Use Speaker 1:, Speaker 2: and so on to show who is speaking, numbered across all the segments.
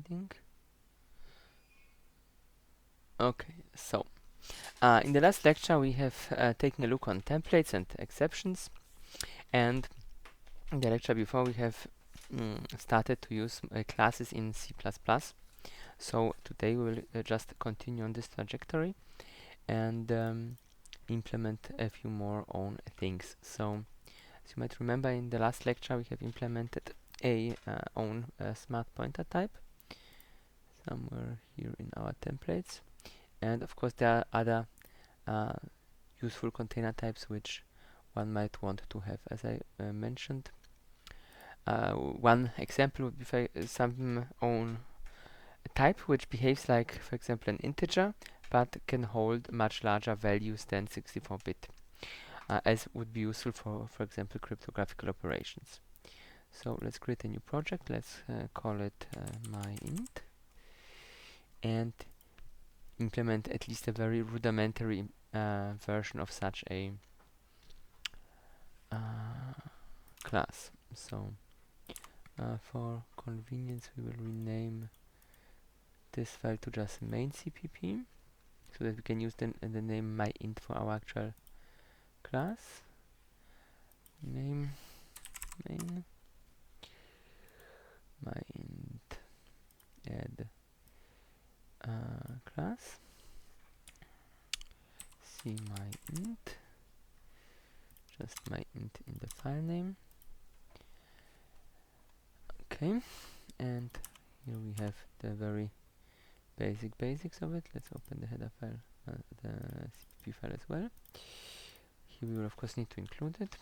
Speaker 1: loading. Okay, so in the last lecture we have taken a look on templates and exceptions, and in the lecture before we have started to use classes in C++. So today we will just continue on this trajectory and implement a few more own things. So as you might remember, in the last lecture we have implemented a own smart pointer type somewhere here in our templates, and of course there are other useful container types which one might want to have. As I mentioned, one example would be some own type which behaves like, for example, an integer, but can hold much larger values than 64-bit, as would be useful for example, cryptographical operations. So let's create a new project. Let's call it myInt, and implement at least a very rudimentary version of such a class. So for convenience we will rename this file to just main CPP, so that we can use the name myInt for our actual class. Name main myInt add class see myInt, just myInt in the file name. Okay, and here we have the very basics of it. Let's open the header file, the CPP file as well. Here we will of course need to include it.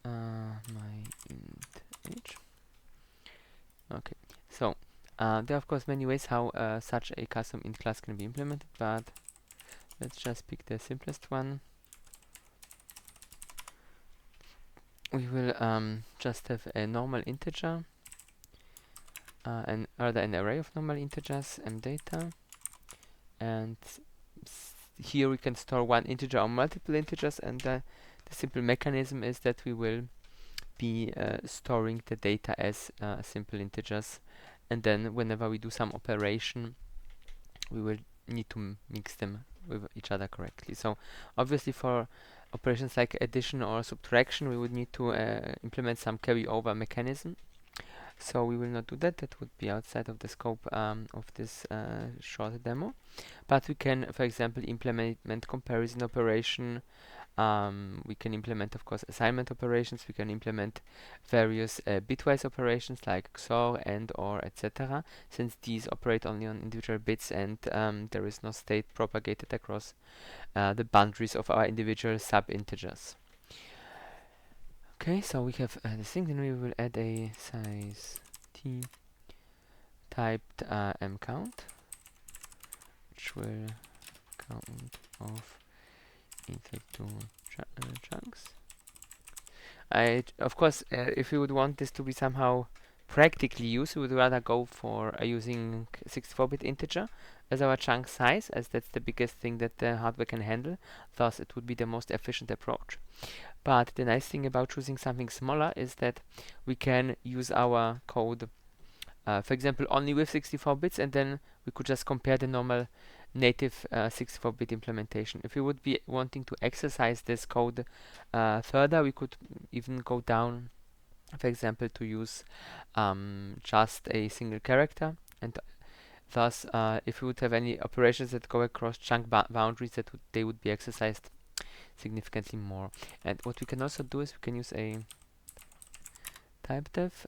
Speaker 1: myInt h. Okay, so there are of course many ways how such a custom int class can be implemented, but let's just pick the simplest one. We will just have a normal integer, an array of normal integers and data, and here we can store one integer or multiple integers, and the simple mechanism is that we will be storing the data as simple integers, and then whenever we do some operation we will need to mix them with each other correctly. So obviously for operations like addition or subtraction we would need to implement some carryover mechanism. So we will not do that. That would be outside of the scope of this short demo. But we can, for example, implement comparison operation. We can implement, of course, assignment operations. We can implement various bitwise operations like XOR, AND, OR, etc. Since these operate only on individual bits and there is no state propagated across the boundaries of our individual sub-integers. Okay, so we have the thing, then we will add a size t typed mcount, which will count of into two chunks. Of course, if we would want this to be somehow practically used, we would rather go for using 64-bit integer as our chunk size, as that's the biggest thing that the hardware can handle. Thus, it would be the most efficient approach. But the nice thing about choosing something smaller is that we can use our code, for example, only with 64 bits, and then we could just compare the normal native 64-bit implementation. If we would be wanting to exercise this code further, we could even go down, for example, to use just a single character, and thus if we would have any operations that go across chunk boundaries, they would be exercised significantly more. And what we can also do is we can use a typedef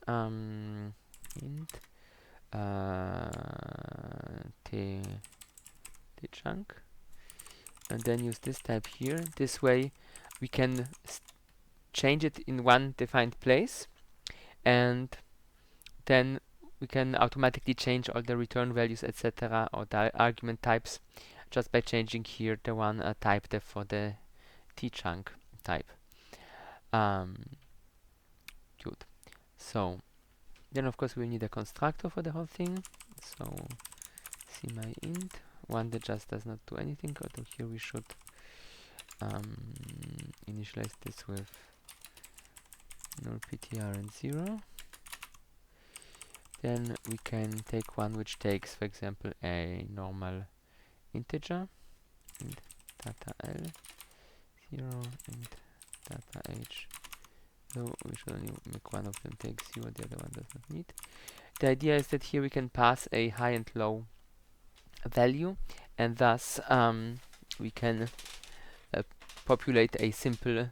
Speaker 1: int t chunk, and then use this type here. This way we can change it in one defined place, and then we can automatically change all the return values, etc., or the argument types just by changing here the one typedef for the t-chunk type. Good. So then of course we'll need a constructor for the whole thing. So see myInt, one that just does not do anything, although here we should initialize this with null ptr and 0. then we can take one which takes, for example, a normal integer, int data L 0 and data H. So we should only make one of them take 0, the other one does not need. The idea is that here we can pass a high and low value, and thus we can populate a simple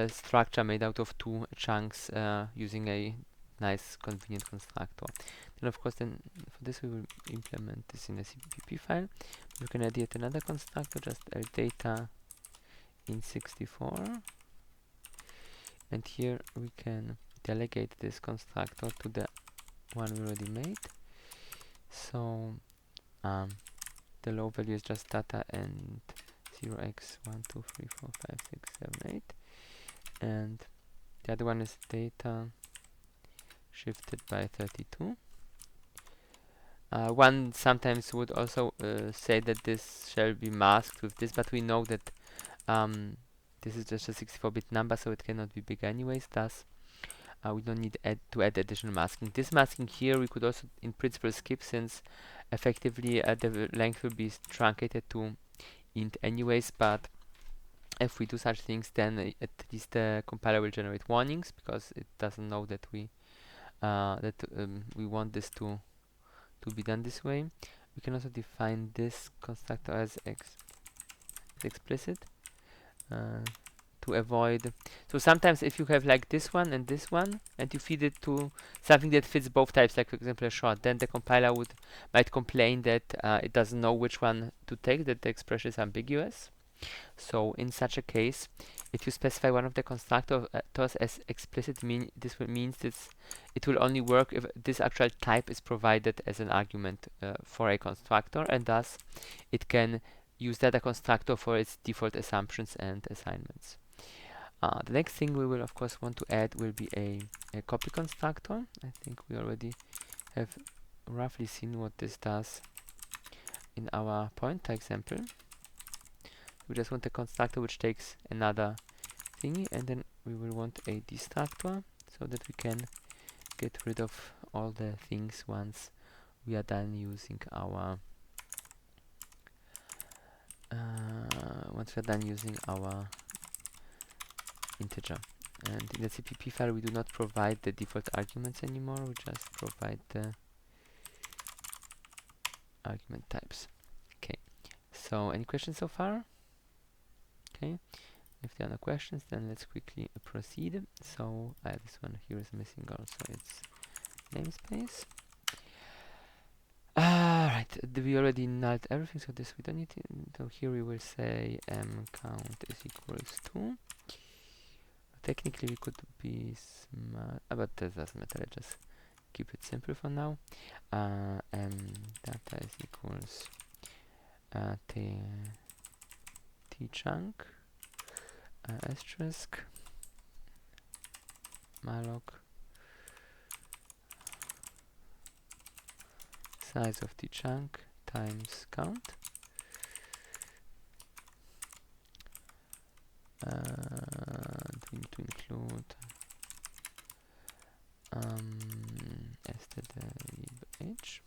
Speaker 1: structure made out of two chunks using a nice convenient constructor. Then of course for this we will implement this in a CPP file. We can add yet another constructor, just data int64, and here we can delegate this constructor to the one we already made. So the low value is just data and 0x1 2 3 4 5 6 7 8, and the other one is data shifted by 32. One sometimes would also say that this shall be masked with this, but we know that this is just a 64-bit number, so it cannot be big anyways. Thus, we don't need to add additional masking. This masking here we could also in principle skip, since effectively the length will be truncated to int anyways. But if we do such things, then at least the compiler will generate warnings, because it doesn't know that we want this to be done this way. We can also define this constructor as explicit to avoid. So sometimes if you have like this one and you feed it to something that fits both types, like for example a short, then the compiler might complain that it doesn't know which one to take, that the expression is ambiguous. So in such a case, if you specify one of the constructors as explicit, this means it will only work if this actual type is provided as an argument for a constructor, and thus it can use that constructor for its default assumptions and assignments. The next thing we will of course want to add will be a copy constructor. I think we already have roughly seen what this does in our pointer example. We just want a constructor which takes another thingy, and then we will want a destructor so that we can get rid of all the things once we are done using our integer. And in the CPP file we do not provide the default arguments anymore, we just provide the argument types. Okay, so any questions so far? Okay, if there are no questions, then let's quickly proceed. So this one here is missing also its namespace. Right, we already nulled everything, so this we don't need to. So here we will say count is equals to. Technically we could be smart, but that doesn't matter. Let's just keep it simple for now. Data is equals t chunk asterisk malloc size of the chunk times count, we need to include stdlib h.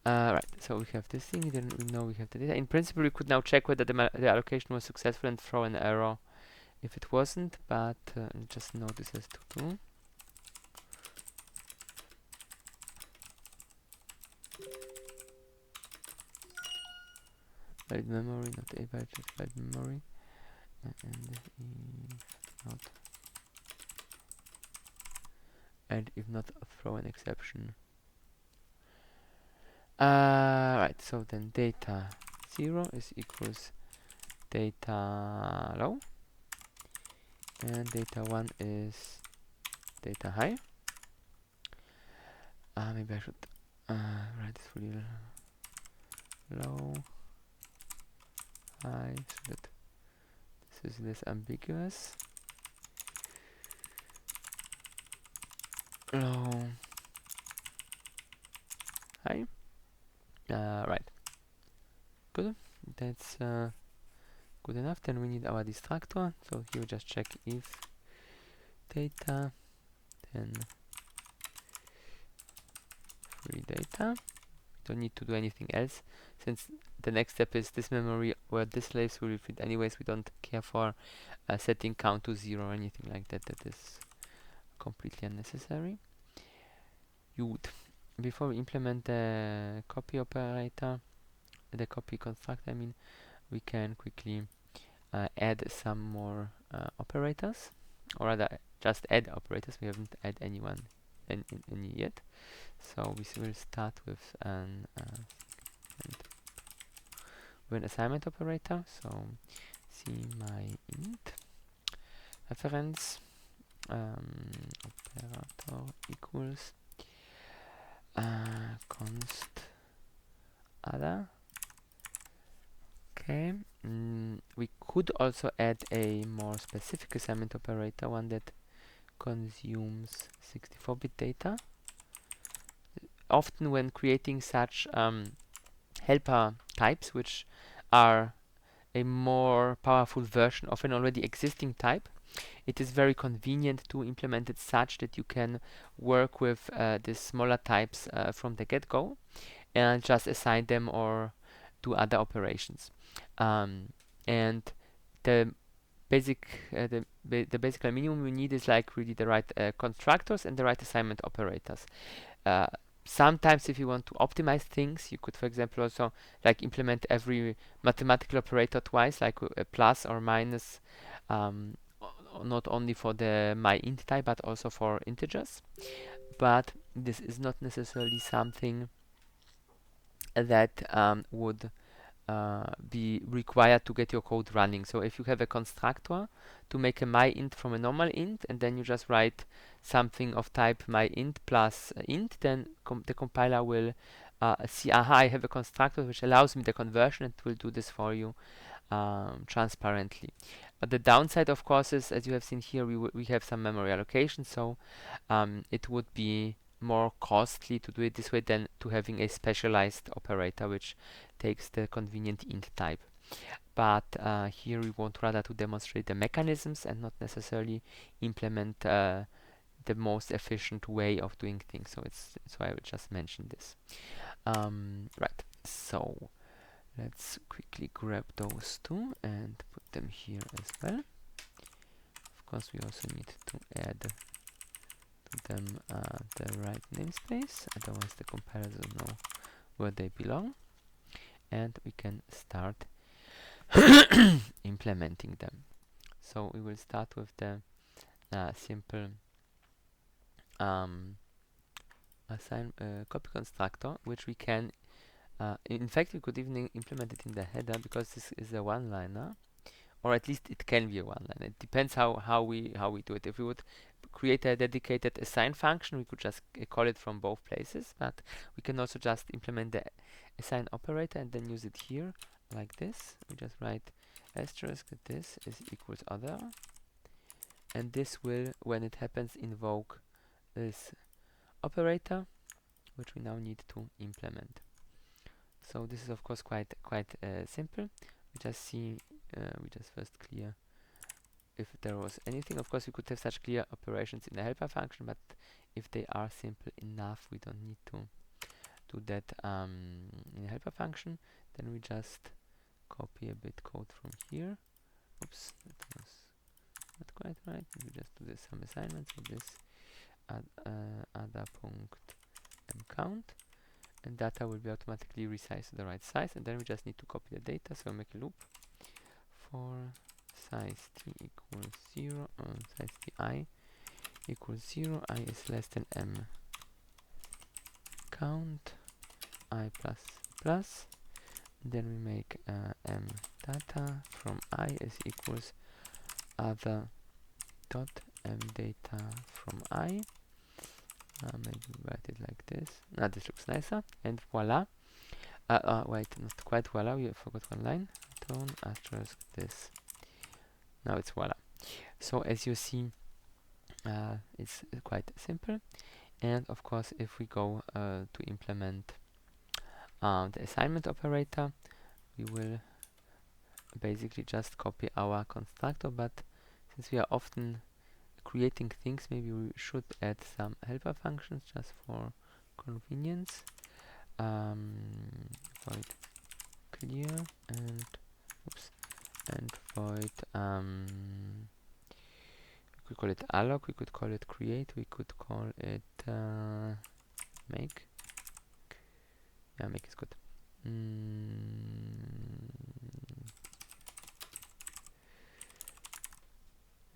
Speaker 1: Right, so we have this thing, then we know we have the data. In principle, we could now check whether the allocation was successful and throw an error if it wasn't, but just note this as to do. Valid memory, not a valid memory, and if not, throw an exception. Right, so then data 0 is equals data low, and data 1 is data high. Maybe I should write this really low, high, so that this is less ambiguous. Low, high. Right. Good. That's good enough. Then we need our destructor. So here we just check if data, then free data. Don't need to do anything else, since the next step is this memory where this lives will be fit anyways. We don't care for setting count to 0 or anything like that. That is completely unnecessary. Before we implement the copy operator, the copy construct, I mean, we can quickly add some more operators, or rather just add operators. We haven't add any yet. So we will start with an assignment operator. So see my int reference operator equals const other. Okay. We could also add a more specific assignment operator, one that consumes 64-bit data. Often when creating such helper types, which are a more powerful version of an already existing type, it is very convenient to implement it such that you can work with the smaller types from the get-go and just assign them or do other operations. And the basic minimum we need is like really the right constructors and the right assignment operators. Sometimes if you want to optimize things, you could, for example, also like implement every mathematical operator twice, like a plus or minus, not only for the myInt type, but also for integers. But this is not necessarily something that would be required to get your code running. So if you have a constructor to make a myInt from a normal int, and then you just write something of type myInt plus int, then the compiler will see, aha, I have a constructor which allows me the conversion, and will do this for you transparently. But the downside, of course, is, as you have seen here, we have some memory allocation, so it would be more costly to do it this way than to having a specialized operator which takes the convenient int type. But here we want rather to demonstrate the mechanisms and not necessarily implement the most efficient way of doing things. So that's why I would just mention this. Right, so let's quickly grab those two and put them here as well. Of course, we also need to add to them the right namespace, otherwise the compiler doesn't know where they belong. And we can start implementing them. So we will start with the simple copy constructor, which we can in fact we could even implement it in the header, because this is a one-liner, or at least it can be a one-liner. It depends how we do it. If we would create a dedicated assign function, we could just call it from both places, but we can also just implement the assign operator and then use it here like this. We just write asterisk that this is equals other, and this will, when it happens, invoke this operator, which we now need to implement. So this is of course quite simple. We just see, we just first clear if there was anything. Of course, we could have such clear operations in a helper function, but if they are simple enough, we don't need to do that in a helper function. Then we just copy a bit code from here. Oops, that was not quite right. We just do this some assignments with this ada.mcount, and data will be automatically resized to the right size. And then we just need to copy the data. So make a loop for size t equals 0, size t I equals 0, I is less than m count, I plus plus. Then we make m data from I is equals other dot m data from I. Maybe write it like this. Now this looks nicer. And voila. Wait, not quite voila. We forgot one line. Tone asterisk this. Now it's voila. So as you see, it's quite simple. And of course, if we go to implement the assignment operator, we will basically just copy our constructor, but since we are often creating things, maybe we should add some helper functions just for convenience. Void clear and oops, and void we could call it alloc, we could call it create, we could call it make. Yeah, make is good.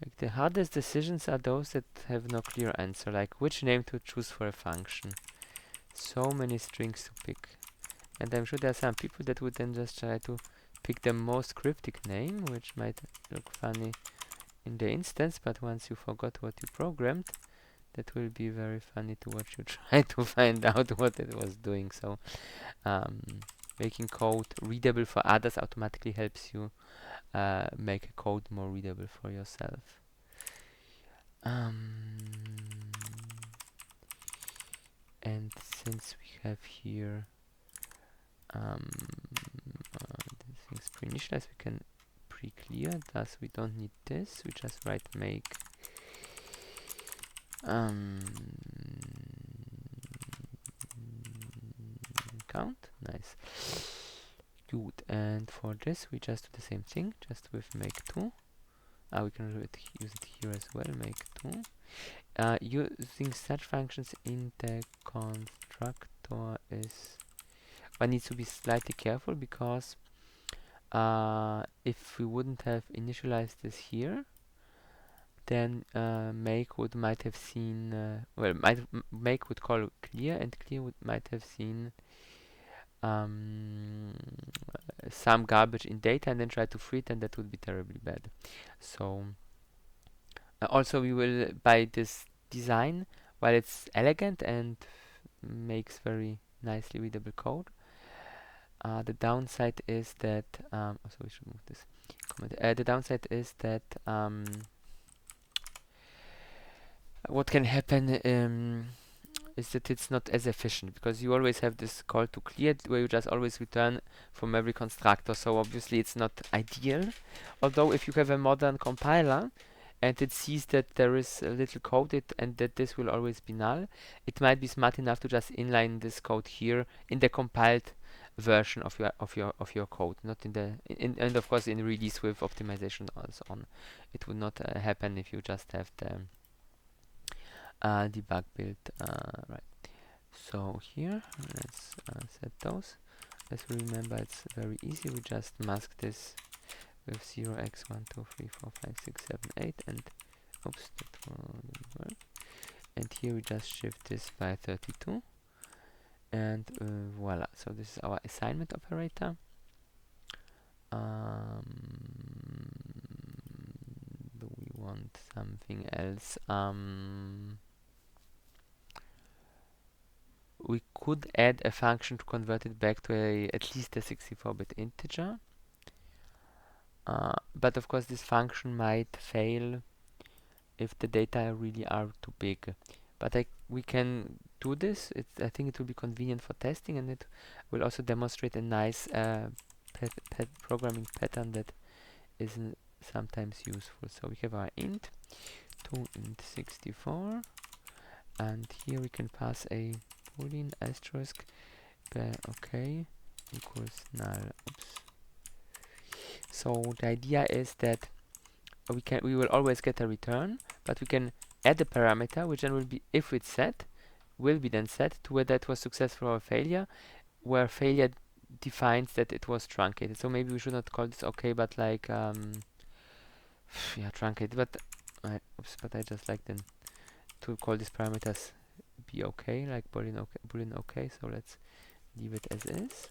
Speaker 1: Like the hardest decisions are those that have no clear answer, like which name to choose for a function. So many strings to pick. And I'm sure there are some people that would then just try to pick the most cryptic name, which might look funny in the instance, but once you forgot what you programmed, that will be very funny to watch you try to find out what it was doing. So making code readable for others automatically helps you make a code more readable for yourself. And since we have here the things pre-initialized, we can pre-clear, thus we don't need this, we just write make count. Nice. Good. And for this we just do the same thing, just with make 2. We can use it here as well, make 2. Using such functions in the constructor is one needs to be slightly careful, because if we wouldn't have initialized this here, then make might have seen make would call clear, and clear might have seen some garbage in data and then try to free it, and that would be terribly bad. So also we will, by this design, while it's elegant and makes very nicely readable code, the downside is that also we should move this comment. The downside is that what can happen is that it's not as efficient, because you always have this call to clear where you just always return from every constructor. So obviously it's not ideal. Although if you have a modern compiler and it sees that there is a little code and that this will always be null, it might be smart enough to just inline this code here in the compiled version of your code, not in the and of course in release with optimization and so on. It would not happen if you just have the debug build. Right. So here let's set those. As we remember, it's very easy. We just mask this with 0x1 2 3 4 5 6 7 8, and oops, that won't work. And here we just shift this by 32, and voila. So this is our assignment operator. Do we want something else? We could add a function to convert it back to at least a 64-bit integer. But of course this function might fail if the data really are too big. But we can do this. I think it will be convenient for testing, and it will also demonstrate a nice programming pattern that is sometimes useful. So we have our int to int64, and here we can pass a boolean asterisk okay equals null. Oops. So the idea is that we will always get a return, but we can add a parameter which then will be, if it's set, will be then set to whether it was successful or failure, where failure defines that it was truncated. So maybe we should not call this okay, but like yeah, truncated. But oops, but I just like then to call these parameters be okay, like boolean okay. So let's leave it as is.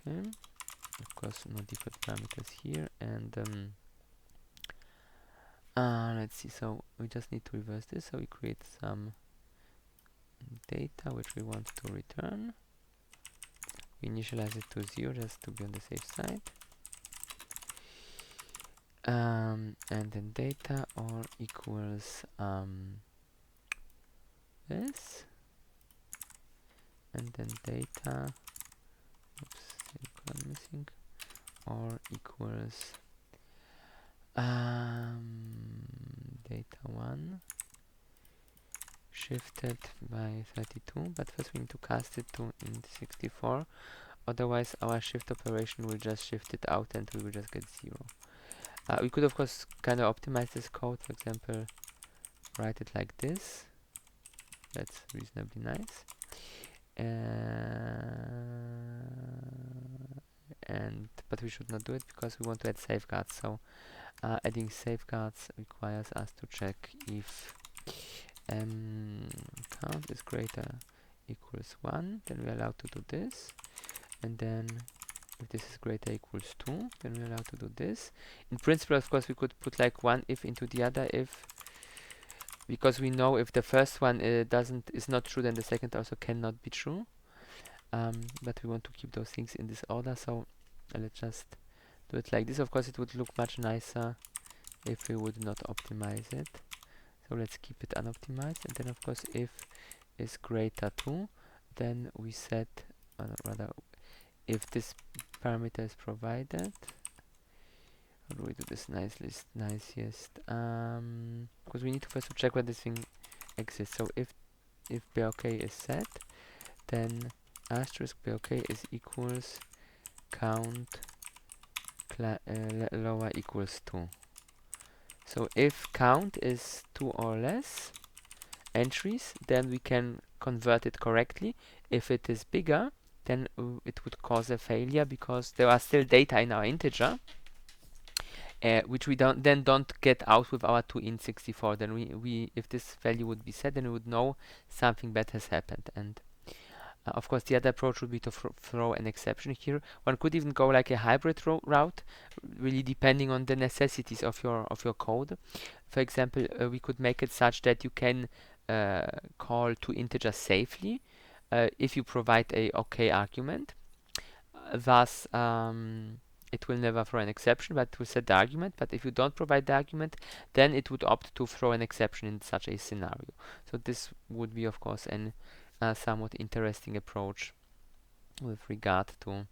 Speaker 1: Okay. Of course, no default parameters here, and let's see. So we just need to reverse this. So we create some data which we want to return. We initialize it to 0 just to be on the safe side. And then data or equals this, and then data. Oops, one missing, or equals data1 shifted by 32, but first we need to cast it to int64, otherwise our shift operation will just shift it out and we will just get 0. We could of course kind of optimize this code, for example write it like this. That's reasonably nice. But we should not do it because we want to add safeguards. So adding safeguards requires us to check if count is greater equals 1, then we're allowed to do this, and then if this is greater equals 2, then we're allowed to do this. In principle, of course, we could put like one if into the other if, because we know if the first one is not true, then the second also cannot be true. But we want to keep those things in this order, so let's just do it like this. Of course, it would look much nicer if we would not optimize it. So let's keep it unoptimized, and then of course if is greater 2, then we set, rather, if this parameter is provided. How do we do this nicest? Because we need to first check whether this thing exists. So if BOK is set, then asterisk BOK is equals count lower equals 2. So if count is 2 or less entries, then we can convert it correctly. If it is bigger, then it would cause a failure because there are still data in our integer, which we don't get out with our 2int64. Then we if this value would be set, then we would know something bad has happened. And of course, the other approach would be to throw an exception here. One could even go like a hybrid route, really depending on the necessities of your code. For example, we could make it such that you can call two integers safely if you provide a OK argument. Thus, it will never throw an exception, but it will set the argument. But if you don't provide the argument, then it would opt to throw an exception in such a scenario. So this would be, of course, an somewhat interesting approach with regard to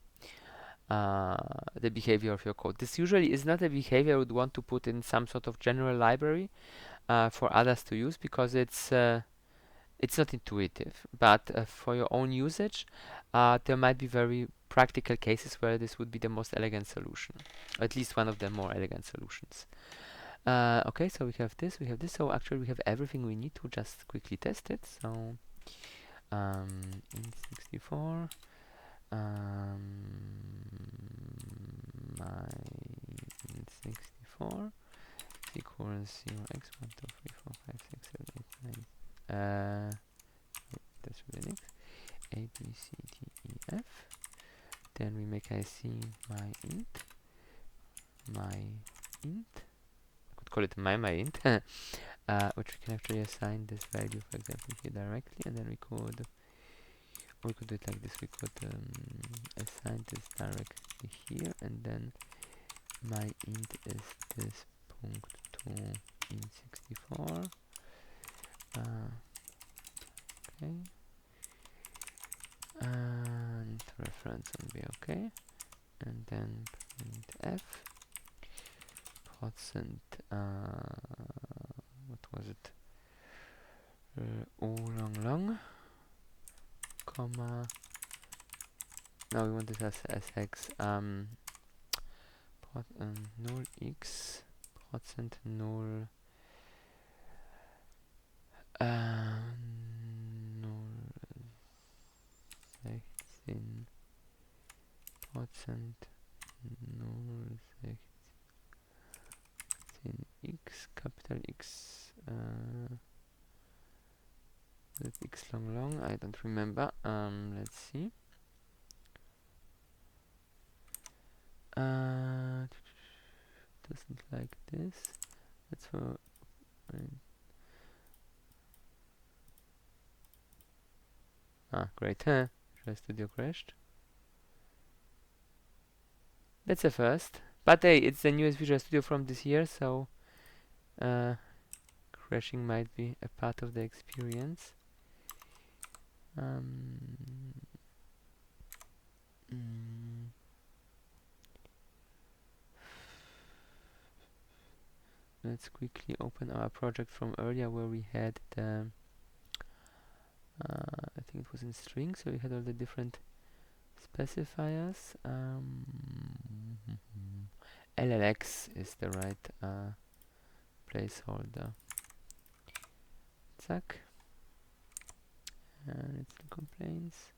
Speaker 1: the behavior of your code. This usually is not a behavior I would want to put in some sort of general library for others to use, because it's not intuitive. But for your own usage, there might be very practical cases where this would be the most elegant solution, or at least one of the more elegant solutions. Okay, so we have this, so actually we have everything we need to just quickly test it. So int64 my int64 equals 0x1 2 3 4 5 6 7 8 9 that's really next a b c d e f. Then we make IC my int I could call it my int which we can actually assign this value, for example, here directly, and then we could do it like this. We could assign this directly here, and then my int is this punct to int64. Okay, and reference on BOK, and then printf %, what was it? O long, comma. Now we want this as hex. Null x %null null 16 null 16 x capital X. Is it x long? I don't remember. Let's see. Doesn't like this. That's for great. Visual Studio crashed. That's a first. But hey, it's the newest Visual Studio from this year, so crashing might be a part of the experience. let's quickly open our project from earlier where we had the I think it was in string, so we had all the different specifiers. LLX is the right placeholder. Zack. And it's the complaints.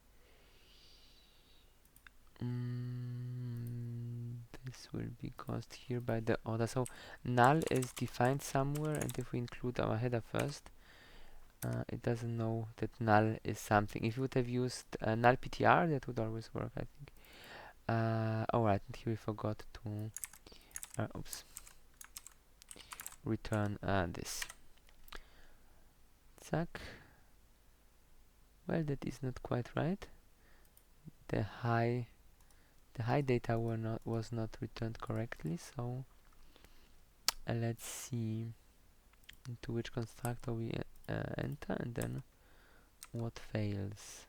Speaker 1: This will be caused here by the order. So null is defined somewhere, and if we include our header first, it doesn't know that null is something. If you would have used null PTR, that would always work, I think. Alright, and here we forgot to return this. Zack. Well, that is not quite right. The high data was not returned correctly, so let's see into which constructor we enter and then what fails.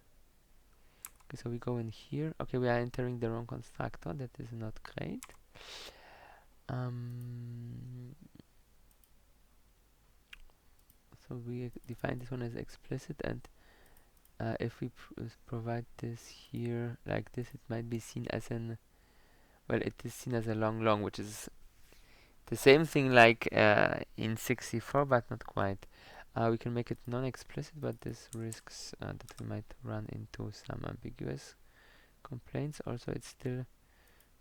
Speaker 1: Okay, so we go in here. Okay, we are entering the wrong constructor. That is not great. So we define this one as explicit, and if we provide this here like this, it might be seen as an, well, it is seen as a long, which is the same thing like in 64, but not quite. We can make it non-explicit, but this risks that we might run into some ambiguous complaints. Also, it still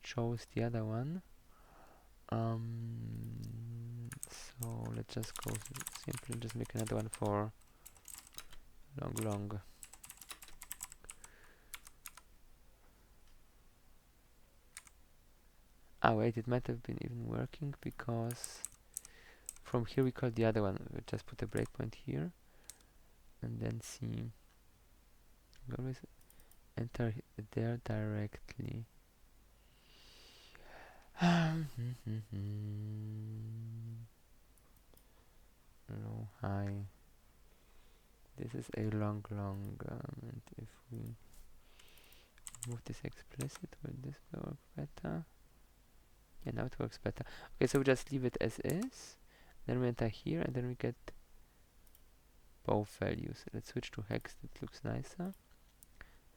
Speaker 1: shows the other one. So let's just go simply just make another one for long. Ah, wait, it might have been even working because from here we call the other one. We just put a breakpoint here and then see. We always enter there directly. Low, high. This is a long, and if we move this explicit, will this work better? Yeah, now it works better. Okay, so we just leave it as is. Then we enter here, and then we get both values. Let's switch to hex. That looks nicer.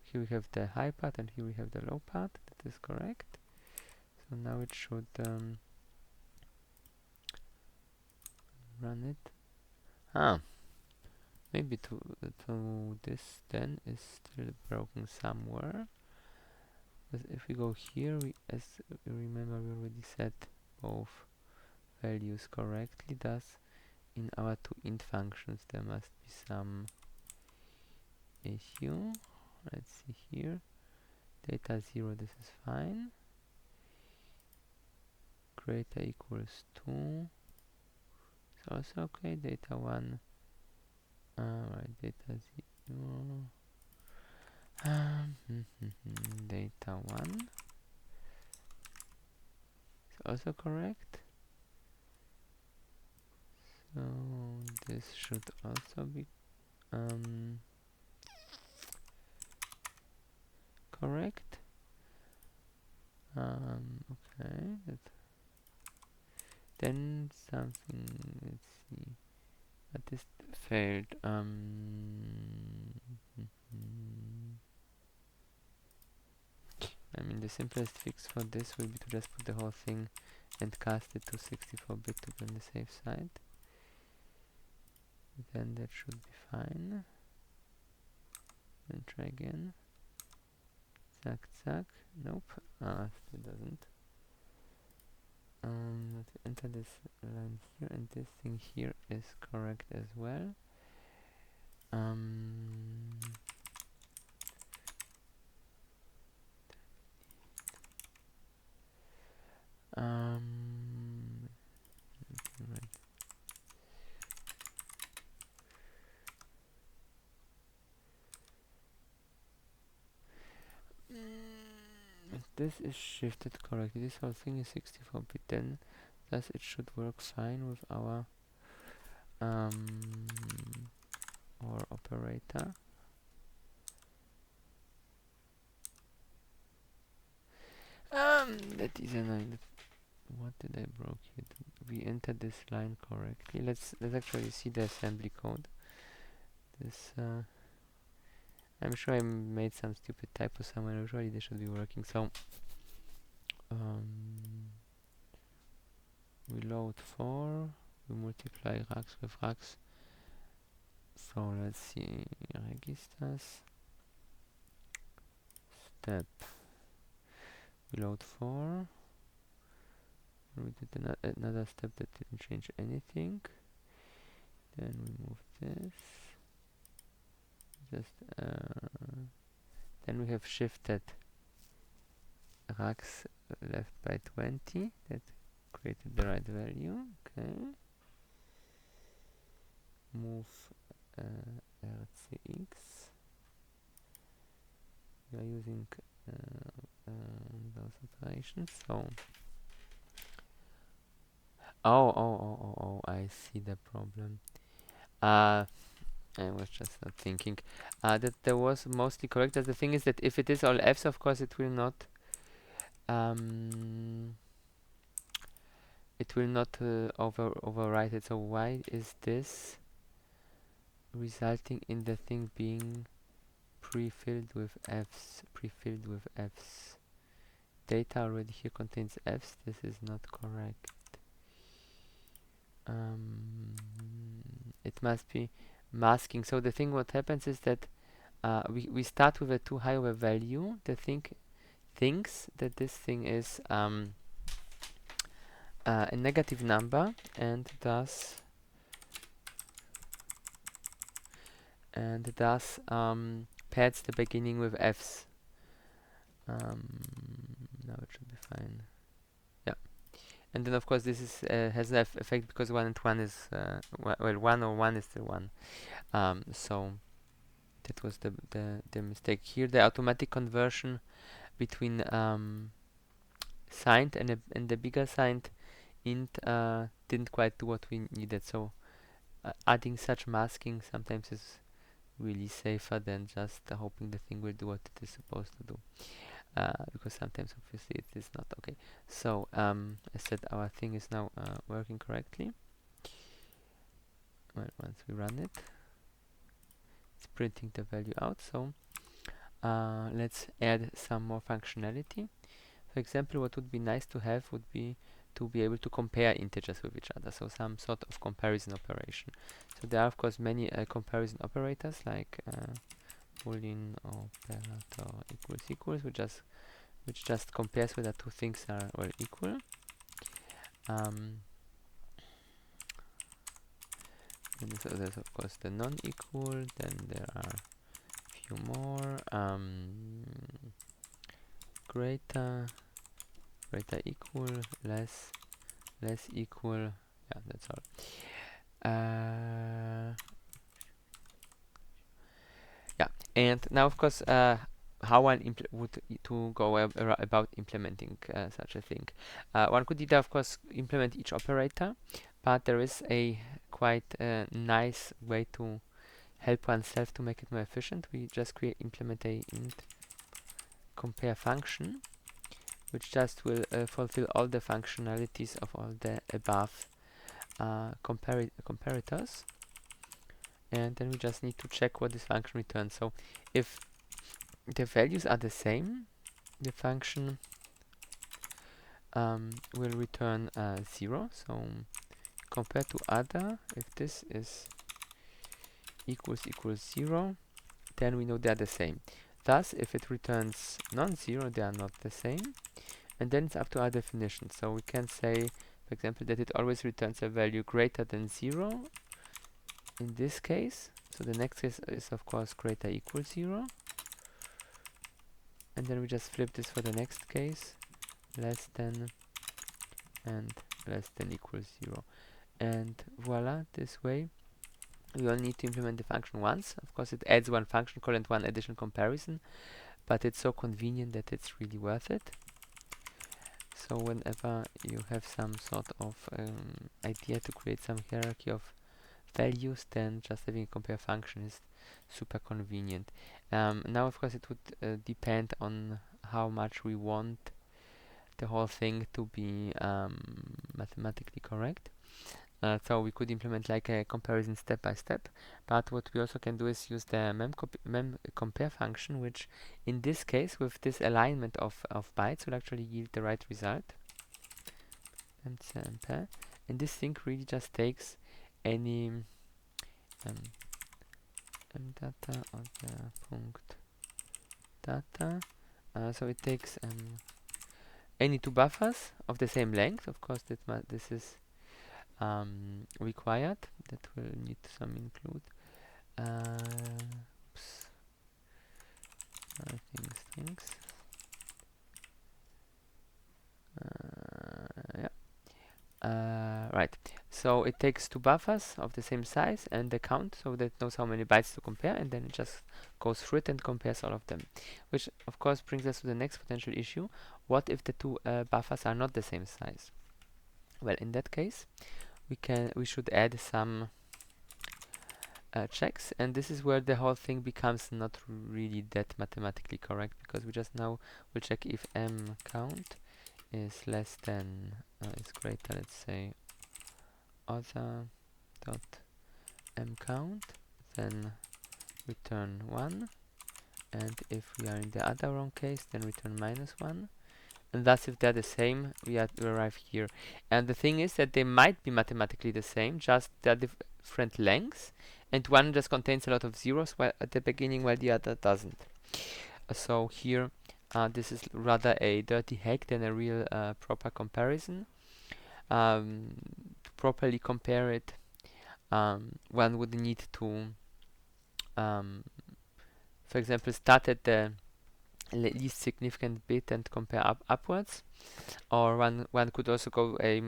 Speaker 1: Here we have the high part, and here we have the low part. That is correct. So now it should run it. Maybe to this then is still broken somewhere. But if we go here, as we remember, we already set both values correctly. Thus, in our two int functions, there must be some issue. Let's see here. Data 0, this is fine. Greater equals 2. It's also okay. Data 1. Right, data 0. Data 1 is also correct. So this should also be correct. Okay, then something, let's see, but this failed. I mean, the simplest fix for this will be to just put the whole thing and cast it to 64-bit to be on the safe side. Then that should be fine. Then try again. Zack. Nope. Still doesn't. Let's enter this line here, and this thing here is correct as well. Right. This is shifted correctly. This whole thing is 64-bit, then thus it should work fine with our or operator. That is annoying. What What did I broke here? We entered this line correctly. Let's actually see the assembly code. This I'm sure I made some stupid typo somewhere. Usually they should be working. So we load 4, we multiply racks with racks. So let's see, registers, step, we load 4, we did another step that didn't change anything, then we move this, just, then we have shifted racks left by 20, that created the right value, okay, move RCX, we are using those operations, so oh, I see the problem. I was just not thinking that there was mostly correct. The thing is that if it is all f's, of course it will not overwrite it. So why is this resulting in the thing being pre-filled with f's? Data already here contains f's. This is not correct. It must be masking. So the thing what happens is that we start with a too high of a value. The thing thinks that this thing is a negative number, and thus pads the beginning with f's. Now it should be fine. Yeah, and then of course this is has an effect because 1 and 1 is well, 1 or 1 is still 1. So that was the mistake here. The automatic conversion between signed and the bigger signed int didn't quite do what we needed. So adding such masking sometimes is really safer than just hoping the thing will do what it is supposed to do. Because sometimes obviously it is not okay. So I said our thing is now working correctly. Well, once we run it, it's printing the value out. So let's add some more functionality. For example, what would be nice to have would be to be able to compare integers with each other, so some sort of comparison operation. So there are of course many comparison operators like boolean operator equals, which just compares whether two things are well equal. And so there's of course the non-equal, then there are a few more, greater equal, less equal, yeah, that's all. Yeah, and now of course how one would to go about implementing such a thing. One could either of course implement each operator, but there is a quite nice way to help oneself to make it more efficient. We just implement a int compare function, which just will fulfill all the functionalities of all the above comparators, and then we just need to check what this function returns. So if the values are the same, the function will return 0. So compared to other, if this is equals 0, then we know they are the same. Thus, if it returns non-zero, they are not the same. And then it's up to our definition. So we can say, for example, that it always returns a value greater than 0 in this case. So the next case is of course greater equal 0. And then we just flip this for the next case, less than and less than equals 0. And voila, this way we only need to implement the function once. Of course, it adds one function call and one addition comparison, but it's so convenient that it's really worth it. So whenever you have some sort of idea to create some hierarchy of values, then just having a compare function is super convenient. Now, of course, it would depend on how much we want the whole thing to be mathematically correct. So we could implement like a comparison step by step, but what we also can do is use the memCompare function, which in this case with this alignment of bytes will actually yield the right result. memCompare, and this thing really just takes any mdata or the punkt data. So it takes any two buffers of the same length. Of course, this is required. That will need some include. Oops. Things. Yeah. Right. So it takes two buffers of the same size and the count, so that it knows how many bytes to compare, and then it just goes through it and compares all of them. Which of course brings us to the next potential issue. What if the two buffers are not the same size? Well, in that case, we should add some checks, and this is where the whole thing becomes not really that mathematically correct, because we just now will check if mCount is less than is greater, let's say, other dot mCount, then return 1, and if we are in the other wrong case, then return -1. And thus, if they're the same, we arrive here. And the thing is that they might be mathematically the same, just they're different lengths, and one just contains a lot of zeros while at the beginning, while the other doesn't. So here, this is rather a dirty hack than a real proper comparison. To properly compare it, one would need to, for example, start at the least significant bit and compare upwards, or one could also go a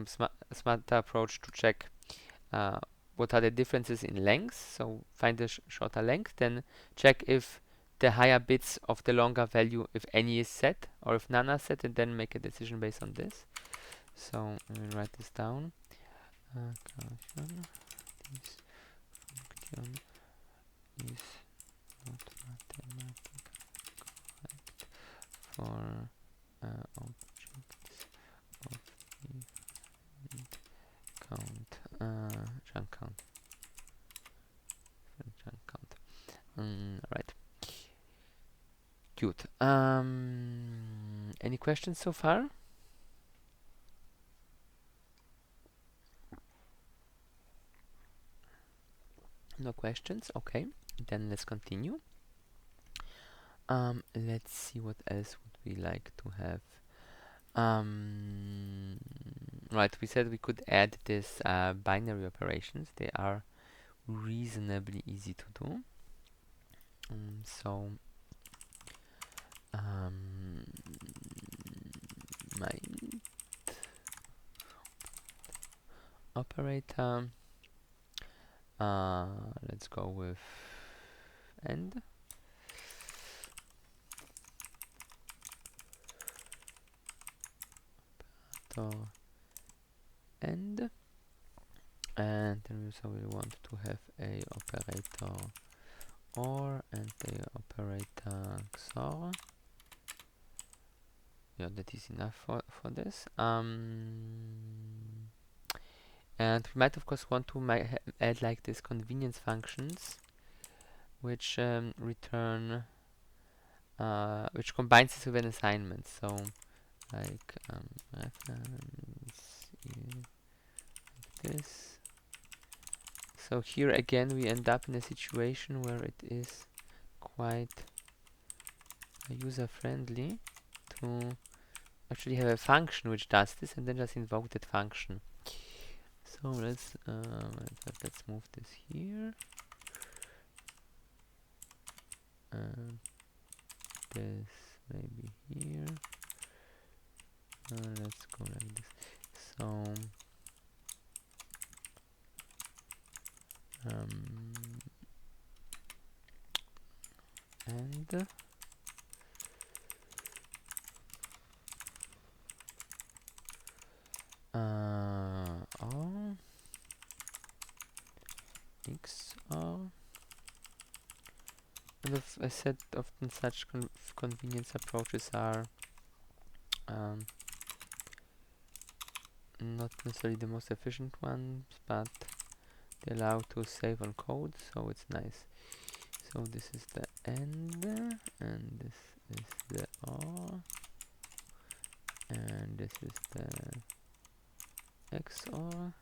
Speaker 1: smarter approach to check what are the differences in length. So find the shorter length, then check if the higher bits of the longer value, if any, is set, or if none are set, and then make a decision based on this. So I will write this down. This function is not mathematically correct for objects of different count, chunk count. Right. Cute. Any questions so far? No questions? Okay. Then let's continue. Let's see what else would we like to have. Right, we said we could add this binary operations. They are reasonably easy to do. So my operator, let's go with end. End, and then we also will want to have a operator OR and the operator XOR. Yeah, that is enough for this. And we might of course want to add like these convenience functions, which return, which combines this with an assignment. So like reference like this. So here again we end up in a situation where it is quite user friendly to actually have a function which does this and then just invoke that function. So let's move this here, and this maybe here. Let's go like this. So and or XOR. And I said often such convenience approaches are not necessarily the most efficient ones, but they allow to save on code, so it's nice. So this is the AND, and this is the OR, and this is the XOR,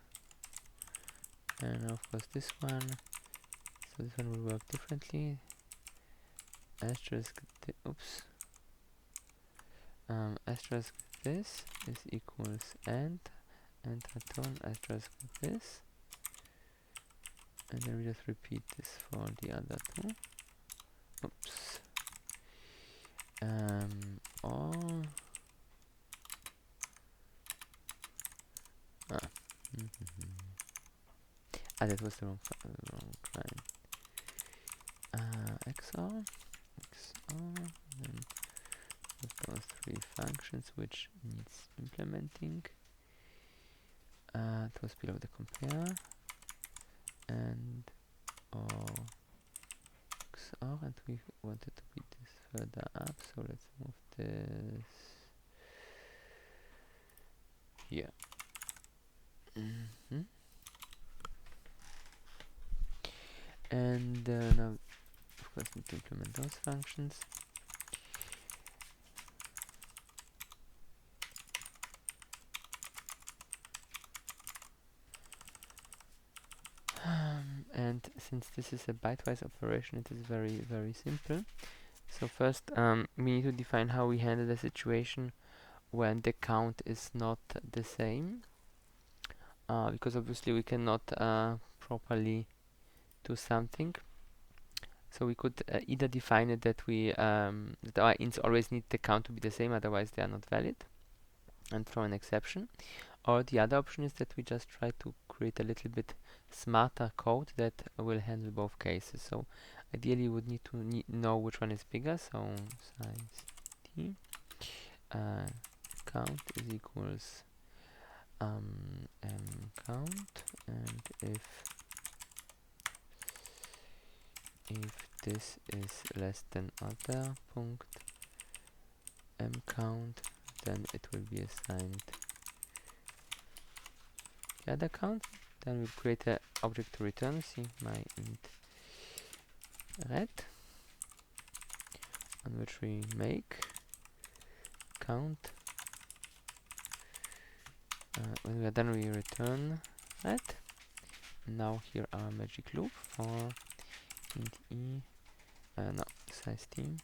Speaker 1: and of course this one. So this one will work differently. Asterisk, asterisk this is equals AND return asterisk this, and then we just repeat this for the other two. Oops. Or that was the wrong line. XOR, then those three functions which needs implementing. It was below the compare, and XOR, and we wanted to beat this further up, so let's move this here. And now, of course, need to implement those functions. And since this is a bitewise operation, it is very, very simple. So first, we need to define how we handle the situation when the count is not the same, because obviously we cannot properly do something. So we could either define it that we that our ints always need the count to be the same, otherwise they are not valid, and throw an exception. Or the other option is that we just try to create a little bit smarter code that will handle both cases. So ideally you would need to know which one is bigger. So size t count is equals count, and if this is less than other punct count, then it will be assigned the other count. Then we'll create an object to return. See my int red, on which we make count. When we are done, we return red. Now here our magic loop for int e, no, size t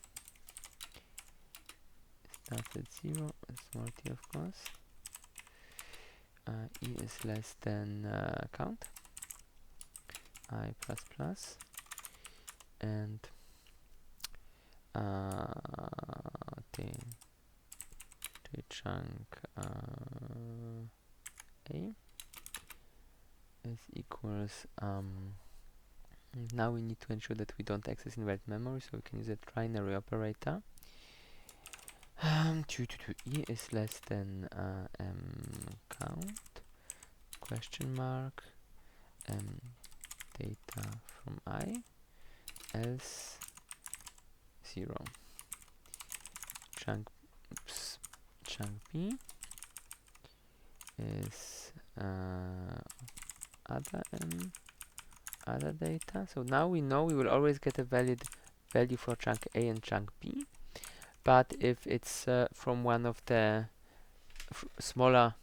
Speaker 1: starts at 0, small t of course. E is less than count, I plus plus, and the chunk a is equals now we need to ensure that we don't access invalid memory, so we can use a trinary operator. E is less than count, question mark, data from I, else 0. Chunk B is other data. So now we know we will always get a valid value for chunk A and chunk B. But if it's from one of the smaller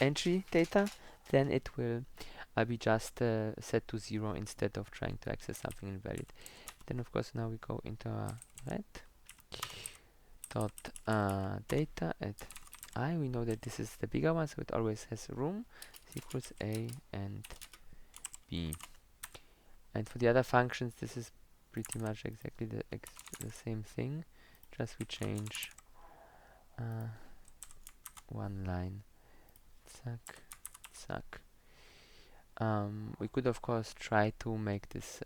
Speaker 1: entry data, then it will be just set to 0 instead of trying to access something invalid. Then of course now we go into our red dot data at I. We know that this is the bigger one, so it always has room. This equals A and B. And for the other functions, this is pretty much exactly the same thing, just we change one line. Zack, zack. We could of course try to make this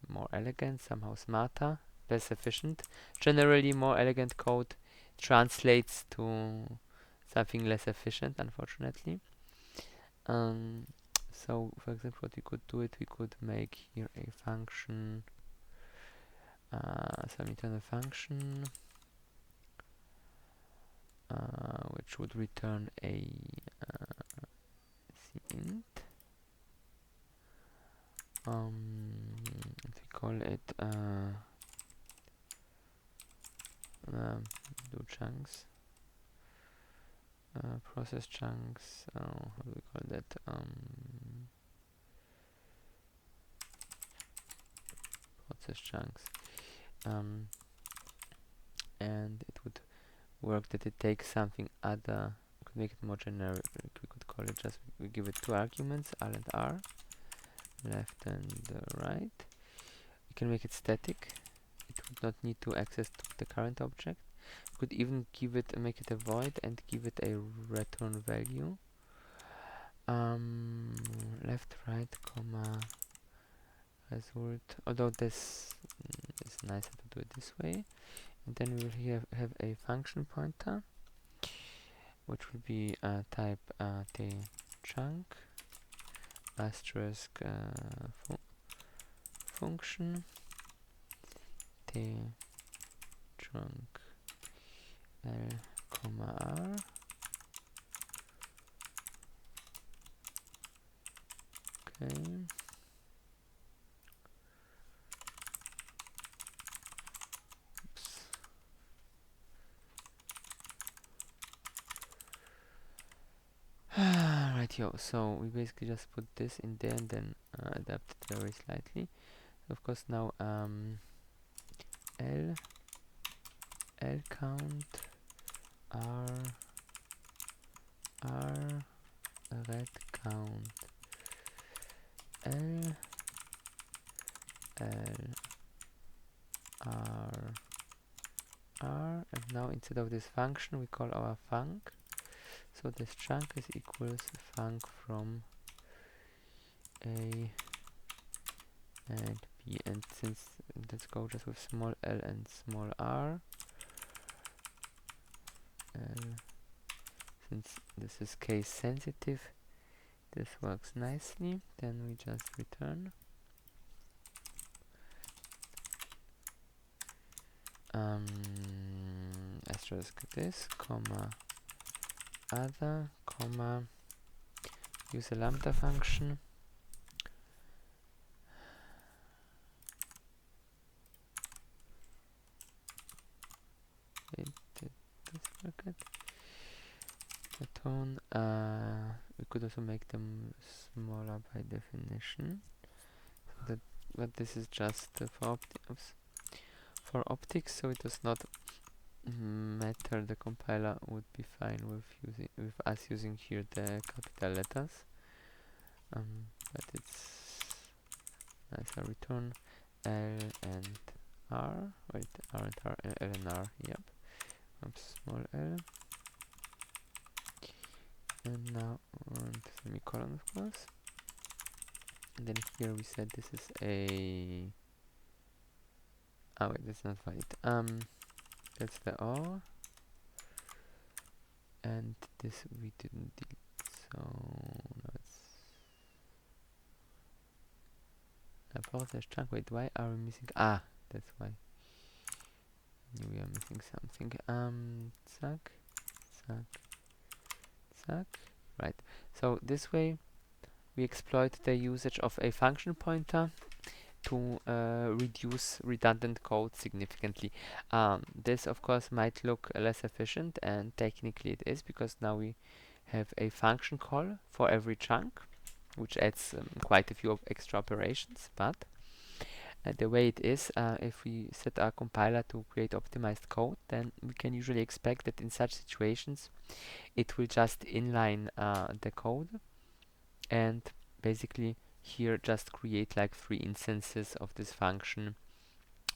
Speaker 1: more elegant, somehow smarter, less efficient. Generally more elegant code translates to something less efficient, unfortunately. So for example, what we could do we could make here a function, some internal function, which would return a int. If we call it do chunks, process chunks. How do we call that? Process chunks. And it would work that it takes something other. We could make it more generic. We could call it just, we give it two arguments, R and R, left and right. We can make it static. It would not need to access to the current object. We could even give it, make it a void and give it a return value. Left, right, comma, result. Although this is nicer to do it this way. And then we will here have a function pointer, which will be type t chunk asterisk function t chunk l comma r. Okay. Rightio, so we basically just put this in there and then adapt it very slightly. Of course now L count R red count L R, and now instead of this function we call our func. So this chunk is equals func from A and B, and since let's go just with small l and small r. Since this is case sensitive, this works nicely. Then we just return asterisk this, comma other, comma use a lambda function. Wait, did this work it? The tone, we could also make them smaller by definition. So that, but this is just for optics, so it does not matter. The compiler would be fine with us using here the capital letters. But it's nicer. Return L and R. Wait, R and R, L and R. Yep. Small l. And now semicolon, of course. And then here we said this is a. Oh wait, that's not valid. That's the R. And this we didn't delete, so now it's a process chunk. Wait, why are we missing? Ah, that's why. We are missing something. Zack, zack, zack. Right. So this way we exploit the usage of a function pointer to reduce redundant code significantly. This of course might look less efficient, and technically it is, because now we have a function call for every chunk, which adds quite a few extra operations. But the way it is, if we set our compiler to create optimized code, then we can usually expect that in such situations it will just inline the code and basically here just create like 3 instances of this function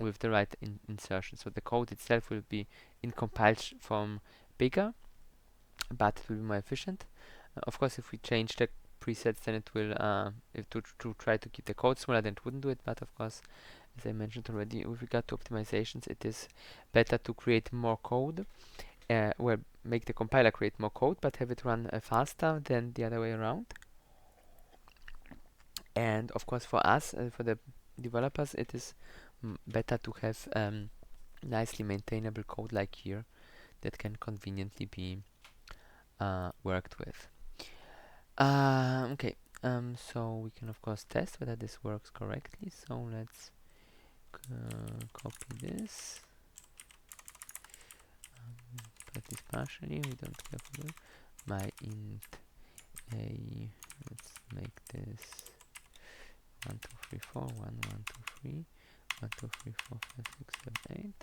Speaker 1: with the right insertion. So the code itself will be in compiled form bigger, but it will be more efficient. Of course, if we change the presets, then it will to try to keep the code smaller, then it wouldn't do it. But of course, as I mentioned already, with regard to optimizations, it is better to create more code, well, make the compiler create more code, but have it run faster than the other way around. And of course, for us, for the developers, it is better to have nicely maintainable code like here, that can conveniently be worked with. Okay, so we can of course test whether this works correctly. So let's copy this, put this partially. We don't care for my int a. Let's make this 1 2 3 4 1 1 2 3 1 2 3 4 5 6 7 8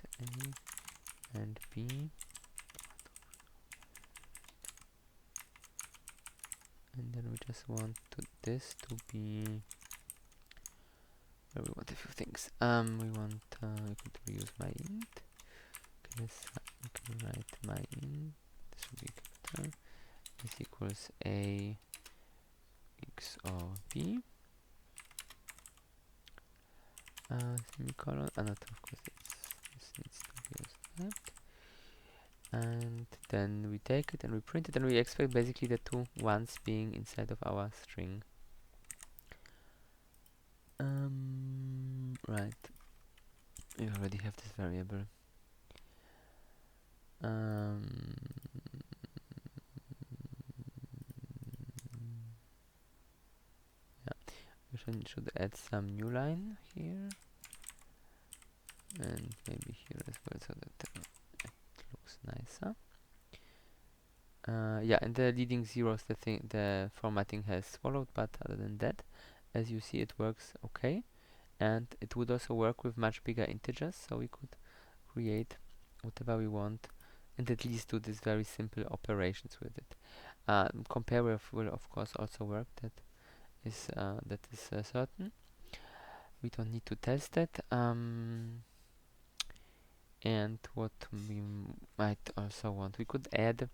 Speaker 1: a and b, and then we just want this to be. Well, we want a few things. We want we could reuse my int. Okay, we can write my int. This will be capital. This equals a x or b. Semicolon. Not of course. This needs to be used that. And then we take it and we print it, and we expect basically the two ones being inside of our string. Right. We already have this variable. We should add some new line here, and maybe here as well, so that it looks nicer. Yeah, and the leading zeros, the formatting has swallowed, but other than that, as you see, it works okay. And it would also work with much bigger integers, so we could create whatever we want and at least do these very simple operations with it. Compare with will of course also work. That is certain. We don't need to test it. And what we might also want, we could add,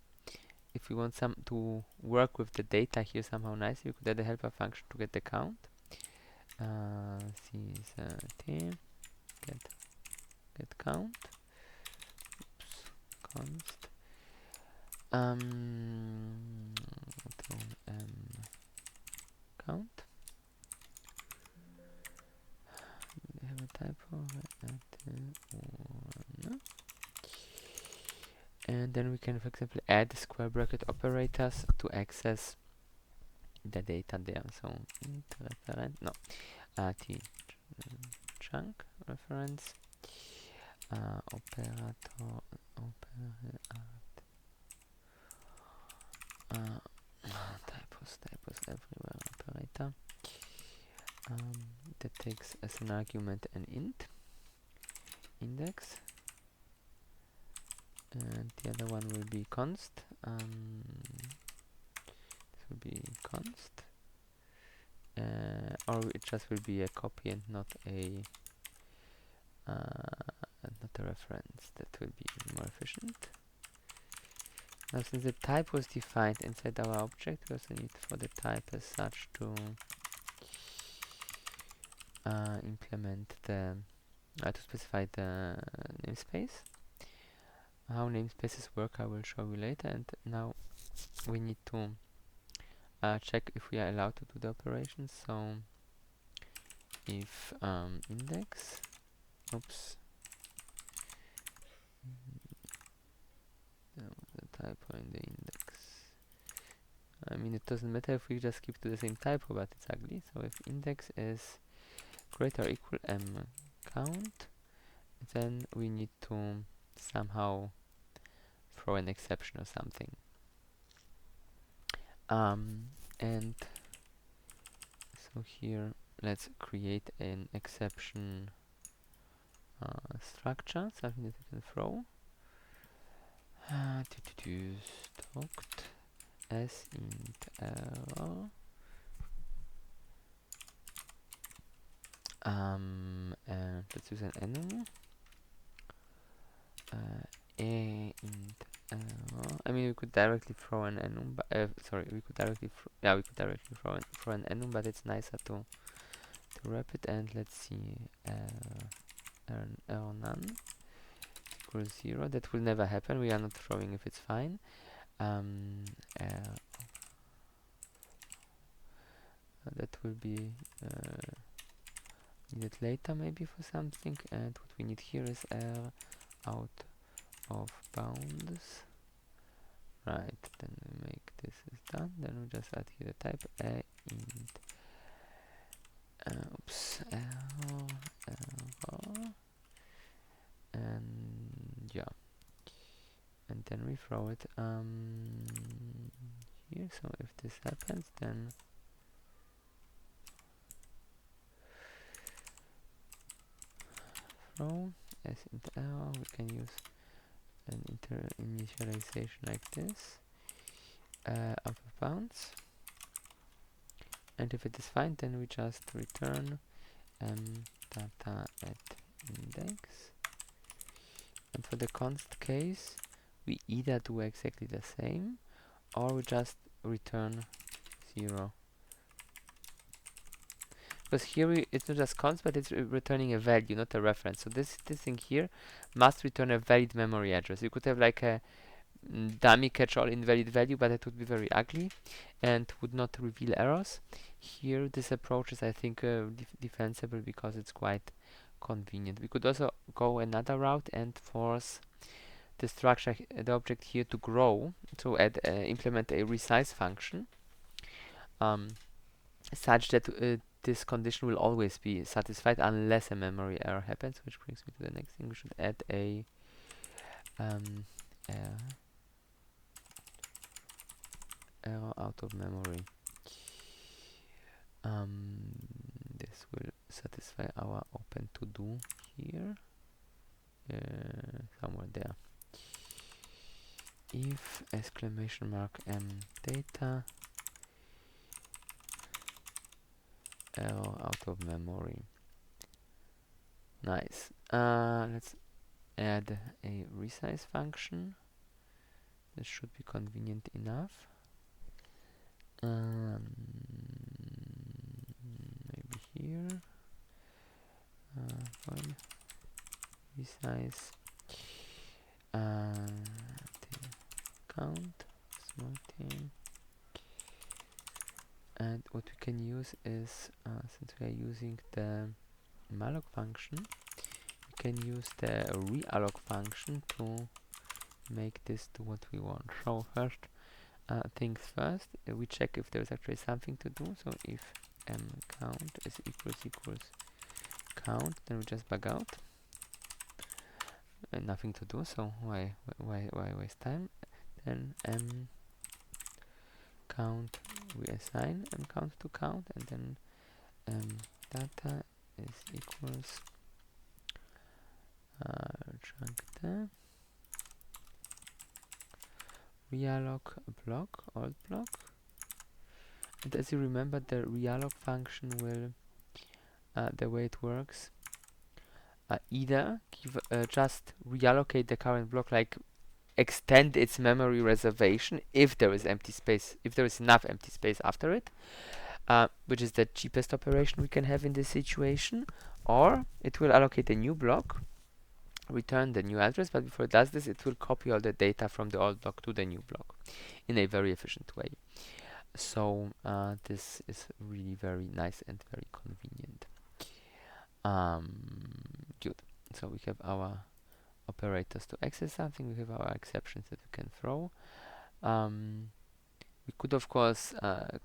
Speaker 1: if we want some to work with the data here somehow nicely, we could add a helper function to get the count. CST get count. Oops, const. Count. We have a typo no. And then we can, for example, add square bracket operators to access the data there. So int reference, no, t chunk reference operator typos everywhere. Operator that takes as an argument an int index, and the other one will be const. This will be const, or it just will be a copy and not a reference. That will be more efficient. Now, since the type was defined inside our object, we also need for the type as such to implement the to specify the namespace. How namespaces work I will show you later, and now we need to check if we are allowed to do the operation. So if index, oops, there was a typo in the index. I mean, it doesn't matter if we just keep to the same typo, but it's ugly. So if index is greater or equal m count, then we need to somehow throw an exception or something. And so here let's create an exception structure, something that we can throw. Stocked as int error. And let's use an enum. A int error. I mean, we could directly throw an enum, but sorry, we could directly throw an enum, but it's nicer to wrap it. And let's see, error none equals 0. That will never happen. We are not throwing if it's fine. That will be needed later maybe for something. And what we need here is error out of bounds. Right, then we make this is done. Then we just add here the type a int oops error, and yeah, and then we throw it here. So if this happens, then throw as int error. We can use an initialization like this, out of bounds, and if it is fine, then we just return data at index. And for the const case, we either do exactly the same, or we just return 0. Because here it's not just const, but it's returning a value, not a reference. So this thing here must return a valid memory address. You could have like a dummy catch-all invalid value, but it would be very ugly and would not reveal errors. Here this approach is, I think, defensible because it's quite convenient. We could also go another route and force the structure, the object here, to grow, to implement a resize function, such that this condition will always be satisfied unless a memory error happens, which brings me to the next thing. We should add a error out of memory. This will satisfy our open to do here, somewhere there. If exclamation mark data error out of memory. Nice. Let's add a resize function. This should be convenient enough. Maybe here. Fine. Resize. Count. Small thing. And what we can use is, since we are using the malloc function, we can use the realloc function to make this do what we want. So first things first, we check if there's actually something to do. So if count is equals count, then we just bug out. Nothing to do, so why waste time? Then count, we assign count to count, and then data is equals chunk the realloc block, alt block. And as you remember, the realloc function will, the way it works, either give just reallocate the current block, like extend its memory reservation if there is empty space, if there is enough empty space after it, which is the cheapest operation we can have in this situation, or it will allocate a new block, return the new address, but before it does this, it will copy all the data from the old block to the new block in a very efficient way. So this is really very nice and very convenient. Good. So we have our operators to access something, we have our exceptions that we can throw. We could, of course,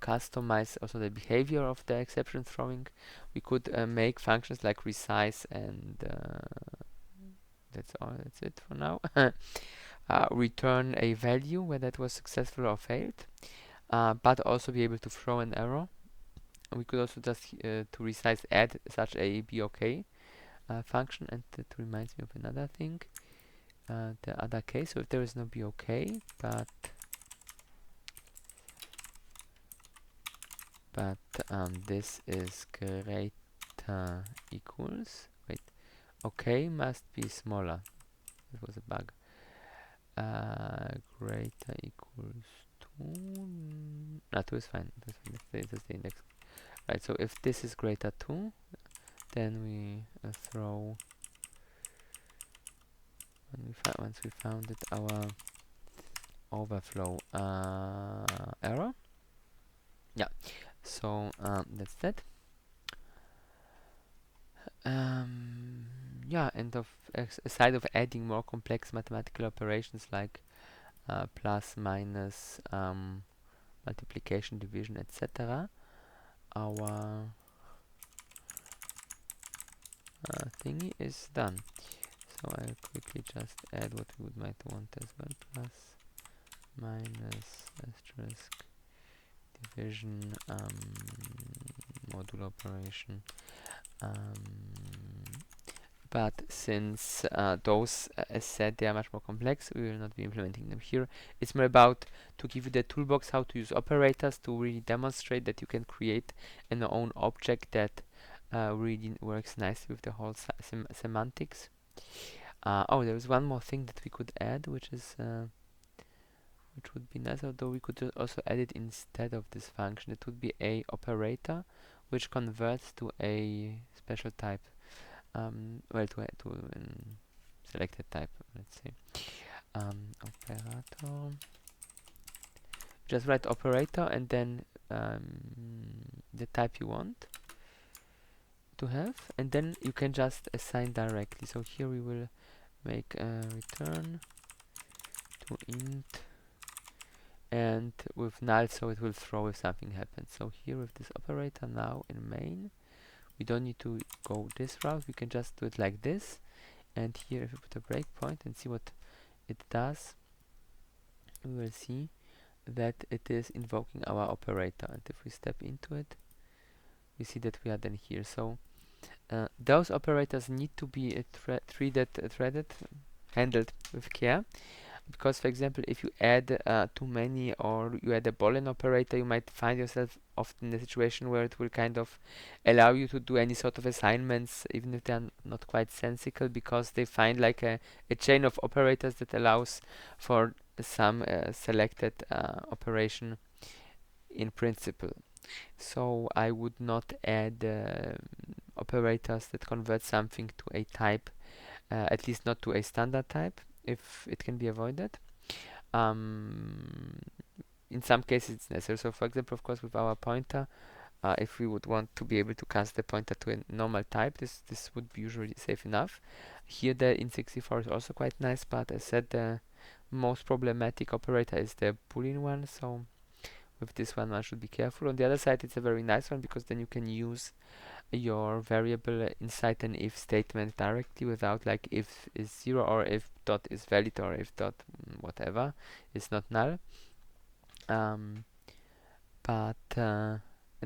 Speaker 1: customize also the behavior of the exception throwing. We could make functions like resize, and that's all. That's it for now. Return a value where that was successful or failed, but also be able to throw an error. We could also just to resize add such a BOK function, and that reminds me of another thing. The other case, so if there is no BOK, but this is greater equals, wait, OK must be smaller. That was a bug. Greater equals 2. No, 2 is fine. That's the index. Right, so if this is greater 2, then we throw, once we found it, our overflow error. Yeah, so that's that. yeah, and aside of adding more complex mathematical operations like plus, minus, multiplication, division, etc., our thingy is done. So I'll quickly just add what we might want as well: plus, minus, asterisk, division, modulo operation. But since those, as said, they are much more complex, we will not be implementing them here. It's more about to give you the toolbox how to use operators to really demonstrate that you can create an own object that really works nicely with the whole semantics. Oh, there is one more thing that we could add, which would be nice, although we could also add it instead of this function. It would be a operator which converts to a special type. Well, to selected type, let's say. Operator. Just write operator and then the type you want to have, and then you can just assign directly. So here we will make a return to int and with null, so it will throw if something happens. So here with this operator now in main, we don't need to go this route, we can just do it like this. And here if we put a breakpoint and see what it does, we will see that it is invoking our operator, and if we step into it, we see that we are then here. So those operators need to be threaded, handled with care, because for example, if you add too many, or you add a boolean operator, you might find yourself often in a situation where it will kind of allow you to do any sort of assignments, even if they are not quite sensical, because they find like a chain of operators that allows for some selected operation in principle. So I would not add operators that convert something to a type, at least not to a standard type, if it can be avoided. In some cases it's necessary. So for example, of course, with our pointer, if we would want to be able to cast the pointer to a normal type, this would be usually safe enough. Here the int64 is also quite nice, but as said, the most problematic operator is the boolean one, so with this one should be careful. On the other side, it's a very nice one, because then you can use your variable inside an if statement directly, without like if is 0 or if dot is valid or if dot whatever is not null. And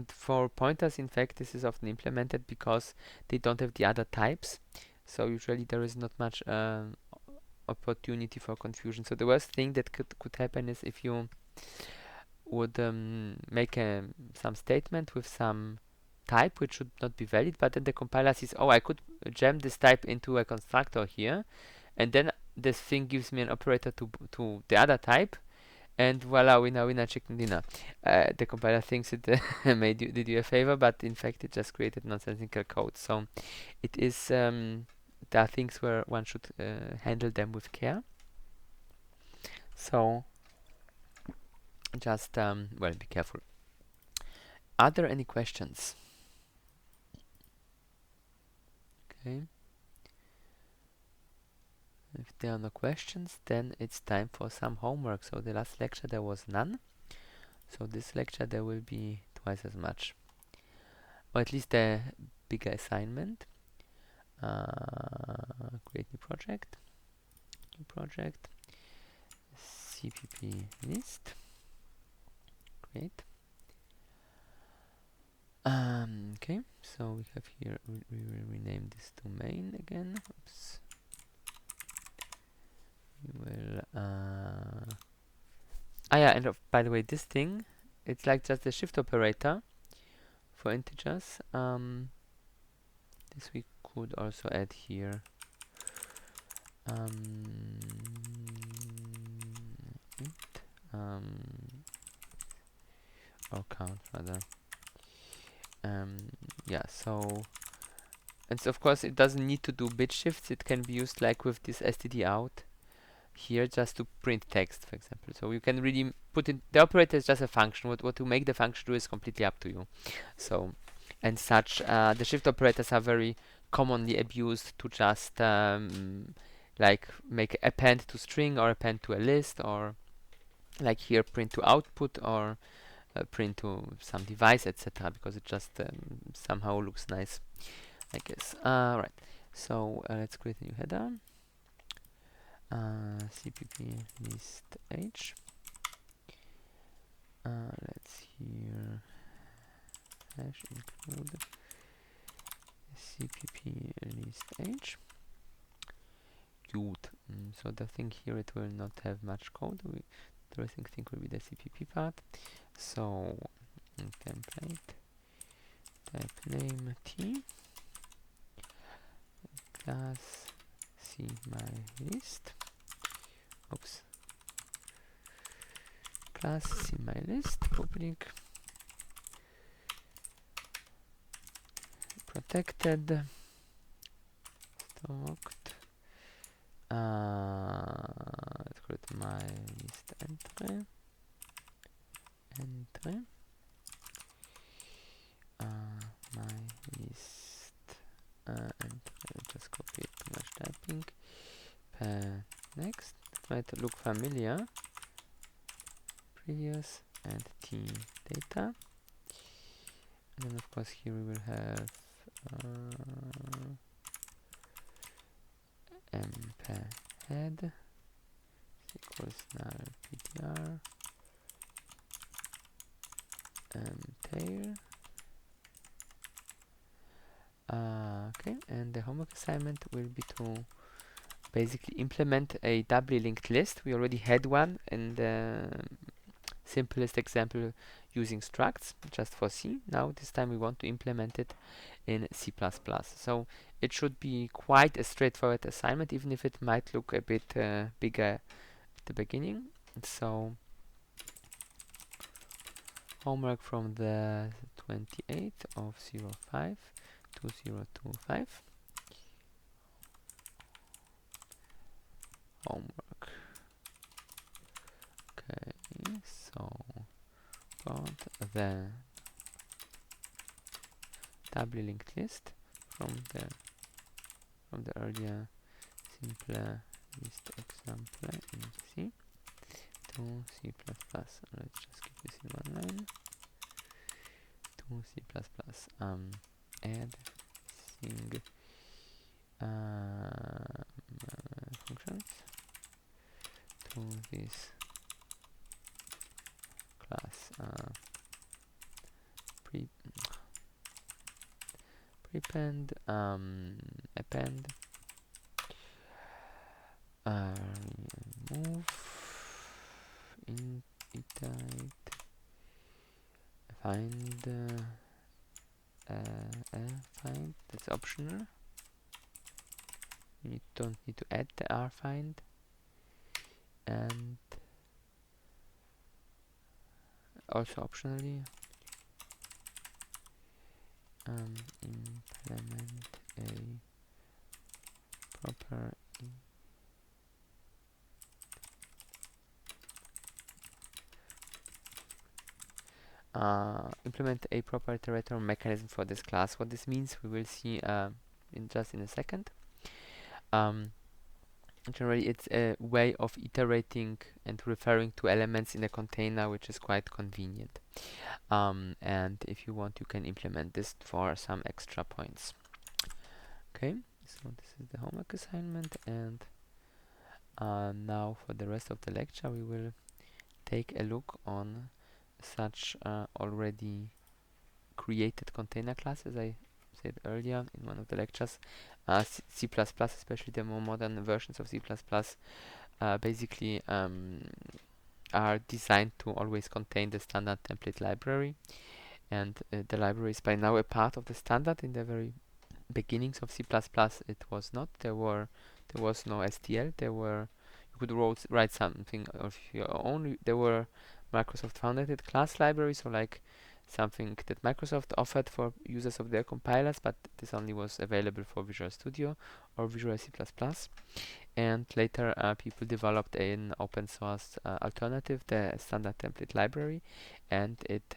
Speaker 1: for pointers, in fact, this is often implemented because they don't have the other types, so usually there is not much opportunity for confusion. So the worst thing that could happen is if you would make some statement with some type which should not be valid, but then the compiler says, oh, I could jam this type into a constructor here, and then this thing gives me an operator to the other type, and voila, winner chicken dinner. The compiler thinks it did you a favor, but in fact it just created nonsensical code. So it is there are things where one should handle them with care. So just well, be careful. Are there any questions? Okay. If there are no questions, then it's time for some homework. So the last lecture there was none. So this lecture there will be twice as much. Or at least a bigger assignment. Create new project. CPP list. Great. Okay, so we have here, we will rename this to main again. Oops. We will, yeah, and by the way, this thing, it's like just a shift operator for integers. This we could also add here. Or count rather. Yeah, so, and so of course it doesn't need to do bit shifts. It can be used like with this std out here, just to print text, for example. So you can really put in, the operator is just a function. What to make the function do is completely up to you. So, and such, the shift operators are very commonly abused to just like make append to string or append to a list, or like here print to output, or print to some device, etc., because it just somehow looks nice, I guess. Right, so let's create a new header. CPP list h. Let's here hash include CPP list h. Good. So the thing here, it will not have much code. The interesting thing will be the CPP part. So template type name t class see my list. Oops. Class see my list public protected stocked. Let's create my list entry. My list and just copy it, too much typing. Next, try to look familiar. Previous and t data. And then of course here we will have head equals null ptr tail. Okay, and the homework assignment will be to basically implement a doubly linked list. We already had one in the simplest example using structs just for C. Now this time we want to implement it in C++. So it should be quite a straightforward assignment, even if it might look a bit bigger at the beginning. So homework from the 28th of 05 2025. Homework. Okay, so got the doubly linked list from the earlier simpler list example in C to C++. Let's just keep this in one line. To C++. Add thing functions to this class. Prepend append remove iterate find find, that's optional. You don't need to add the rfind, and also optionally implement a proper implement a proper iterator mechanism for this class. What this means we will see in a second. Generally it's a way of iterating and referring to elements in a container, which is quite convenient. And if you want, you can implement this for some extra points. Okay, so this is the homework assignment, and now for the rest of the lecture we will take a look on such already created container classes. I said earlier in one of the lectures, C++, especially the more modern versions of C++, basically are designed to always contain the standard template library, and the library is by now a part of the standard. In the very beginnings of C++, it was not. There was no STL. You could write something of your own. There were Microsoft founded class libraries, so like something that Microsoft offered for users of their compilers, but this only was available for Visual Studio or Visual C++. And later people developed an open source alternative, the standard template library, and it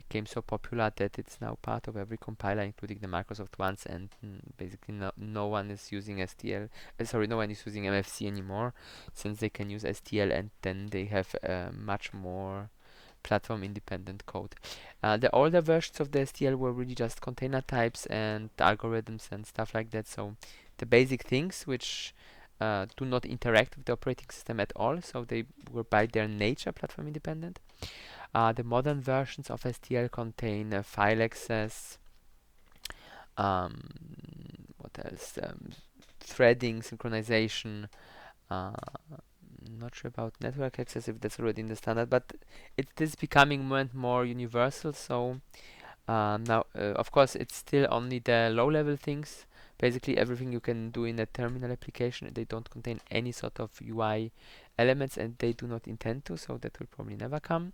Speaker 1: became so popular that it's now part of every compiler, including the Microsoft ones, and basically no one is using STL. Sorry, no one is using MFC anymore, since they can use STL, and then they have much more platform independent code. The older versions of the STL were really just container types and algorithms and stuff like that. So the basic things which do not interact with the operating system at all. So they were by their nature platform independent. The modern versions of STL contain file access, um, what else? Threading, synchronization. Not sure about network access if that's already in the standard, but it is becoming more and more universal. So now, of course, it's still only the low-level things. Basically, everything you can do in a terminal application. They don't contain any sort of UI elements, and they do not intend to, so that will probably never come.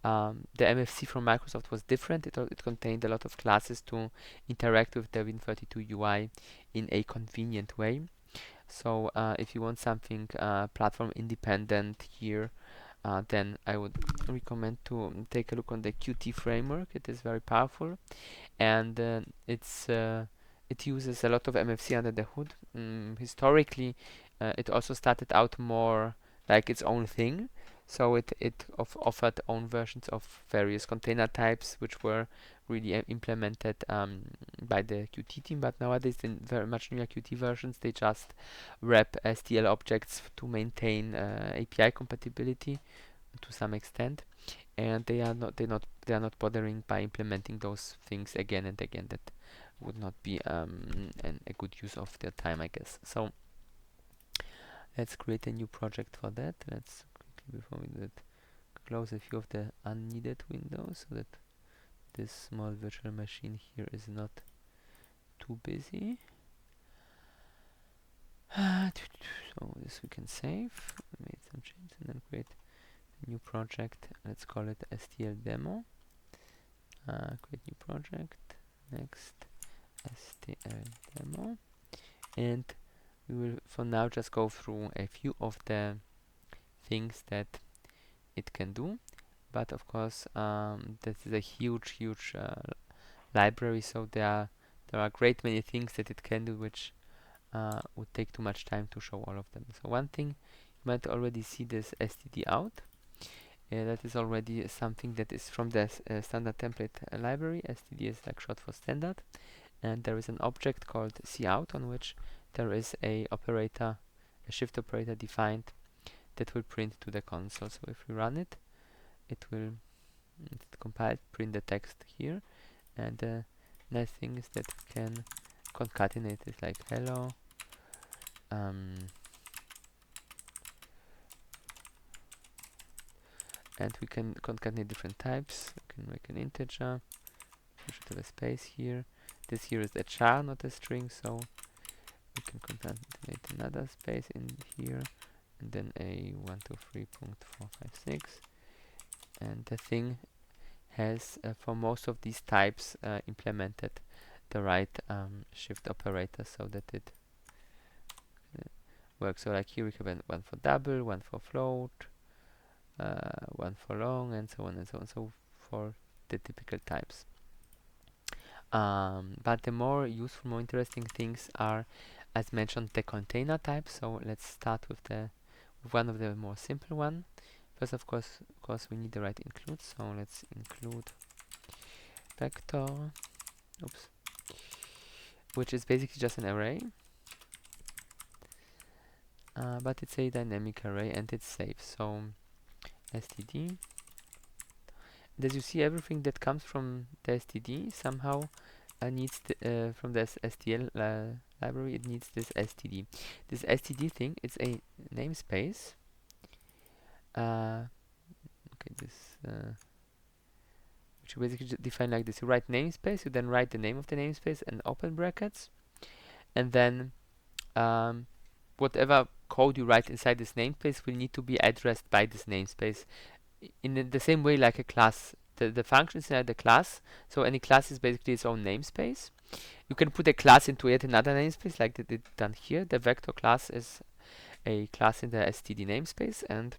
Speaker 1: The MFC from Microsoft was different. It contained a lot of classes to interact with the Win32 UI in a convenient way. So if you want something platform independent here, then I would recommend to take a look on the Qt framework. It is very powerful, and it uses a lot of MFC under the hood. Historically, it also started out more like its own thing. So it offered own versions of various container types, which were really implemented by the Qt team. But nowadays, in very much newer Qt versions, they just wrap STL objects to maintain API compatibility to some extent, and they are not bothering by implementing those things again and again. That would not be a good use of their time, I guess. So let's create a new project for that. Let's quickly, before we do that, close a few of the unneeded windows so that this small virtual machine here is not too busy. So this we can save, made some changes, and then create a new project. Let's call it STL demo. Create new project. Next, STL demo, and we will for now just go through a few of the things that it can do. But of course, this is a huge library, so there are great many things that it can do, which would take too much time to show all of them. So one thing, you might already see this std out. That is already something that is from the standard template library. Std is like short for standard, and there is an object called cout on which there is a operator, a shift operator defined that will print to the console. So if we run it, it will compile, print the text here, and the nice thing is that we can concatenate it like hello. And we can concatenate different types. We can make an integer. We should have a space here. This here is a char, not a string, so we can concatenate another space in here, and then a 123.456. And the thing has, for most of these types, implemented the right shift operator so that it works. So like here we have one for double, one for float, one for long, and so on and so on. So for the typical types. But the more useful, more interesting things are, as mentioned, the container types. So let's start with one of the more simple one. First, of course, we need the right include. So let's include vector, which is basically just an array, but it's a dynamic array and it's safe. So std. And as you see, everything that comes from the std somehow needs from the STL library, it needs this std. This std thing, it's a namespace. Okay, this which you basically define like this. You write namespace, you then write the name of the namespace and open brackets, and then whatever code you write inside this namespace will need to be addressed by this namespace in the same way like a class. The function is inside the class, so any class is basically its own namespace. You can put a class into yet another namespace like they did done here. The vector class is a class in the std namespace, and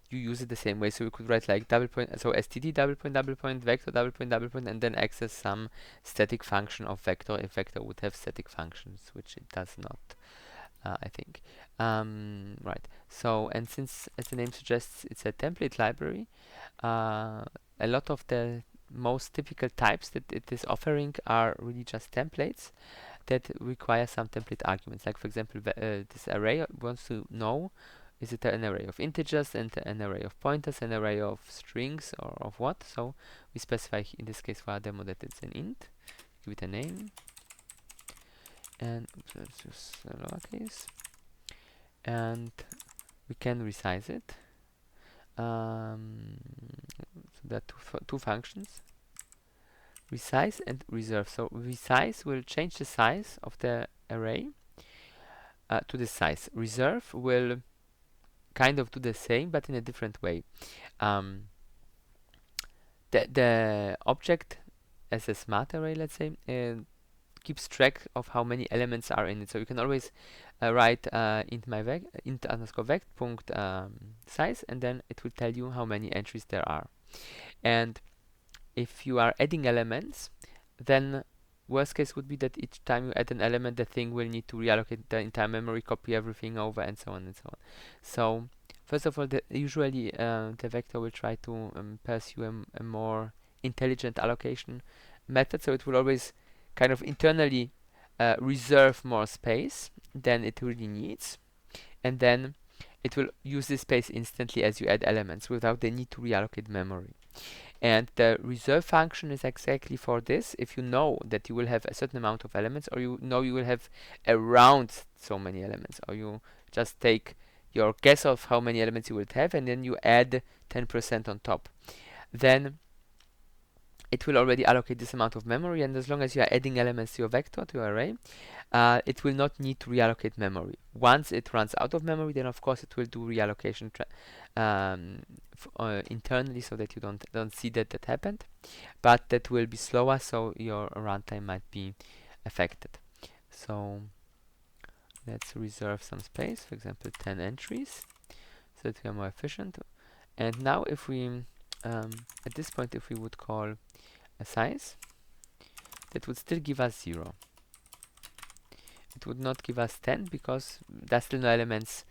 Speaker 1: you use it the same way. So you could write like double point, so std double point vector double point, and then access some static function of vector if vector would have static functions, which it does not, I think. Right. So, and since, as the name suggests, it's a template library, a lot of the most typical types that it is offering are really just templates that require some template arguments. Like for example, this array wants to know, is it an array of integers and an array of pointers, an array of strings, or of what? So we specify in this case for our demo that it's an int, give it a name, and let's use lowercase, and we can resize it. So there are two functions, resize and reserve. So resize will change the size of the array to this size. Reserve will kind of do the same, but in a different way. The object as a smart array, let's say, keeps track of how many elements are in it. So you can always write int underscore vect punct size, and then it will tell you how many entries there are. And if you are adding elements, then worst case would be that each time you add an element, the thing will need to reallocate the entire memory, copy everything over, and so on and so on. So first of all, usually the vector will try to pursue a more intelligent allocation method. So it will always kind of internally reserve more space than it really needs, and then it will use this space instantly as you add elements without the need to reallocate memory. And the reserve function is exactly for this. If you know that you will have a certain amount of elements, or you know you will have around so many elements, or you just take your guess of how many elements you will have, and then you add 10% on top, then it will already allocate this amount of memory. And as long as you are adding elements to your vector, to your array, it will not need to reallocate memory. Once it runs out of memory, then of course it will do reallocation internally, so that you don't see that happened, but that will be slower, so your runtime might be affected. So let's reserve some space, for example 10 entries, so that we are more efficient. And now if we at this point, if we would call a size, that would still give us 0. It would not give us 10 because there's still no elements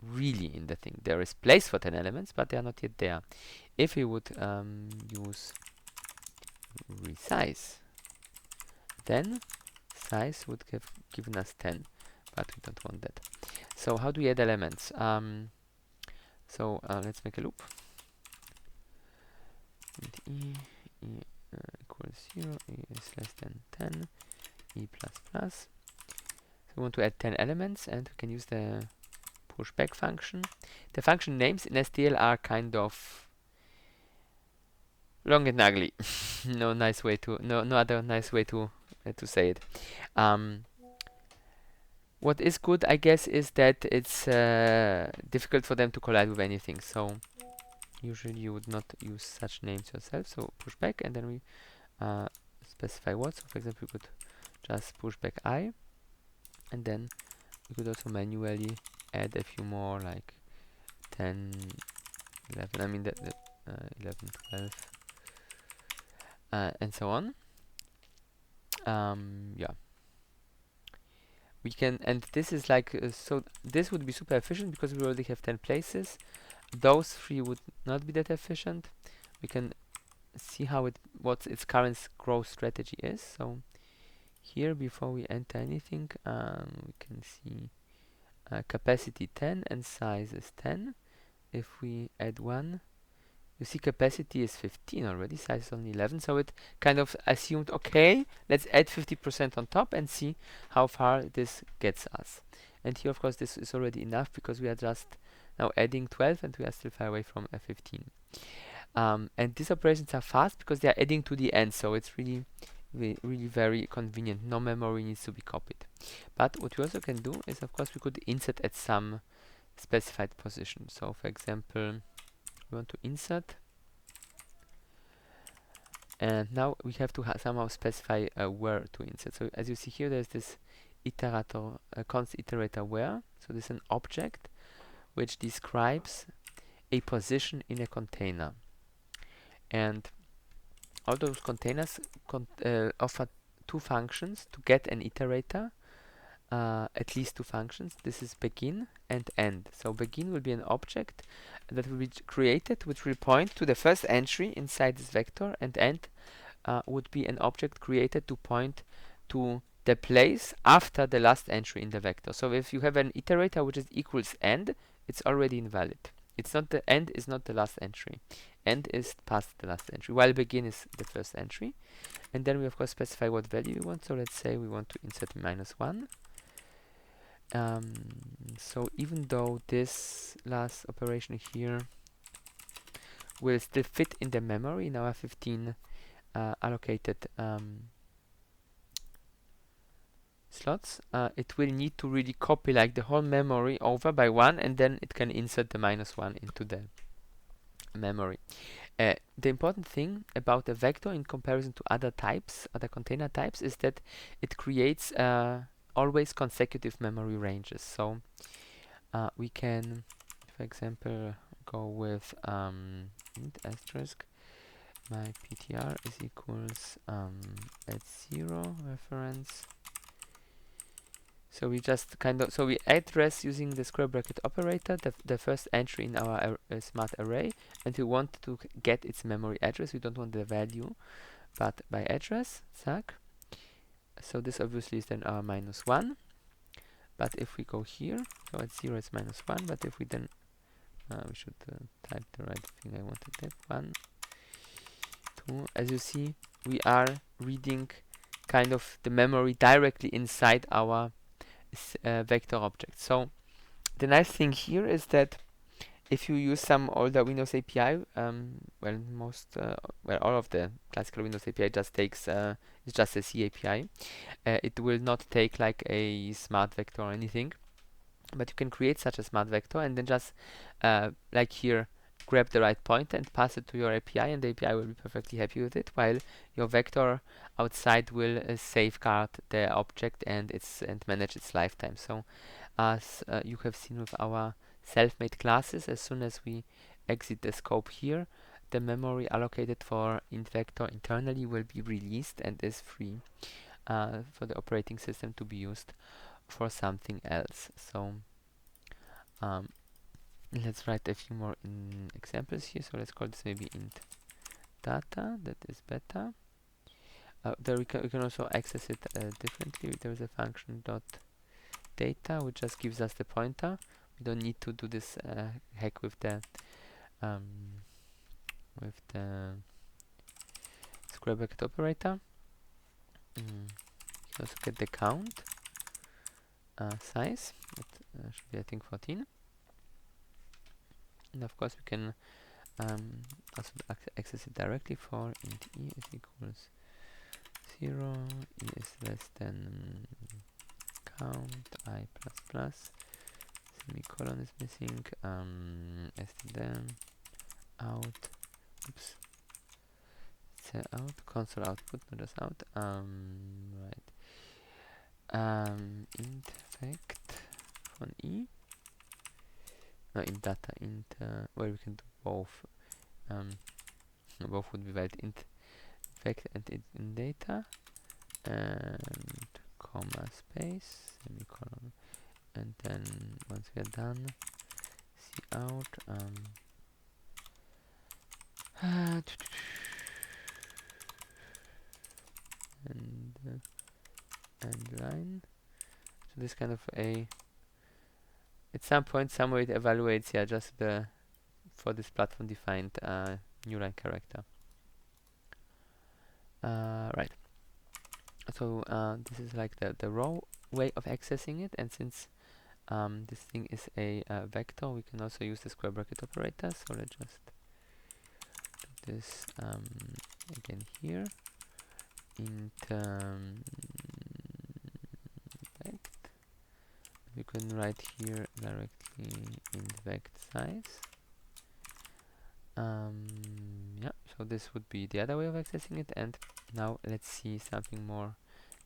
Speaker 1: really in the thing. There is place for 10 elements, but they are not yet there. If we would use resize, then size would have given us 10, but we don't want that. So how do we add elements? Let's make a loop. E equals 0, e is less than 10, e plus plus. So we want to add 10 elements, and we can use the pushback function. The function names in STL are kind of long and ugly. No other nice way to say it. What is good, I guess, is that it's difficult for them to collide with anything. So usually you would not use such names yourself. So pushback, and then we specify what. So for example, we could just pushback I, and then we could also manually add a few more, like 10, 11, I mean 11, 12, and so on. Yeah, we can, and this is like so this would be super efficient because we already have 10 places. Those 3 would not be that efficient. We can see what its current growth strategy is. So here, before we enter anything, we can see capacity 10 and size is 10. If we add 1, you see capacity is 15 already, size is only 11, so it kind of assumed, okay, let's add 50% on top and see how far this gets us. And here, of course, this is already enough because we are just now adding 12 and we are still far away from a 15. And these operations are fast because they are adding to the end, so it's really very convenient. No memory needs to be copied. But what we also can do is, of course, we could insert at some specified position. So for example, we want to insert, and now we have to somehow specify where to insert. So as you see here, there's this const iterator where. So this is an object which describes a position in a container. And all those containers offer two functions to get an iterator, at least two functions. This is begin and end. So begin will be an object that will be created, which will point to the first entry inside this vector, and end would be an object created to point to the place after the last entry in the vector. So if you have an iterator which is equals end, it's already invalid. It's not the end is not the last entry. End is past the last entry, while begin is the first entry. And then we of course specify what value we want. So let's say we want to insert -1. So even though this last operation here will still fit in the memory in our 15 allocated slots, it will need to really copy like the whole memory over by 1, and then it can insert the -1 into the memory. The important thing about a vector in comparison to other types, other container types, is that it creates always consecutive memory ranges. So we can, for example, go with int asterisk my ptr is equals at 0 reference. So we just so we address using the square bracket operator the first entry in our smart array, and we want to get its memory address. We don't want the value, but by address, zack. So this obviously is then our -1. But if we go here, so at 0 it's -1, but if we then we should type the right thing I wanted to type, 1, 2. As you see, we are reading kind of the memory directly inside our vector object. So the nice thing here is that if you use some older Windows API, well, all of the classical Windows API just takes it's just a C API. It will not take like a smart vector or anything, but you can create such a smart vector and then just like here, grab the right pointer and pass it to your API, and the API will be perfectly happy with it, while your vector outside will safeguard the object and manage its lifetime. So as you have seen with our self-made classes, as soon as we exit the scope here, the memory allocated for int vector internally will be released and is free for the operating system to be used for something else. So let's write a few more examples here. So let's call this maybe int data. That is better. There we can also access it differently. There is a function dot data which just gives us the pointer. We don't need to do this hack with the square bracket operator. You can also get the count size. That should be I think 14. And of course we can also access it directly for int e is equals 0, e is less than count I plus plus, semicolon is missing, std out, oops, it's out, console output, not just out, right, int fact von e, no, int data, int, well, we can do both, both would be valid, int fact and int data, and comma space, semicolon, and then once we are done, cout, and line. So this kind of at some point somewhere it evaluates just for this platform defined new line character. Right. So this is like the raw way of accessing it, and since this thing is a vector, we can also use the square bracket operator. So let's just do this again here. Int vect. We can write here directly int vect size. Yeah, so this would be the other way of accessing it. And now let's see something more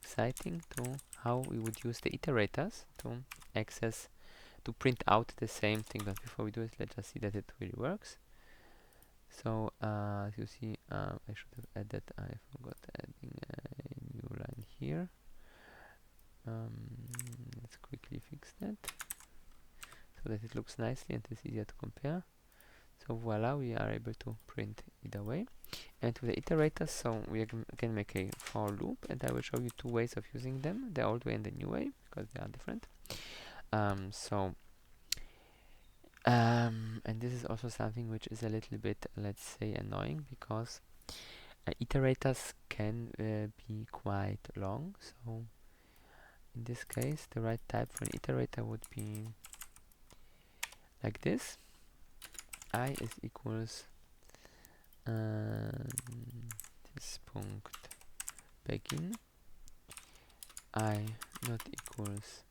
Speaker 1: exciting, to how we would use the iterators to access to print out the same thing, but before we do it, let's just see that it really works. So as you see, I should have added, I forgot adding a new line here. Let's quickly fix that so that it looks nicely and it's easier to compare. So voila, we are able to print either way. And with the iterators, so we can make a for loop, and I will show you two ways of using them, the old way and the new way, because they are different. And this is also something which is a little bit, let's say, annoying, because iterators can be quite long. So in this case, the right type for an iterator would be like this. I is equals this punct begin, I not equals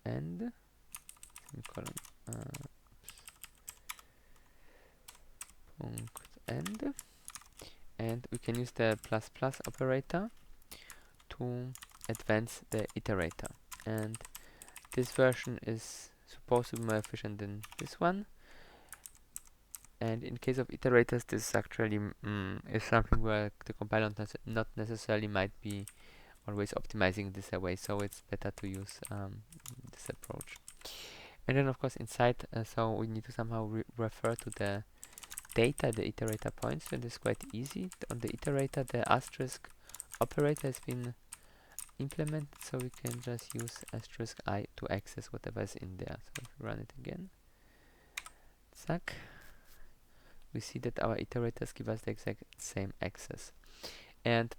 Speaker 1: end, semicolon, punct end, and we can use the plus plus operator to advance the iterator. And this version is supposed to be more efficient than this one. And in case of iterators, this actually is something where the compiler not necessarily might be always optimizing this away, so it's better to use this approach. And then of course inside, so we need to somehow refer to the data the iterator points to, and it's quite easy. On the iterator, the asterisk operator has been implemented, so we can just use asterisk I to access whatever is in there. So if we run it again, zack, we see that our iterators give us the exact same access. And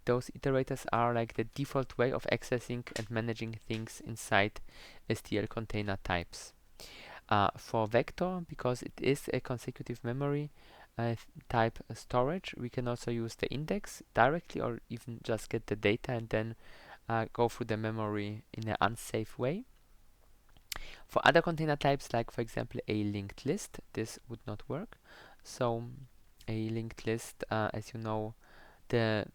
Speaker 1: those iterators are like the default way of accessing and managing things inside STL container types. For vector, because it is a consecutive memory type storage, we can also use the index directly, or even just get the data and then go through the memory in an unsafe way. For other container types, like for example a linked list, this would not work. So a linked list, as you know, the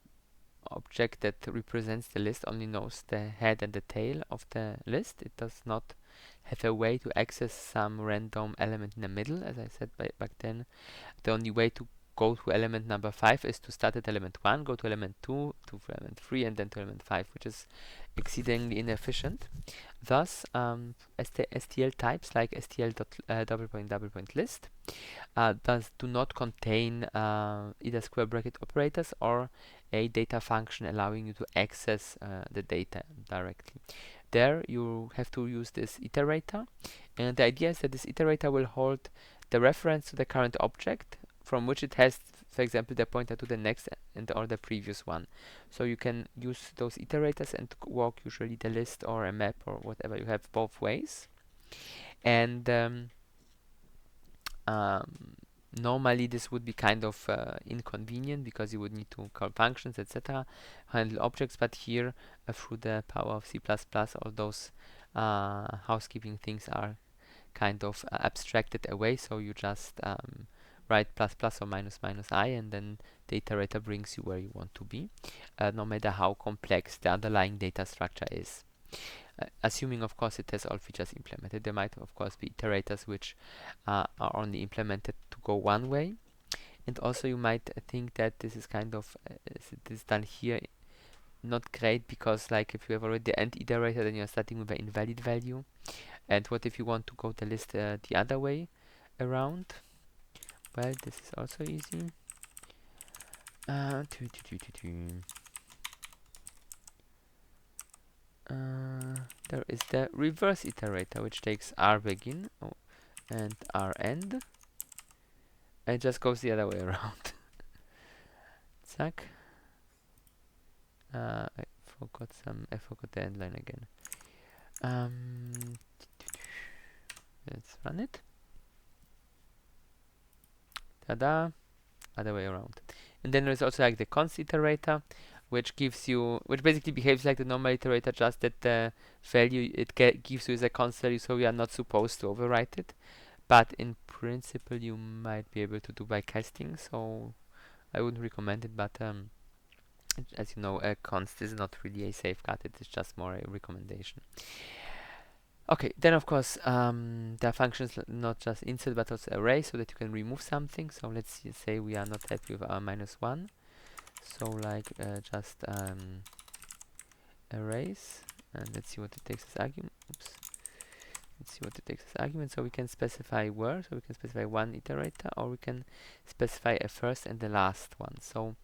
Speaker 1: object that represents the list only knows the head and the tail of the list. It does not have a way to access some random element in the middle. As I said back then, the only way to go to element number 5 is to start at element 1, go to element 2, to element 3, and then to element 5, which is exceedingly inefficient. Thus, STL types like STL double point list do not contain either square bracket operators or a data function allowing you to access the data directly. There you have to use this iterator, and the idea is that this iterator will hold the reference to the current object from which it has, for example, the pointer to the next and or the previous one. So you can use those iterators and walk usually the list or a map or whatever you have both ways. And normally this would be kind of inconvenient, because you would need to call functions, etc., handle objects, but here through the power of C++, all those housekeeping things are kind of abstracted away, so you just write plus plus or minus minus I, and then the iterator brings you where you want to be, no matter how complex the underlying data structure is. Assuming, of course, it has all features implemented. There might, of course, be iterators which are only implemented to go one way. And also you might think that this is kind of, this done here, not great, because like if you have already the end iterator, then you're starting with an invalid value. And what if you want to go the list the other way around? Well, this is also easy. There is the reverse iterator, which takes rbegin and rend and just goes the other way around. Zack. I forgot the end line again. Let's run it. Tada! Other way around. And then there's also like the const iterator, which basically behaves like the normal iterator, just that the value it gives you is a const value, so we are not supposed to overwrite it. But in principle, you might be able to do by casting, so I wouldn't recommend it. But as you know, a const is not really a safeguard; it is just more a recommendation. Okay, then of course there are functions not just insert but also array, so that you can remove something. So let's say we are not happy with our -1, so like just arrays, and let's see what it takes as argument. Oops. Let's see what it takes as argument. So we can specify where, so we can specify one iterator, or we can specify a first and the last one. So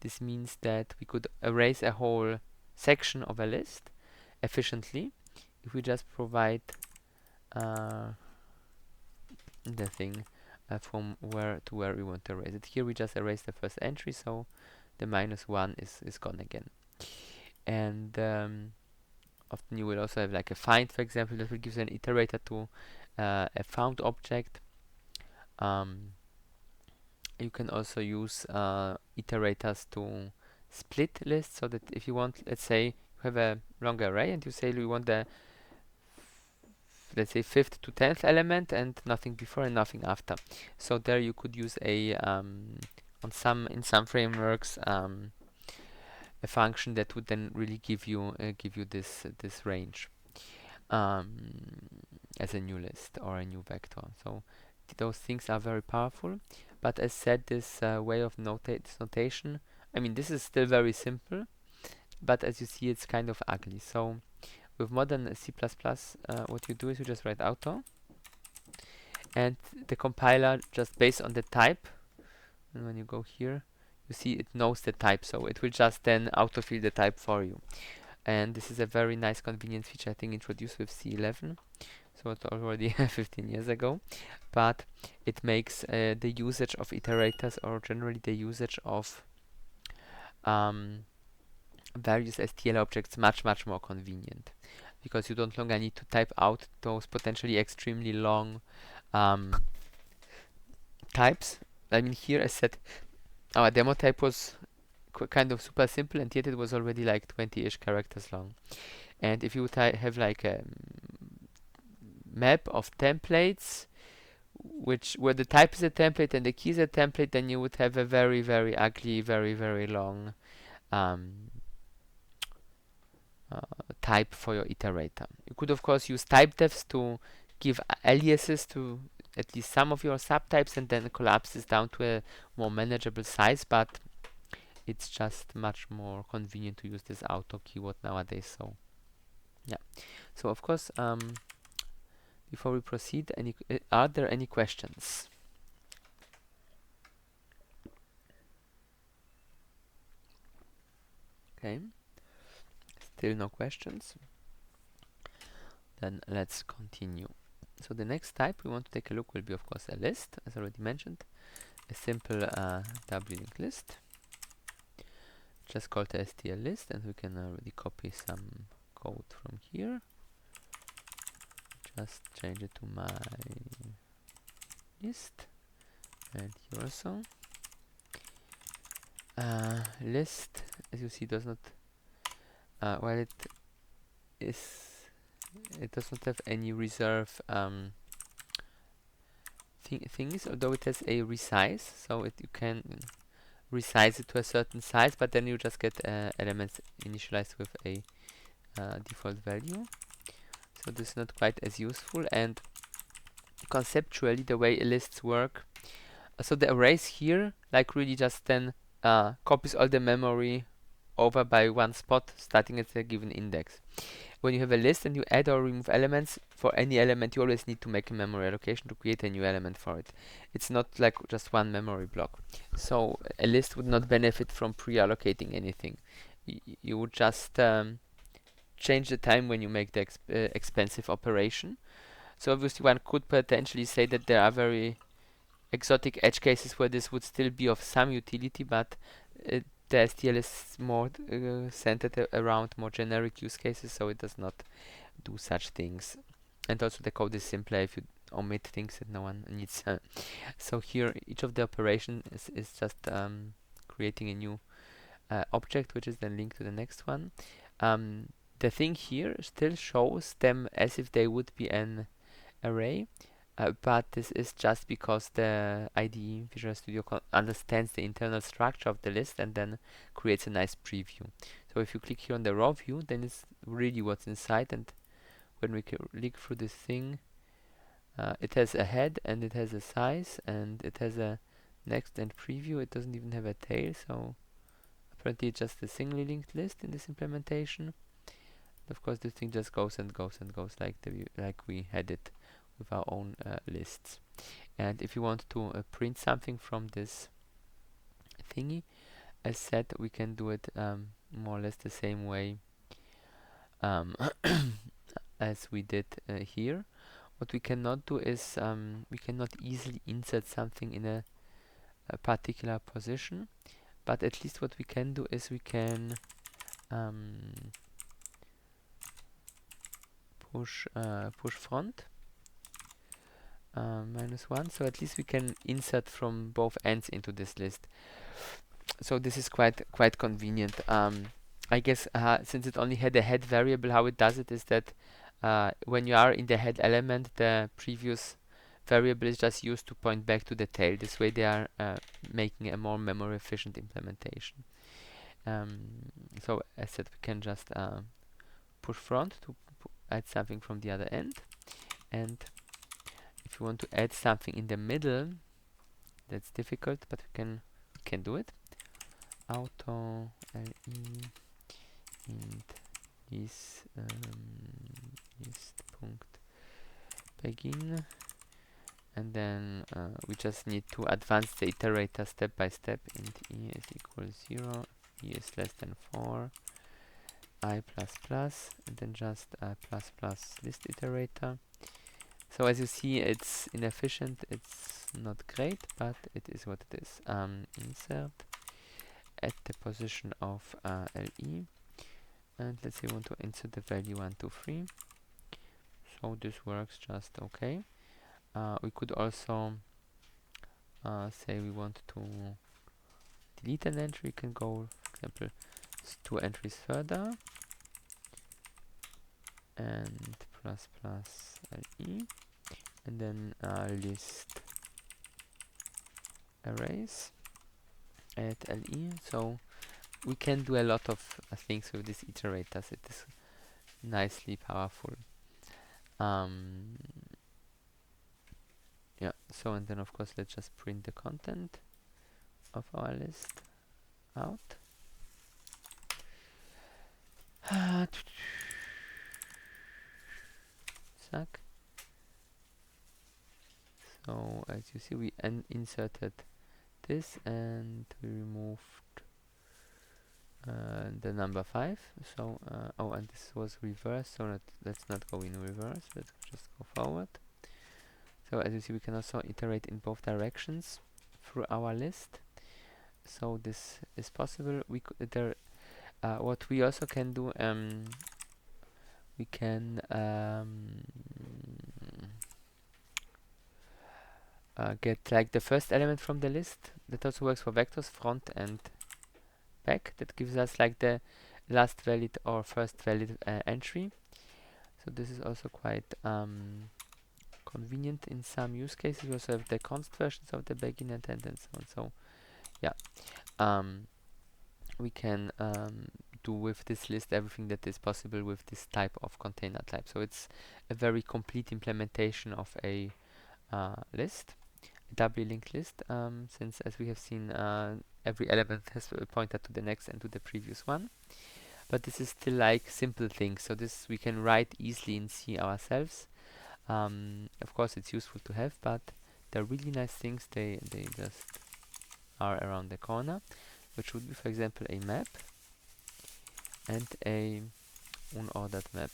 Speaker 1: this means that we could erase a whole section of a list efficiently if we just provide the thing from where to where we want to erase it. Here we just erase the first entry, so the -1 is gone again. And often you will also have like a find, for example, that will give you an iterator to a found object. You can also use iterators to split lists, so that if you want, let's say you have a longer array and you say you want the, let's say, 5th to 10th element and nothing before and nothing after. So there you could use a in some frameworks a function that would then really give you this range as a new list or a new vector. So those things are very powerful. But as said, this way of this notation, I mean, this is still very simple, but as you see, it's kind of ugly. So with modern C++, what you do is you just write auto, and the compiler, just based on the type, and when you go here, you see it knows the type, so it will just then autofill the type for you. And this is a very nice convenience feature, I think, introduced with C11, so it's already 15 years ago, but it makes the usage of iterators, or generally the usage of various STL objects, much more convenient, because you don't longer need to type out those potentially extremely long types. I mean, here I said our demo type was kind of super simple, and yet it was already like 20-ish characters long. And if you would have like a map of templates where the type is a template and the key is a template, then you would have a very ugly, very long type for your iterator. You could of course use type defs to give aliases to at least some of your subtypes and then collapse this down to a more manageable size, but it's just much more convenient to use this auto keyword nowadays. So yeah, so of course before we proceed, are there any questions? Okay, still no questions. Then let's continue. So the next type we want to take a look will be of course a list, as already mentioned, a simple wlinked list, just called the STL list, and we can already copy some code from here. Just change it to my list, and here also. List, as you see, does not while it does not have any reserve things, although it has a resize, so you can resize it to a certain size, but then you just get elements initialized with a default value. So this is not quite as useful. And conceptually, the way lists work, so the arrays here like really just then copies all the memory over by one spot, starting at a given index. When you have a list and you add or remove elements, for any element you always need to make a memory allocation to create a new element for it. It's not like just one memory block. So a list would not benefit from pre-allocating anything. You would just change the time when you make the expensive operation. So obviously one could potentially say that there are very exotic edge cases where this would still be of some utility, but the STL is more centered around more generic use cases, so it does not do such things. And also the code is simpler if you omit things that no one needs. So here each of the operations is just creating a new object, which is then linked to the next one. The thing here still shows them as if they would be an array, but this is just because the IDE Visual Studio understands the internal structure of the list and then creates a nice preview. So if you click here on the raw view, then it's really what's inside, and when we click through this thing, it has a head and it has a size and it has a next and preview. It doesn't even have a tail, so apparently it's just a singly linked list in this implementation. Of course, this thing just goes and goes and goes like we had it with our own lists. And if you want to print something from this thingy, as said, we can do it more or less the same way as we did here. What we cannot do is we cannot easily insert something in a particular position, but at least what we can do is we can push front -1, so at least we can insert from both ends into this list. So this is quite convenient. I guess since it only had a head variable, how it does it is that when you are in the head element, the previous variable is just used to point back to the tail. This way they are making a more memory efficient implementation. So as said, we can just push front to add something from the other end, and if you want to add something in the middle, that's difficult, but we can do it. Auto li int Punkt begin, and then we just need to advance the iterator step by step. Int e is equals 0, e is less than 4, I plus plus, and then just plus plus list iterator. So as you see, it's inefficient, it's not great, but it is what it is. Insert at the position of LE, and let's say we want to insert the value 1, 2, 3. So this works just okay. We could also say we want to delete an entry. We can go, for example, 2 entries further, and plus plus LE, and then list arrays at LE. So we can do a lot of things with these iterators. It is nicely powerful. Yeah, so and then of course let's just print the content of our list out. Suck. So as you see, we inserted this and we removed the number 5. So oh, and this was reversed, so let's not go in reverse, let's just go forward. So as you see, we can also iterate in both directions through our list. So this is possible. We what we also can do, we can get like the first element from the list. That also works for vectors, front and back. That gives us like the last valid or first valid entry. So this is also quite convenient in some use cases. We also have the const versions of the begin and end and so on. So yeah, we can do with this list everything that is possible with this type of container type. So it's a very complete implementation of a list, a doubly linked list, since as we have seen, every element has a pointer to the next and to the previous one. But this is still like simple things, so this we can write easily in C ourselves. Of course it's useful to have, but they're really nice things. They just are around the corner, which would be, for example, a map and a unordered map.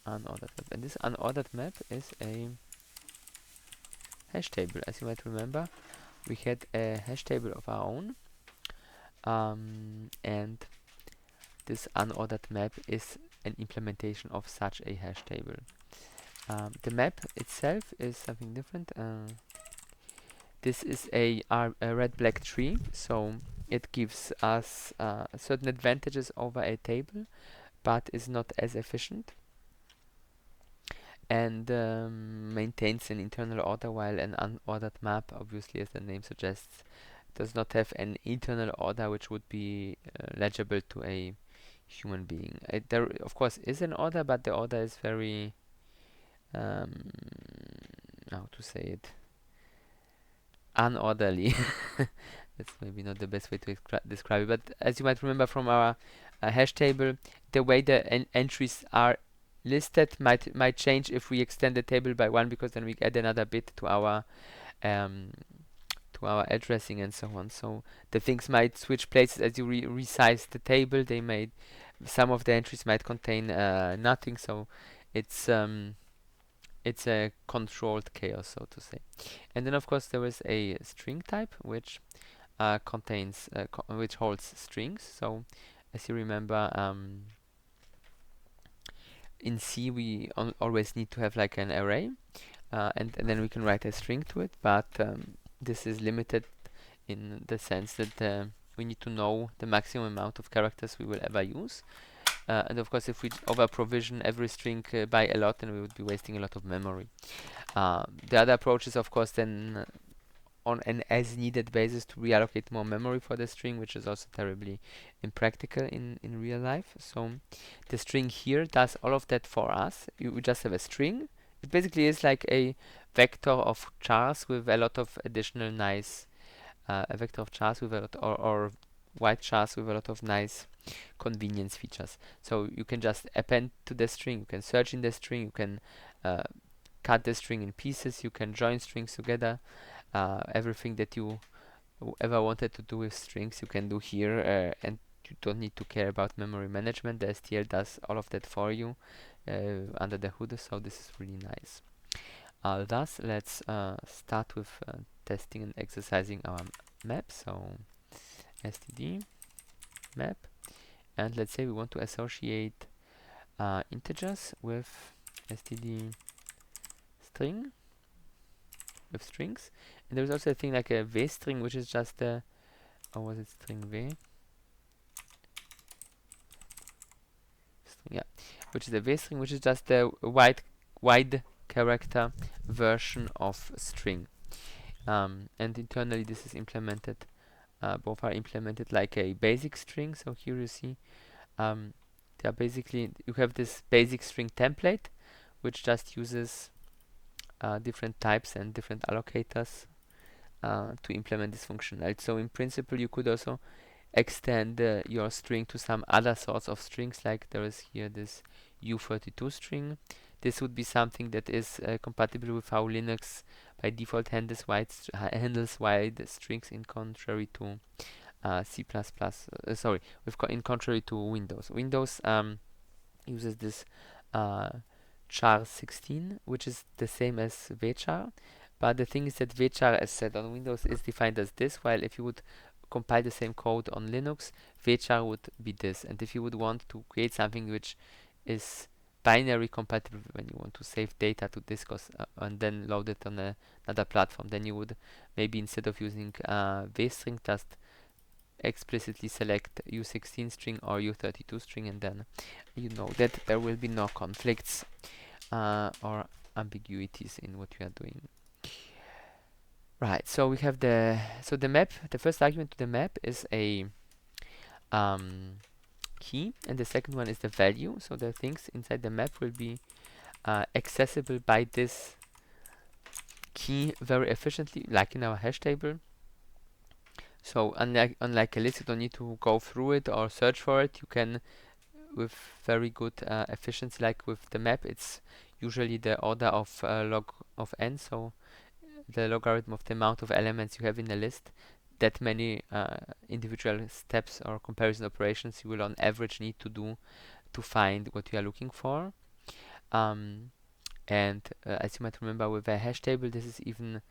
Speaker 1: Unordered map. And this unordered map is a hash table. As you might remember, we had a hash table of our own, and this unordered map is an implementation of such a hash table. The map itself is something different. This is a red-black tree, so it gives us certain advantages over a table, but is not as efficient, and maintains an internal order, while an unordered map, obviously as the name suggests, does not have an internal order which would be legible to a human being. There, of course, is an order, but the order is very, um, how to say it, unorderly. That's maybe not the best way to describe it, but as you might remember from our hash table, the way the entries are listed might change if we extend the table by one, because then we add another bit um, to our addressing and so on. So the things might switch places as you resize the table. Some of the entries might contain nothing. So it's it's a controlled chaos, so to say. And then of course there is a string type which which holds strings. So as you remember, in C we always need to have like an array, and then we can write a string to it, but this is limited in the sense that we need to know the maximum amount of characters we will ever use. And of course, if we over provision every string by a lot, then we would be wasting a lot of memory. The other approach is, of course, then on an as needed basis to reallocate more memory for the string, which is also terribly impractical in real life. So the string here does all of that for us. We just have a string. It basically is like a vector of chars with a lot of additional nice a vector of chars with a lot, or white chars with a lot of nice convenience features. So you can just append to the string, you can search in the string, you can cut the string in pieces, you can join strings together. Everything that you ever wanted to do with strings you can do here, and you don't need to care about memory management. The STL does all of that for you under the hood, so this is really nice. Thus, let's start with testing and exercising our map. So std map, and let's say we want to associate integers with std string, with strings. And there's also a thing like a v string, which is just a, or was it string v? String, yeah, which is a v string, which is just a wide character version of string. And internally this is implemented, both are implemented like a basic string. So here you see they are basically, you have this basic string template which just uses different types and different allocators to implement this functionality. So in principle you could also extend your string to some other sorts of strings, like there is here this U32 string. This would be something that is compatible with how Linux by default handles wide strings, in contrary to C++. Sorry, in contrary to Windows. Windows uses this char 16, which is the same as vchar. But the thing is that vchar, as said on Windows, is defined as this, while if you would compile the same code on Linux, vchar would be this. And if you would want to create something which is binary compatible when you want to save data to disk and then load it on another platform, then you would maybe, instead of using vstring, just explicitly select U16 string or U32 string, and then you know that there will be no conflicts or ambiguities in what you are doing. Right, so we have the map. The first argument to the map is a key, and the second one is the value. So the things inside the map will be accessible by this key very efficiently, like in our hash table. So unlike a list, you don't need to go through it or search for it. You can, with very good efficiency, like with the map, it's usually the order of log of n, so the logarithm of the amount of elements you have in a list. That many individual steps or comparison operations you will on average need to do to find what you are looking for. And as you might remember with a hash table, this is even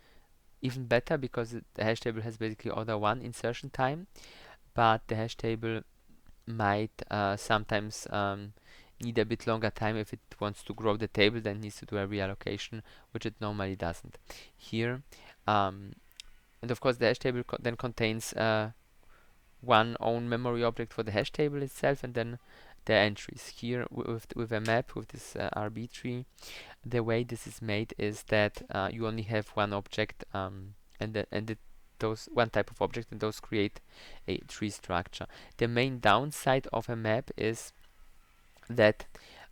Speaker 1: better, because the hash table has basically order 1 insertion time, but the hash table might sometimes need a bit longer time if it wants to grow the table, then needs to do a reallocation, which it normally doesn't. Here, and of course the hash table then contains one own memory object for the hash table itself, and then the entries. Here with a map, with this RB tree, the way this is made is that you only have one object, and those one type of object, and those create a tree structure. The main downside of a map is that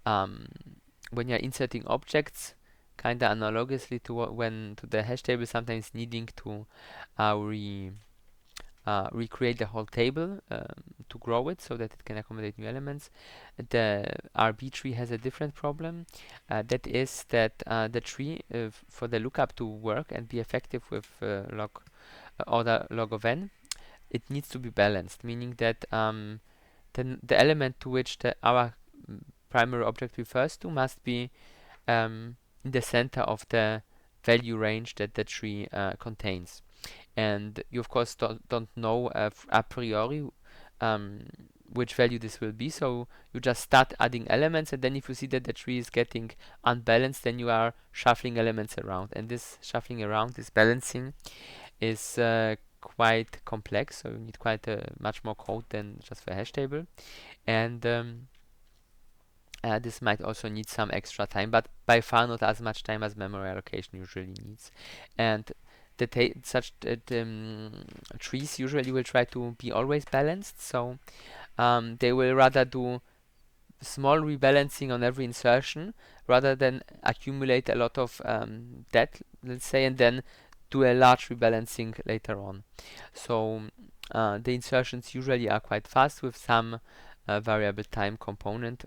Speaker 1: when you're inserting objects, kind of analogously to when to the hash table, sometimes needing to recreate the whole table to grow it so that it can accommodate new elements. The RB tree has a different problem. That is that the tree, for the lookup to work and be effective with order log of n, it needs to be balanced, meaning that then the element to which our primary object refers to must be in the center of the value range that the tree contains. And you of course don't know a priori which value this will be, so you just start adding elements, and then if you see that the tree is getting unbalanced, then you are shuffling elements around, and this shuffling around, this balancing, is quite complex, so you need quite much more code than just for a hash table. And this might also need some extra time, but by far not as much time as memory allocation usually needs. And trees usually will try to be always balanced, so they will rather do small rebalancing on every insertion rather than accumulate a lot of that, let's say, and then do a large rebalancing later on. So the insertions usually are quite fast with some variable time component,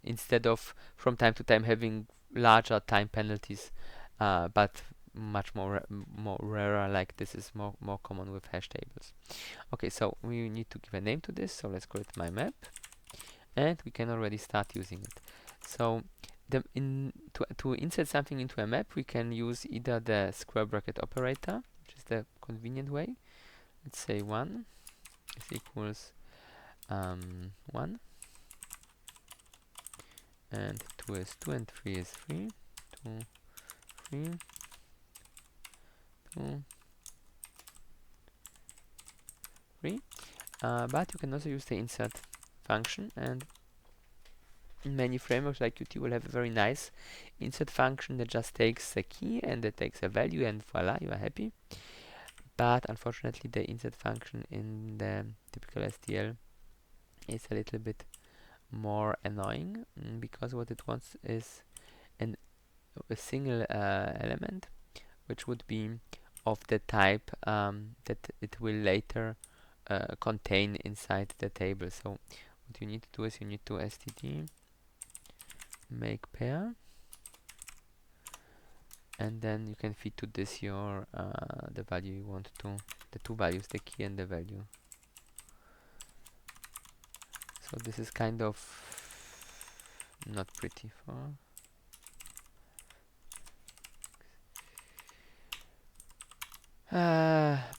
Speaker 1: instead of from time to time having larger time penalties, but much more rarer, like this is more common with hash tables. Okay, so we need to give a name to this, so let's call it my map, and we can already start using it. So to insert something into a map, we can use either the square bracket operator, which is the convenient way. Let's say 1 is equals 1, and 2 is 2, and 3 is 3, 2, 3, 2, 3. But you can also use the insert function, and many frameworks like Qt will have a very nice insert function that just takes a key and it takes a value, and voila, you are happy. But unfortunately, the insert function in the typical STL is a little bit more annoying, because what it wants is a single element, which would be of the type that it will later contain inside the table. So what you need to do is you need to std make pair, and then you can feed to this your the value you want to, the two values, the key and the value. So this is kind of not pretty for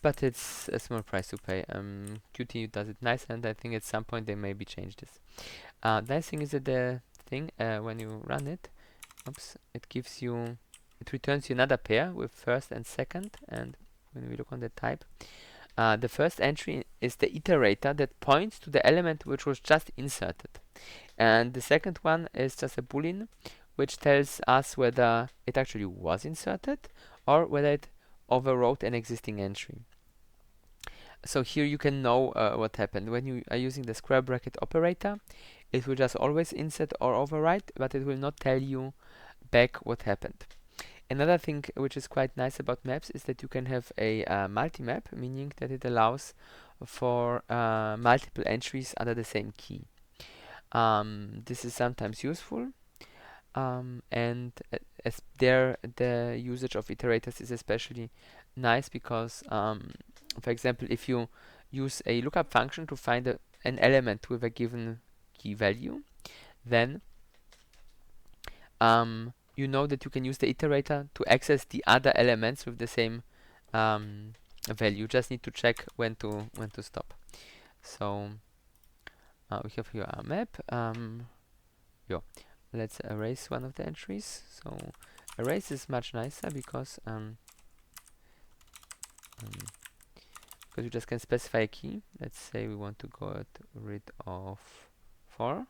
Speaker 1: but it's a small price to pay. Qt does it nice, and I think at some point they maybe change this. Nice thing is that the thing, when you run it, it gives you, it returns you another pair with first and second. And when we look on the type, the first entry is the iterator that points to the element which was just inserted, and the second one is just a boolean which tells us whether it actually was inserted or whether it overwrote an existing entry. So here you can know what happened. When you are using the square bracket operator, it will just always insert or overwrite, but it will not tell you back what happened. Another thing which is quite nice about maps is that you can have a multi-map, meaning that it allows for multiple entries under the same key. This is sometimes useful, and as the usage of iterators is especially nice because, for example, if you use a lookup function to find an element with a given key value, then you know that you can use the iterator to access the other elements with the same value. You just need to check when to stop. So we have here our map. Let's erase one of the entries. So erase is much nicer because you just can specify a key. Let's say we want to get rid of 4,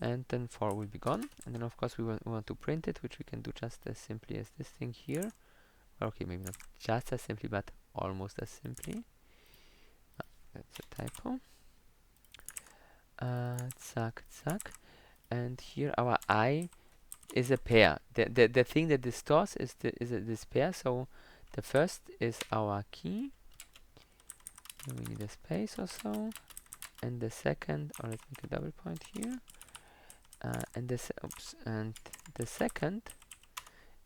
Speaker 1: and then 4 will be gone. And then of course we want to print it, which we can do just as simply as this thing here, Okay, maybe not just as simply, but almost as simply. That's a typo. Zack, zack. And here our I is a pair. The thing that this stores is this pair. So the first is our key. Then we need a space or so. And the second, or let's make a double point here. And the second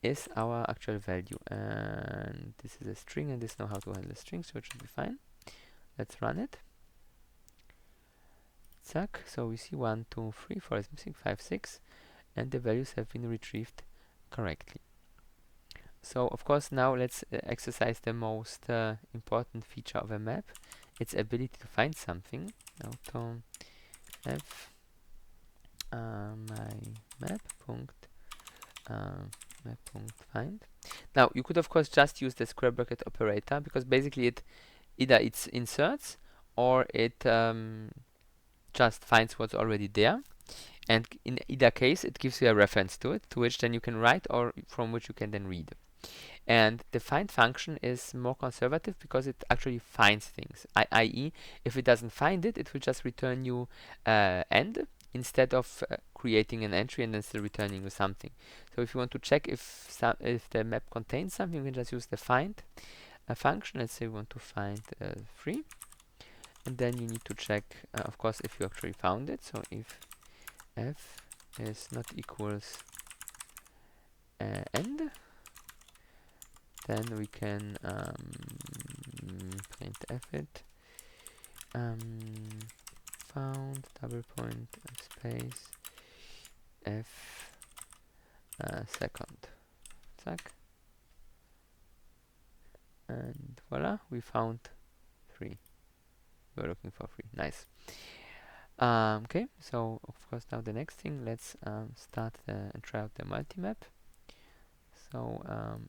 Speaker 1: is our actual value. And this is a string, and this know how to handle strings, so it should be fine. Let's run it. Zack. So we see 1, 2, 3, 4 is missing, 5, 6, and the values have been retrieved correctly. So of course now let's exercise the most important feature of a map, its ability to find something. Auto f my map punct map punct find. Now you could of course just use the square bracket operator, because basically it either it inserts or it just finds what's already there, and in either case it gives you a reference to it, to which then you can write or from which you can then read. And the find function is more conservative because it actually finds things, i.e. if it doesn't find it, it will just return you end instead of creating an entry and then still returning you something. So if you want to check if the map contains something, you can just use the find function. Let's say we want to find 3, and then you need to check of course if you actually found it. So if f is not equals end, then we can printf it found double point space f second, zack, and voila, we found 3. We're looking for 3. Nice. Okay, so of course now the next thing, let's start and try out the multimap. So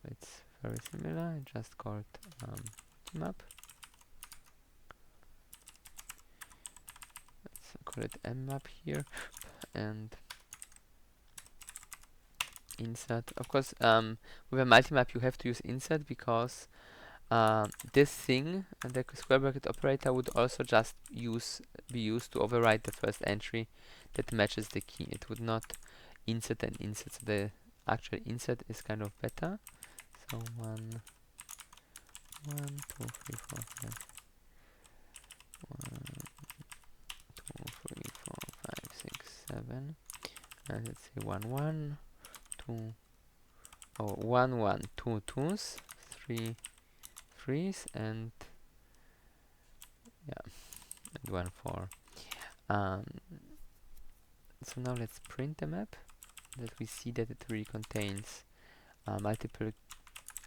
Speaker 1: it's very similar, just called multimap. Let's call it mmap here, and insert. Of course, with a multimap you have to use insert, because this thing and the square bracket operator would also just be used to override the first entry that matches the key. It would not insert and insert. So the actual insert is kind of better. So 1, 2, 3, 4, 5. 1, 2, 3, 4, 5, 6, 7. And let's say 1, 1, 2. Oh, 1, 1, 2 2s, 3 3s, and yeah, and 1 4. So now let's print the map, that we see that it really contains multiple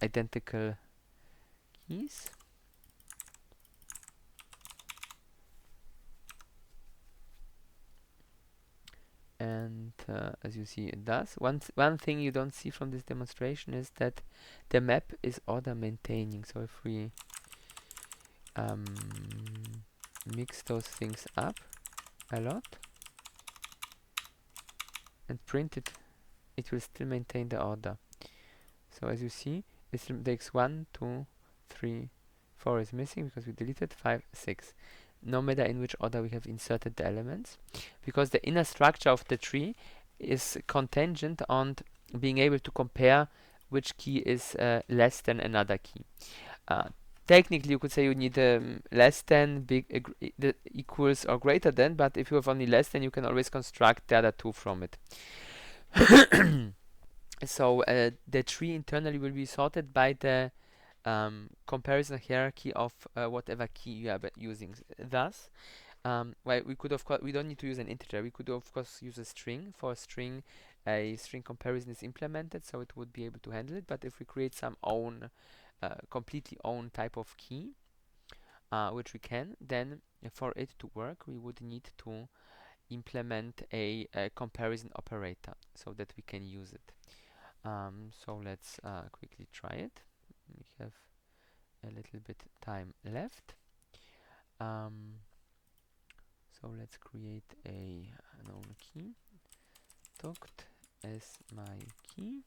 Speaker 1: identical keys. And as you see, it does. One thing you don't see from this demonstration is that the map is order maintaining. So if we mix those things up a lot and print it, it will still maintain the order. So as you see, it takes 1, 2, 3, 4 is missing because we deleted 5, 6. No matter in which order we have inserted the elements, because the inner structure of the tree is contingent on being able to compare which key is less than another key. Technically, you could say you need less than, equals, or greater than, but if you have only less than, you can always construct the other two from it. So the tree internally will be sorted by the comparison hierarchy of whatever key you are using. Thus, well, we could of course, we don't need to use an integer. We could of course use a string. For a string comparison is implemented, so it would be able to handle it. But if we create some own, completely own type of key, which we can, then for it to work, we would need to implement a comparison operator so that we can use it. So let's quickly try it. We have a little bit time left. So let's create a known key. Doct as my key.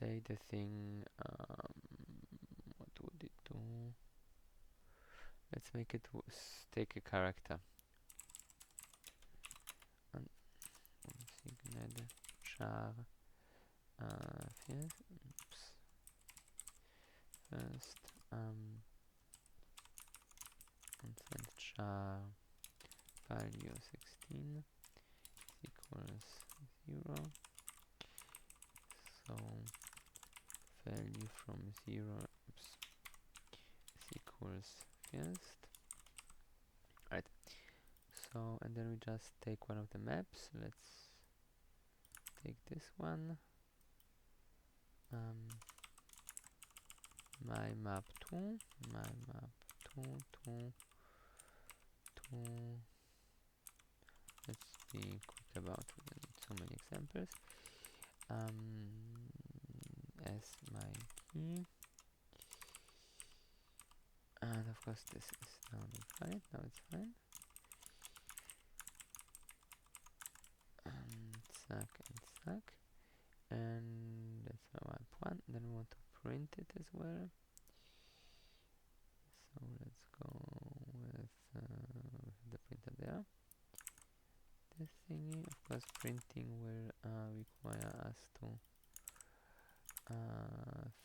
Speaker 1: say the thing, what would it do? Let's make it take a character. And signed char first and send char value 16 equals 0. So value from 0 is equals first. Right. So, and then we just take one of the maps. Let's take this one. My map 2. My map 2 to. Let's be quick about it. We don't need so many examples. As my key. And of course this is now defined. Now it's fine. And suck. And that's my map 1. Then we want to print it as well. So let's go with the printer there. This thingy, of course, printing will require us to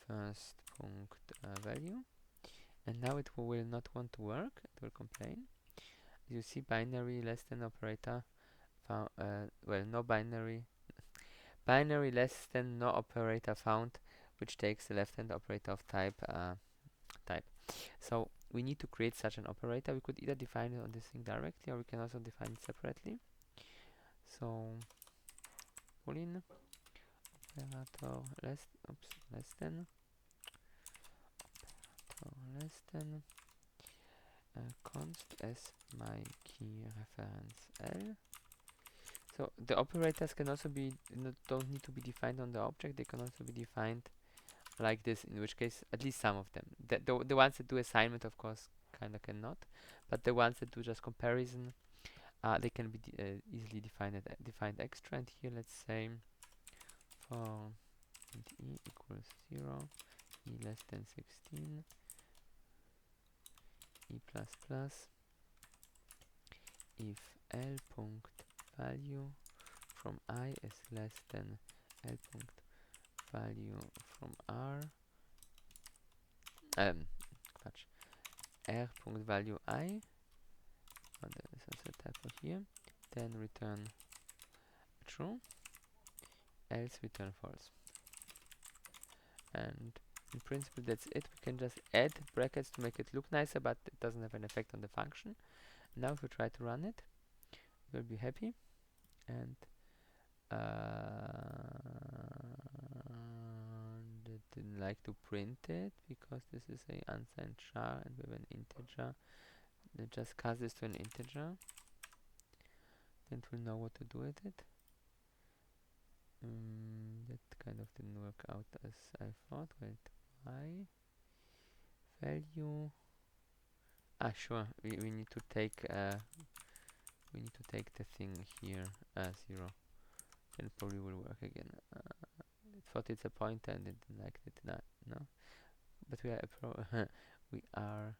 Speaker 1: first punct value, and now it will not want to work. It will complain. You see, binary less than operator found. Well, no binary. Binary less than no operator found, which takes the left-hand operator of type type. So we need to create such an operator. We could either define it on this thing directly, or we can also define it separately. So boolean operator less than operator less than const as my key reference L. So the operators can also be don't need to be defined on the object. They can also be defined like this, in which case at least some of them. The ones that do assignment, of course, kind of cannot, but the ones that do just comparison, they can be easily defined extra. And here, let's say for e equals 0, e less than 16, e plus plus, if L punct value from I is less than L punct value from R, R punct value I, oh, there is also a typo here, then return true, else return false. And in principle that's it. We can just add brackets to make it look nicer, but it doesn't have an effect on the function. Now if we try to run it, we'll be happy. And it didn't like to print it because this is a unsigned char and we have an integer. Let's just cast this to an integer. Then it will know what to do with it. That kind of didn't work out as I thought. Wait, why? Value. Sure. We need to take the thing here as 0. Then it probably will work again. I thought it's a pointer and it didn't like it. No. But we are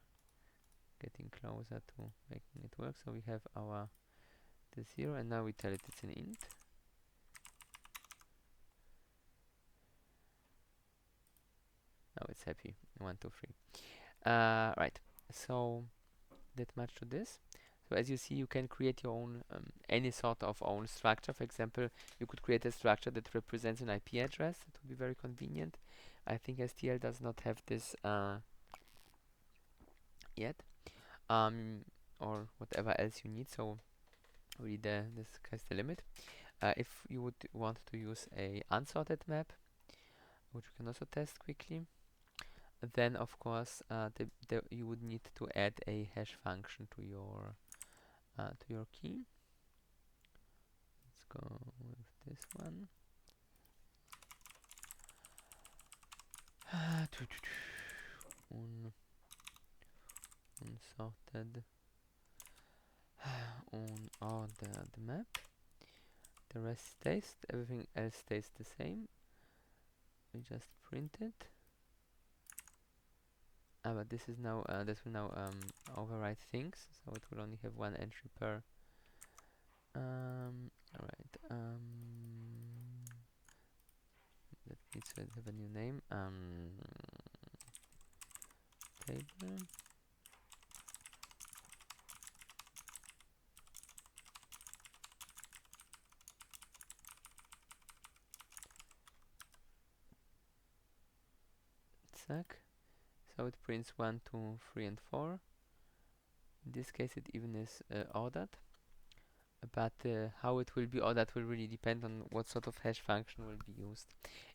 Speaker 1: getting closer to making it work. So we have the 0, and now we tell it it's an int. Now it's happy. 1, 2, 3. Right. So that much to this. So as you see, you can create your own any sort of own structure. For example, you could create a structure that represents an IP address. It would be very convenient. I think STL does not have this yet, or whatever else you need. So really, the sky's the limit. If you would want to use a unsorted map, which we can also test quickly, then of course you would need to add a hash function to your key. Let's go with this one. Unsorted on the map. The rest stays. Everything else stays the same. we just print it. But this is now this will now overwrite things, so it will only have one entry per. Alright. That needs to have a new name. Table. Zack. So it prints 1, 2, 3, and 4. In this case, it even is ordered. But how it will be ordered will really depend on what sort of hash function will be used.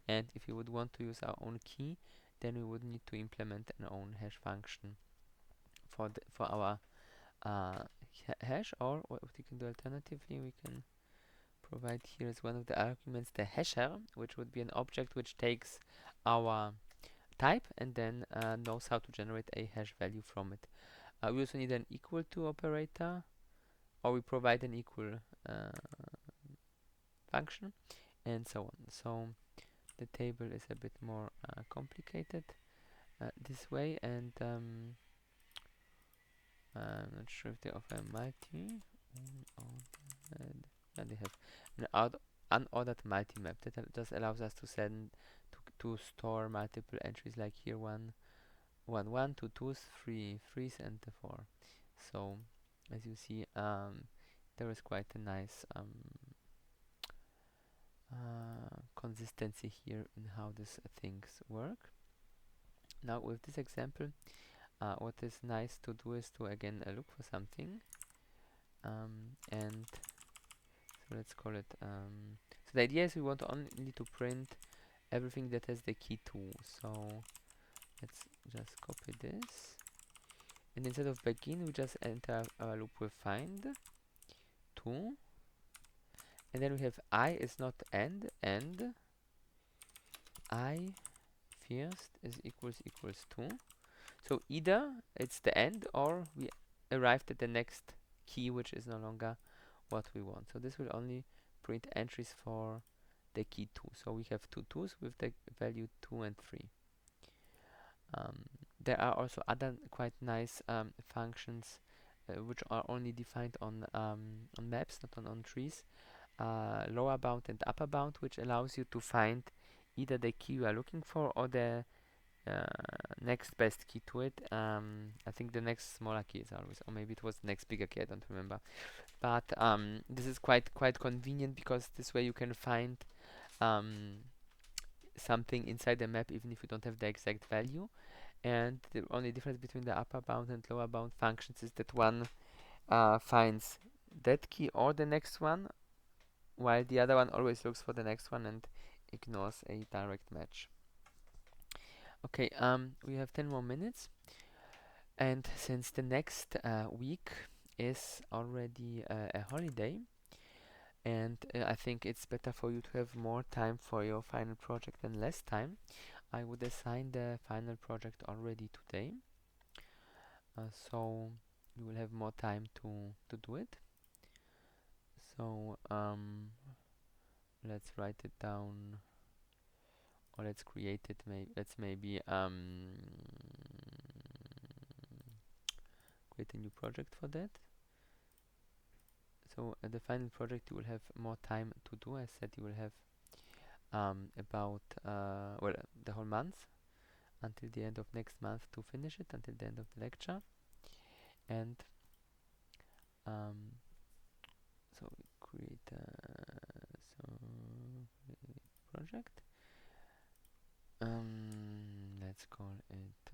Speaker 1: And if you would want to use our own key, then we would need to implement an own hash function for our hash. Or what we can do alternatively, we can provide here as one of the arguments the hasher, which would be an object which takes our type and then knows how to generate a hash value from it. We also need an equal to operator, or we provide an equal function, and so on. So the table is a bit more complicated this way, and I'm not sure if they offer multi. Yeah, they have an unordered multi-map that just allows us to send to store multiple entries, like here 1, 1, 1, 2, 2s, 3, 3s, and 4. So as you see, there is quite a nice consistency here in how these things work. Now with this example, what is nice to do is to again look for something, and so let's call it so the idea is we want only to print everything that has the key 2. So let's just copy this, and instead of begin we just enter our loop with find 2, and then we have I is not end, and I first is equals 2. So either it's the end or we arrived at the next key, which is no longer what we want. So this will only print entries for the key 2. So we have two 2s with the value 2 and 3. There are also other quite nice functions which are only defined on maps, not on trees. Lower bound and upper bound, which allows you to find either the key you are looking for or the next best key to it. I think the next smaller key is always, or maybe it was the next bigger key, I don't remember. But this is quite convenient, because this way you can find something inside the map even if you don't have the exact value. And the only difference between the upper bound and lower bound functions is that one finds that key or the next one, while the other one always looks for the next one and ignores a direct match. Okay, we have 10 more minutes, and since the next week is already a holiday, and I think it's better for you to have more time for your final project than less time, I would assign the final project already today, so you will have more time to do it. So let's write it down, or let's create it. Let's maybe create a new project for that. So at the final project you will have more time to do. I said you will have about well, the whole month until the end of next month to finish it, until the end of the lecture. And so we create project. Let's call it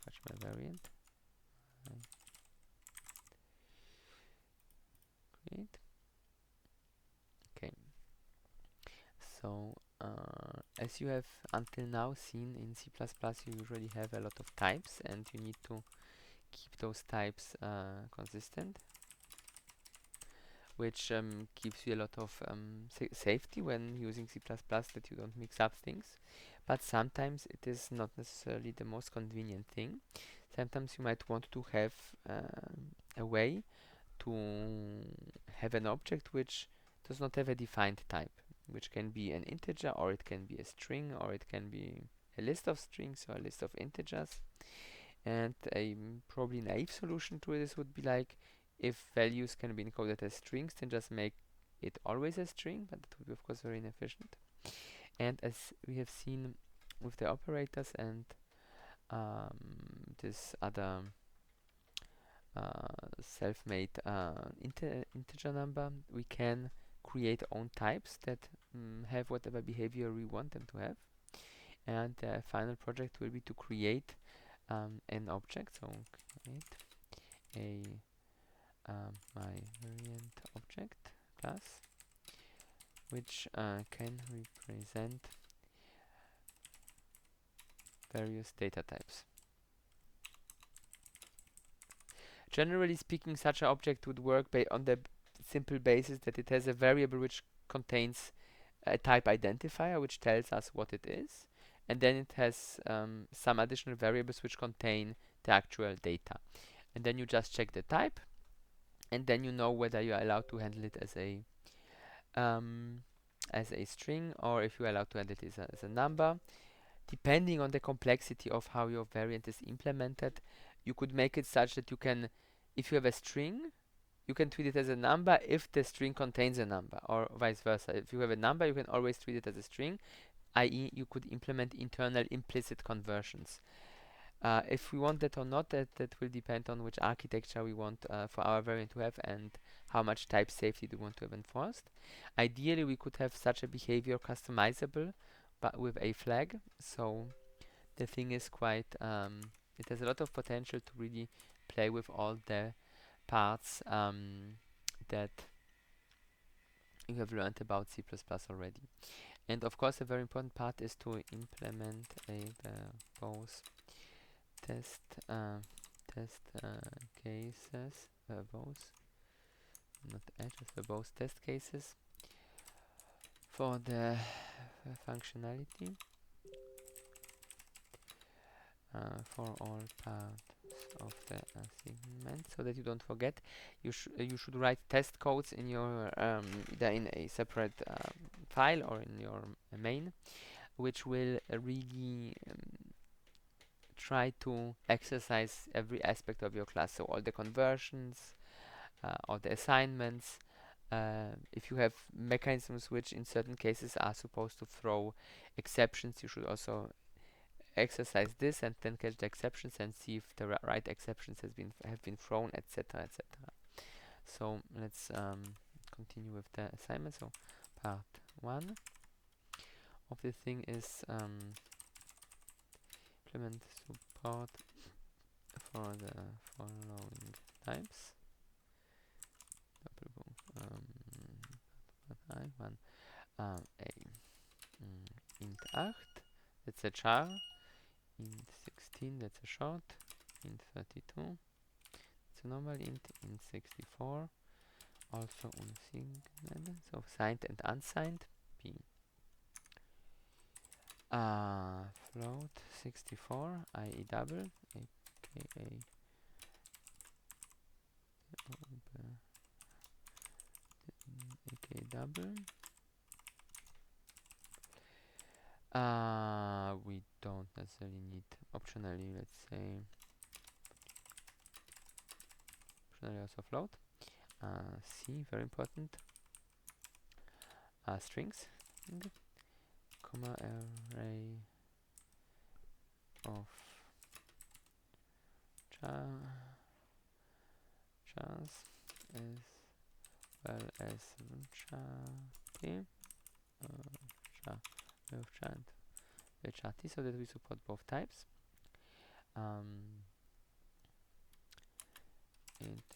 Speaker 1: fetch my variant. Create. Okay. So as you have until now seen, in C++ you usually have a lot of types, and you need to keep those types consistent, which gives you a lot of safety when using C++, that you don't mix up things. But sometimes it is not necessarily the most convenient thing. Sometimes you might want to have a way to have an object which does not have a defined type, which can be an integer, or it can be a string, or it can be a list of strings or a list of integers. And a probably naive solution to this would be like, if values can be encoded as strings, then just make it always a string, but that would be of course very inefficient. And as we have seen with the operators and this other self-made integer number, we can create own types that have whatever behavior we want them to have. And the final project will be to create an object. So create a my variant object class, which can represent various data types. Generally speaking, such an object would work on the simple basis that it has a variable which contains a type identifier which tells us what it is, and then it has some additional variables which contain the actual data. And then you just check the type, and then you know whether you are allowed to handle it as a string, or if you are allowed to handle it as a number. Depending on the complexity of how your variant is implemented, you could make it such that you can, if you have a string, you can treat it as a number if the string contains a number, or vice versa. If you have a number, you can always treat it as a string, i.e. you could implement internal implicit conversions. If we want that or not, that will depend on which architecture we want for our variant to have and how much type safety do we want to have enforced. Ideally, we could have such a behavior customizable, but with a flag. So the thing is quite, it has a lot of potential to really play with all the parts that you have learned about C++ already. And of course, a very important part is to implement a verbose test cases, verbose, not edges, verbose test cases for the functionality for all parts of the assignment, so that you don't forget. You should write test codes in your either in a separate file or in your main, which will really try to exercise every aspect of your class. So all the conversions, all the assignments. If you have mechanisms which in certain cases are supposed to throw exceptions, you should also exercise this and then catch the exceptions and see if the right exceptions have been thrown, etc., etc. So let's continue with the assignment. So part 1 of the thing is implement support for the following types. One a int 8, that's a char, int 16, that's a short, int 32, it's a normal int 64, also unsigned, so signed and unsigned, p. Float 64, i.e. double, aka double. We don't necessarily need, optionally, let's say, optionally also float. C, very important. Strings, comma array of chars as well as char p, char and char t, so that we support both types. It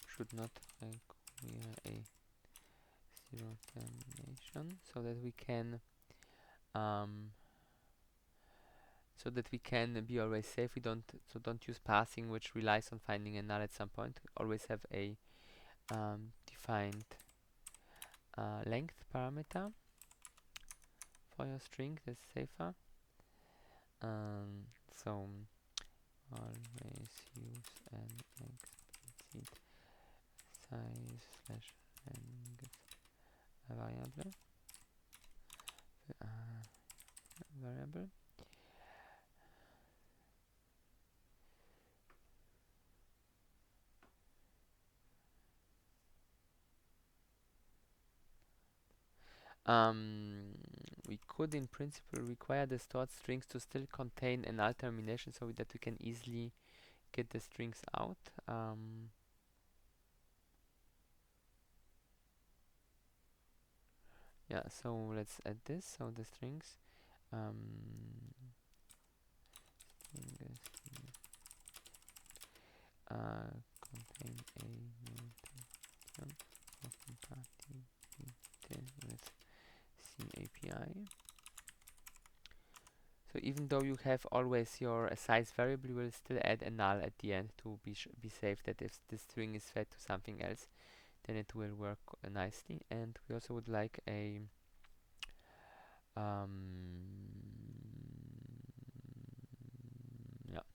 Speaker 1: should not require a zero termination, so that we can be always safe. Don't use parsing, which relies on finding a null at some point. Always have a defined length parameter for your string. That's safer. So always use an explicit size variable variable. We could in principle require the stored strings to still contain an null termination so that we can easily get the strings out. Yeah, so let's add this. So the strings strings, contain a notation of compatibility with C API. So even though you have always your size variable, you will still add a null at the end to be safe that if the string is fed to something else, then it will work nicely. And we also would like a yeah,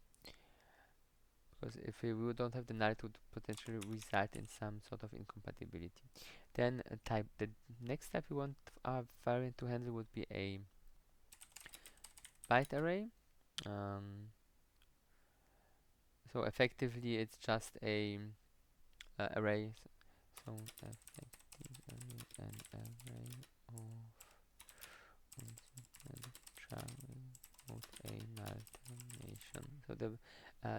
Speaker 1: because if we don't have the null, it would potentially result in some sort of incompatibility. Then type the next type we want our variant to handle would be a byte array. So effectively, it's just a array. So effectively an array of with a null termination. So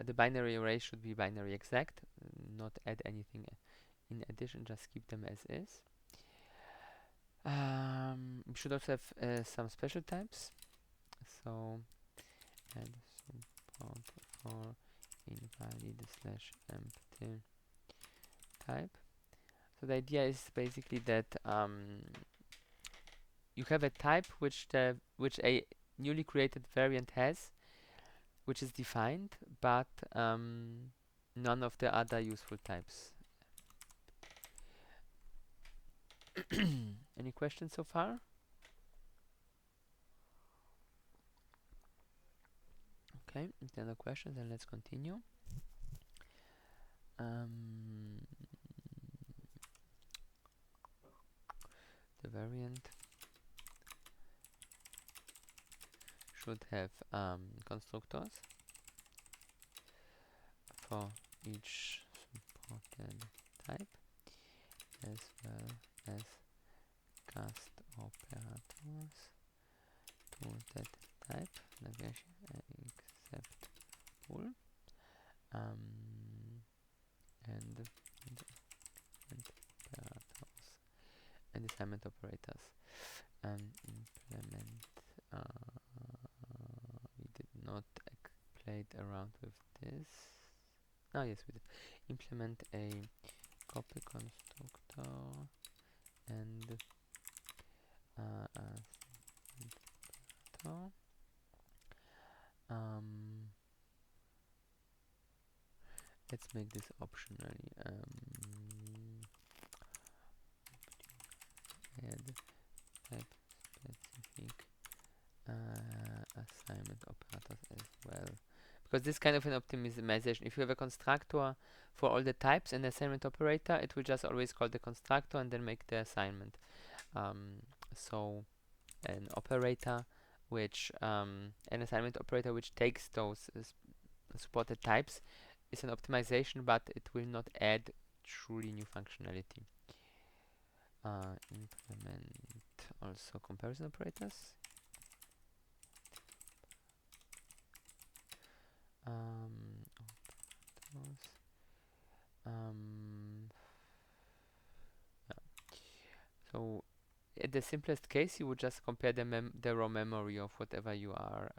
Speaker 1: the binary array should be binary exact, not add anything in addition. Just keep them as is. We should also have some special types. So add support for invalid / empty type. So the idea is basically that you have a type which a newly created variant has, which is defined, but none of the other useful types. Any questions so far? Okay, if there are no questions, then let's continue. The variant should have constructors for each supported type, as well as cast operators to that type, navigation except pull, and operators and assignment operators. Implement. We did not played around with this. Oh yes, we did. Implement a copy constructor and let's make this optionally. Add type specific assignment operators as well, because this kind of an optimization. If you have a constructor for all the types and assignment operator, it will just always call the constructor and then make the assignment. So an operator which an assignment operator which takes those supported types is an optimization, but it will not add truly new functionality. Implement also comparison operators. So in the simplest case, you would just compare the raw memory of whatever you are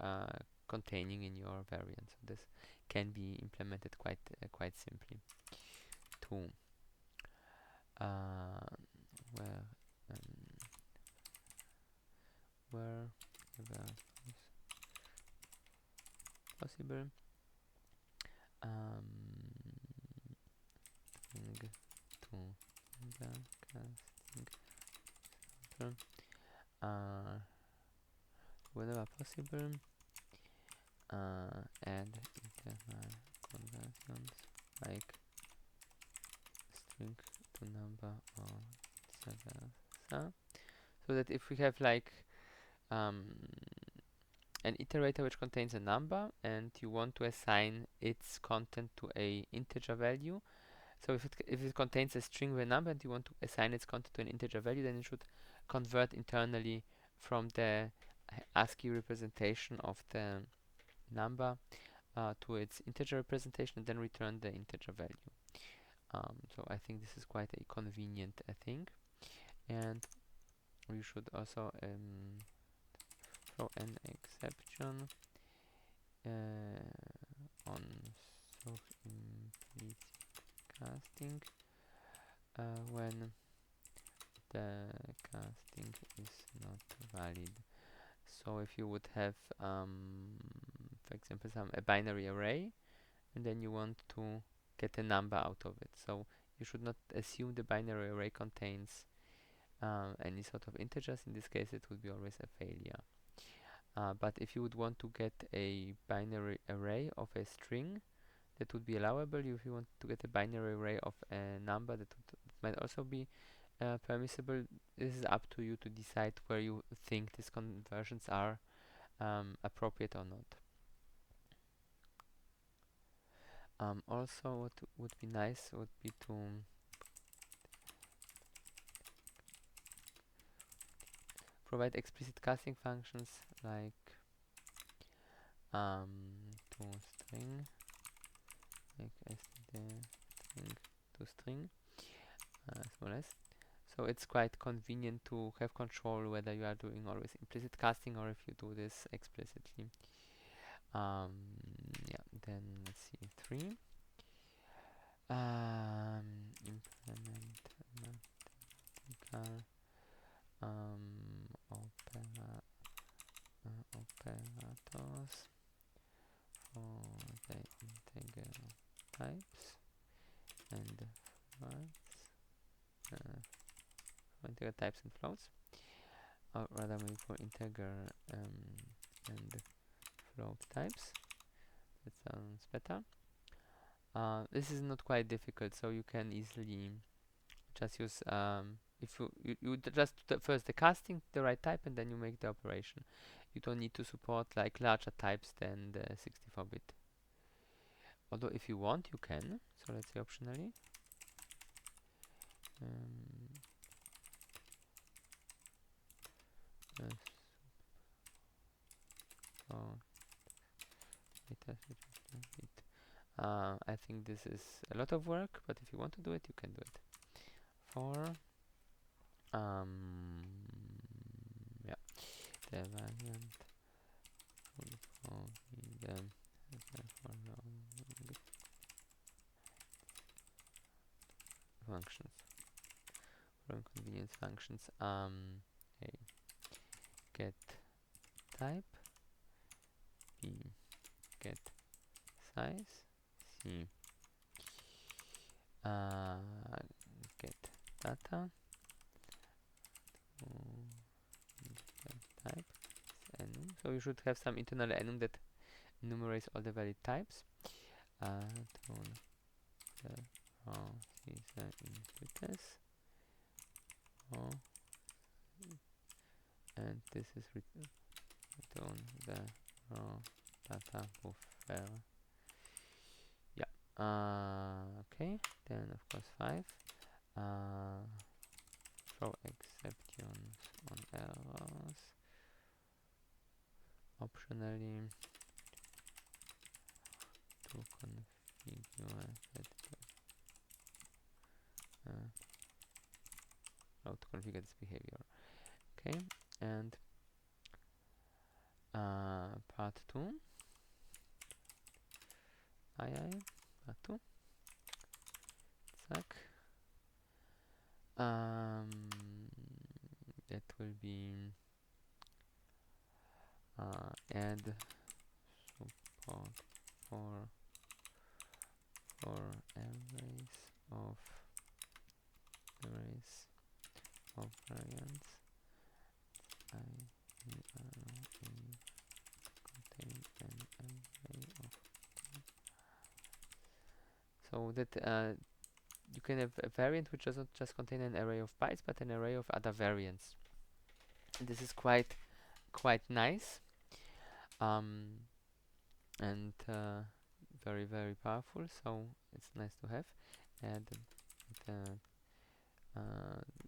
Speaker 1: containing in your variant. So this can be implemented quite simply. Too. Wherever possible, to whenever possible, add internal conversions like string to number or versa. So that if we have like um, an iterator which contains a number and you want to assign its content to a integer value, so if it contains a string with a number and you want to assign its content to an integer value, then it should convert internally from the ASCII representation of the number to its integer representation and then return the integer value. So I think this is quite a convenient thing. And we should also throw an exception on soft implicit casting when the casting is not valid. So if you would have, for example, a binary array, and then you want to get a number out of it. So you should not assume the binary array contains any sort of integers. In this case, it would be always a failure. But if you would want to get a binary array of a string, that would be allowable. If you want to get a binary array of a number, that might also be permissible. This is up to you to decide where you think these conversions are appropriate or not. Also, what would be nice would be to provide explicit casting functions like toString, like std string toString, small s. So it's quite convenient to have control whether you are doing always implicit casting or if you do this explicitly. Yeah, then let's see, 3. Implement mathematical operators for the integer types and floats, for integer types and floats, or rather maybe for integer and float types. That sounds better. This is not quite difficult, so you can easily just use if you just do first the casting, the right type, and then you make the operation. You don't need to support like larger types than the 64-bit. Although if you want, you can. So let's say optionally. I think this is a lot of work, but if you want to do it, you can do it. For yeah, the variant for the functions, for convenience functions. A get type, b get size, c get data, get type, enum. So you should have some internal enum that enumerates all the valid types. And this is return the raw data buffer. Yeah. Okay. Then of course 5. Throw exceptions on errors. Optionally to configure that. How to configure this behavior. Okay. And part 2. Part 2. Zack. That will be add support for arrays of variants contain an array of, so that you can have a variant which doesn't just contain an array of bytes, but an array of other variants. This is quite nice, and very powerful. So it's nice to have. Add the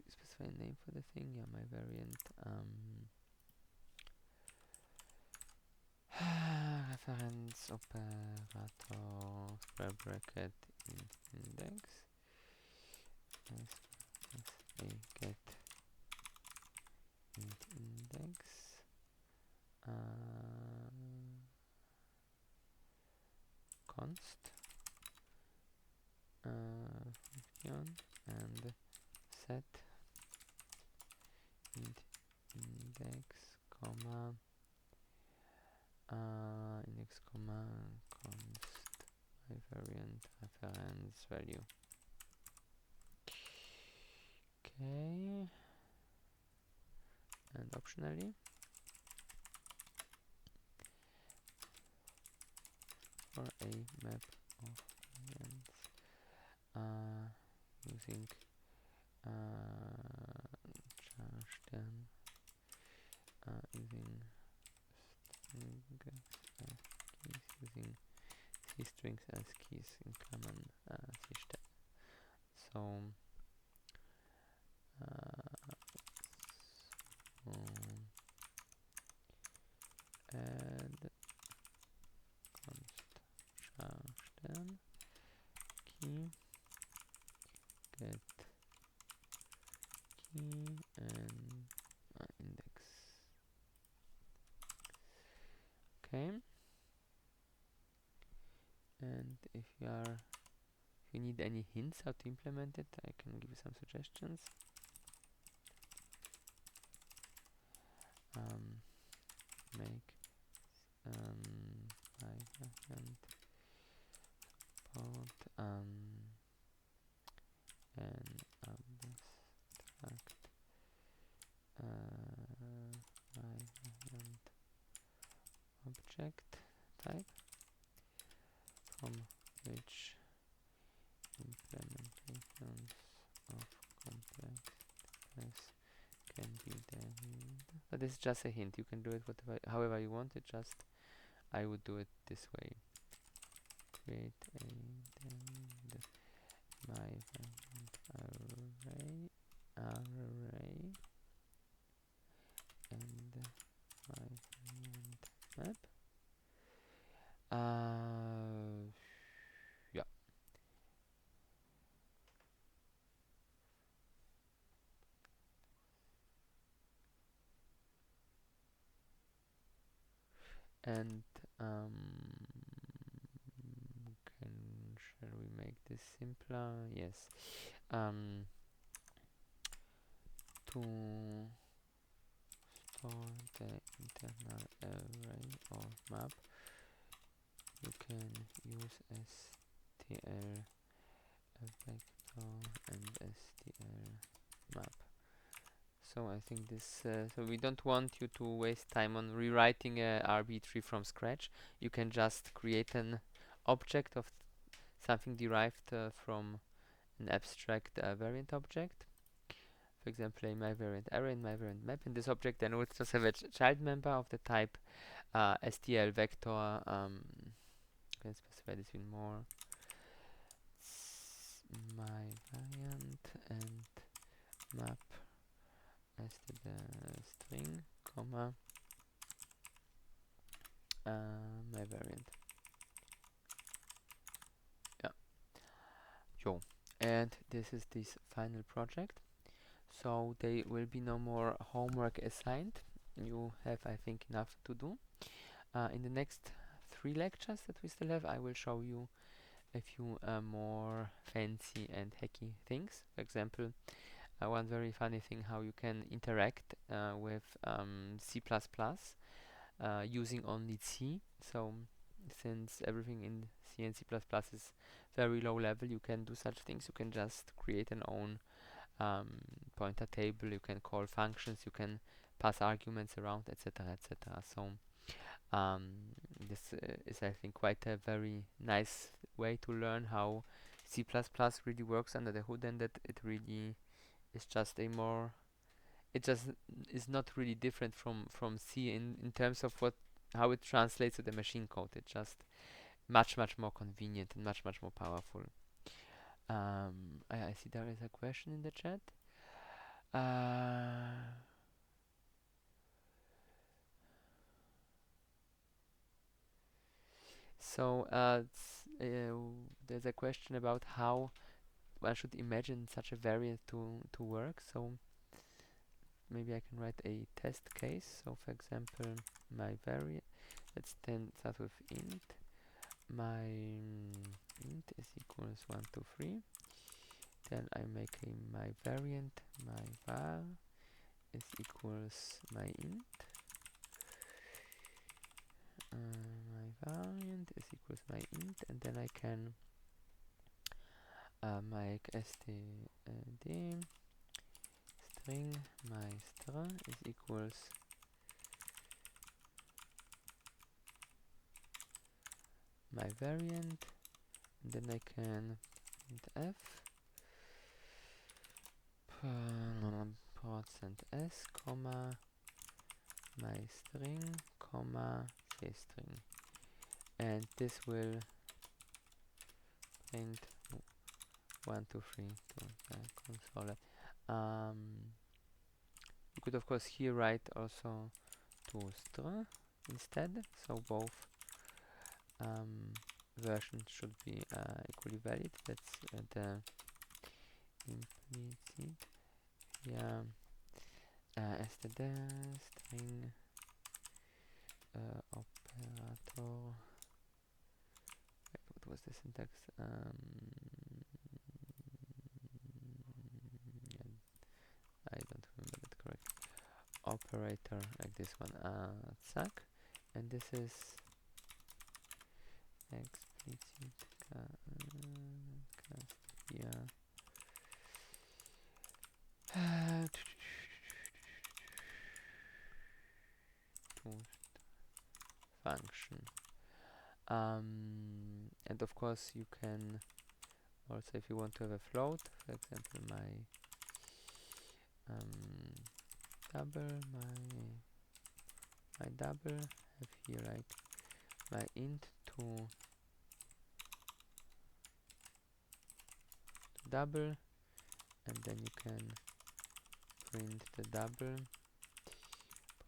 Speaker 1: specify a name for the thing. Yeah, my variant. Reference operator square bracket index as a get index const function and set int index comma index comma const my variant reference value. Okay, and optionally for a map of variants using Stern using using C strings as keys in common system. So add const Stern key get key and index. Okay, and if you need any hints how to implement it, I can give you some suggestions. Make my variant support and abstract my variant object type from which implementations of complex tests can be derived. But this is just a hint. You can do it whatever, however you want it. Just I would do it this way. Create a my variant array and my variant map. Yeah. And shall we make this simpler? Yes. To store the internal array or map, you can use str vector and str map. So I think this, so we don't want you to waste time on rewriting a RB tree from scratch. You can just create an object of something derived from an abstract variant object. For example, a my variant array and my variant map. In this object, then we'll just have a child member of the type stl vector. Can specify this even more. My variant and map as the string, comma my variant. Yeah. Yo. And this is this final project. So there will be no more homework assigned. You have, I think, enough to do. In the next 3 lectures that we still have, I will show you a few more fancy and hacky things. For example, one very funny thing, how you can interact with C++ using only C. So since everything in C and C++ is very low level, you can do such things. You can just create an own pointer table, you can call functions, you can pass arguments around, etc, etc. So this is, I think, quite a very nice way to learn how C++ really works under the hood, and that it really is just a more, it just is not really different from C in terms of what, how it translates to the machine code. It's just much more convenient and much more powerful. I see there is a question in the chat. So there's a question about how one should imagine such a variant to work. So maybe I can write a test case. So for example, my variant, let's then start with int. My int is equals 1, 2, 3. Then I make my variant, my var is equals my int. My variant is equals my int, and then I can make std string my str is equals my variant, and then I can print f %s comma my string comma string, and this will print 1, 2, 3 to the console. You could of course here write also to str instead, so both versions should be equally valid. That's the implicit, yeah, std string operator. Wait, what was the syntax? Yeah, I don't remember it correctly. Operator like this one, zack, and this is explicit cast here to function. And of course you can also, if you want to have a float, for example my double, my double, have here like my int to double, and then you can print the double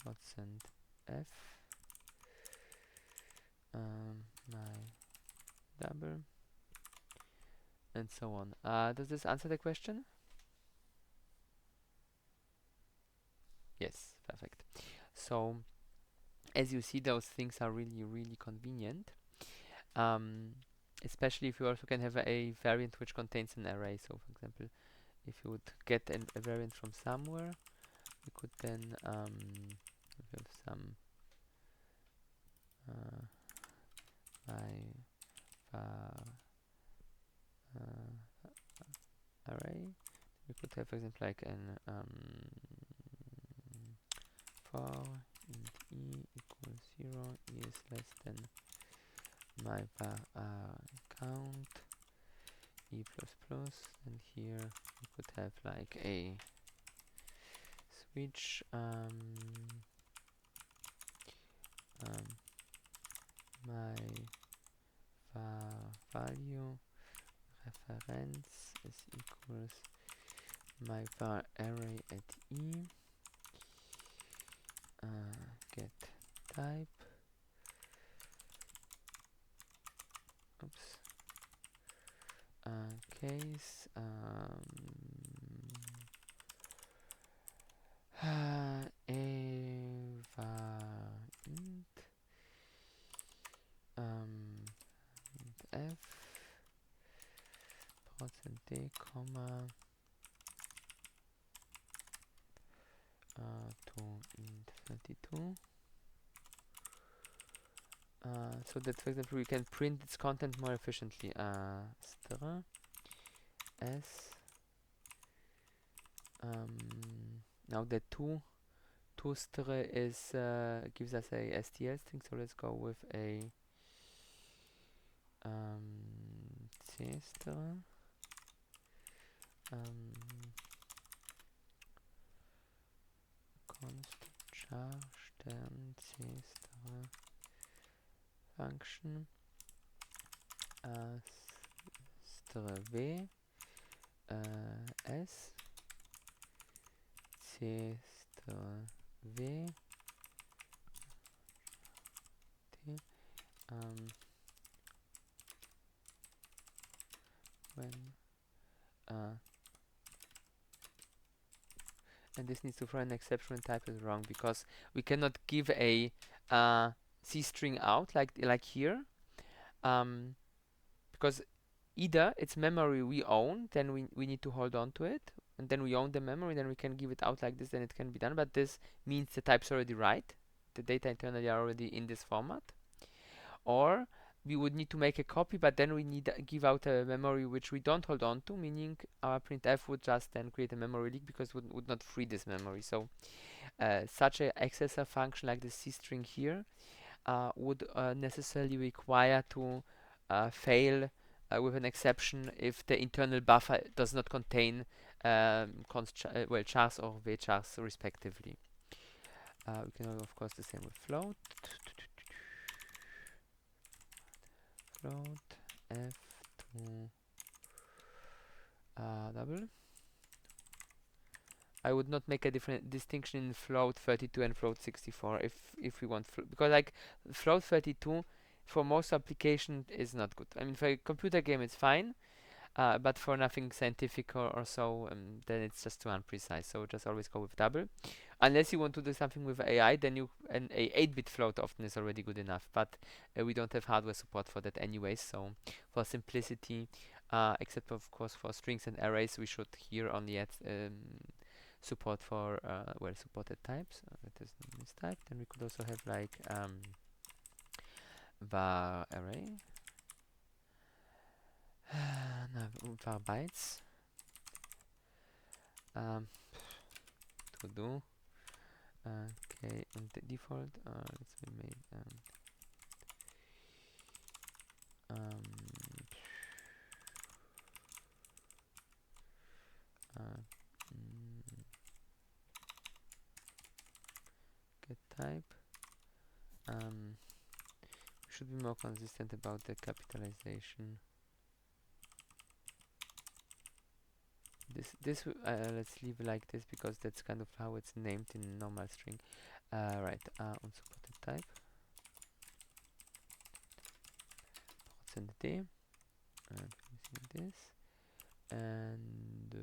Speaker 1: %f my double, and so on. Does this answer the question? Yes, perfect. So as you see, those things are really convenient, especially if you also can have a variant which contains an array. So for example, if you would get a variant from somewhere, you could then have some my array. We could have, for example, like an for int e equals 0, e is less than my var count e plus plus, and here we could have like a switch my var value reference is equals my var array at e get type, oops, case a var int f %d comma to int 32, so that for example we can print its content more efficiently. Str s now the two str is gives us a stl string, so let's go with a c str. um, const char Stern c star function star v s c star v t when uh, and this needs to throw an exception when type is wrong, because we cannot give a C string out like here, because either it's memory we own, then we need to hold on to it, and then we own the memory, then we can give it out like this, then it can be done. But this means the type's already right, the data internally are already in this format. Or we would need to make a copy, but then we need to give out a memory which we don't hold on to, meaning our printf would just then create a memory leak because it would not free this memory. So such a accessor function like the C-string here would necessarily require to fail with an exception if the internal buffer does not contain chars or vchars respectively. We can do, of course, the same with float. Float f2 double. I would not make a different distinction in float 32 and float 64 if we want because like float 32 for most application is not good. I mean, for a computer game it's fine, but for nothing scientific or so, then it's just too unprecise. So just always go with double, unless you want to do something with AI. Then a 8-bit float often is already good enough, but we don't have hardware support for that anyway. So for simplicity, except of course for strings and arrays, we should here only add support for well-supported types. That is this type. Then we could also have like var array, var bytes, to do. Okay, and the default. Let's be made. Get type. Should be more consistent about the capitalization. This let's leave like this because that's kind of how it's named in normal string. Right. Unsupported type. %d. And using this. And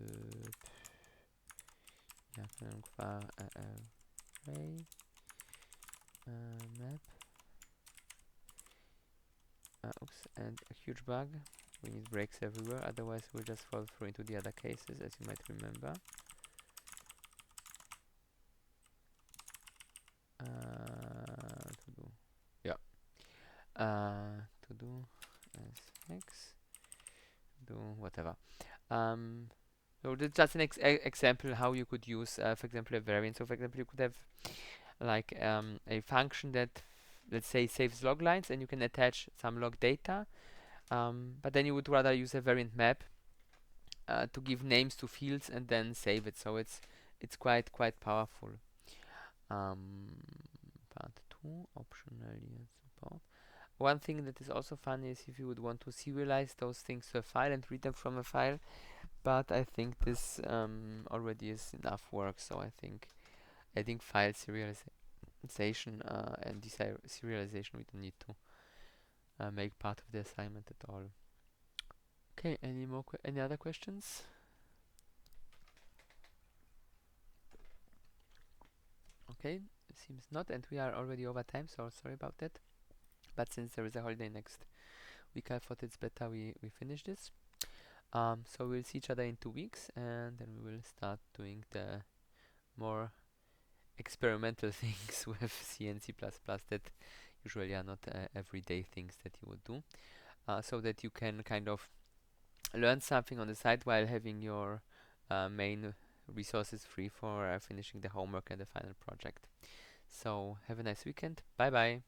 Speaker 1: ja, var array map. Oops, and a huge bug. We need breaks everywhere, otherwise we'll just fall through into the other cases, as you might remember. To do, yeah. To do as x, do whatever. So that's just an example how you could use, for example, a variant. So, for example, you could have like a function that, let's say, saves log lines, and you can attach some log data. But then you would rather use a variant map to give names to fields and then save it. So it's quite powerful. Part 2 optionally support. One thing that is also fun is if you would want to serialize those things to a file and read them from a file. But I think this already is enough work. So I think adding file serialization and deserialization we don't need to make part of the assignment at all. Okay, any other questions? Okay, it seems not, and we are already over time, so sorry about that. But since there is a holiday next week, I thought it's better we finish this. So we'll see each other in 2 weeks, and then we will start doing the more experimental things with C and C++ that usually are not everyday things that you would do, so that you can kind of learn something on the side while having your main resources free for finishing the homework and the final project. So have a nice weekend. Bye bye.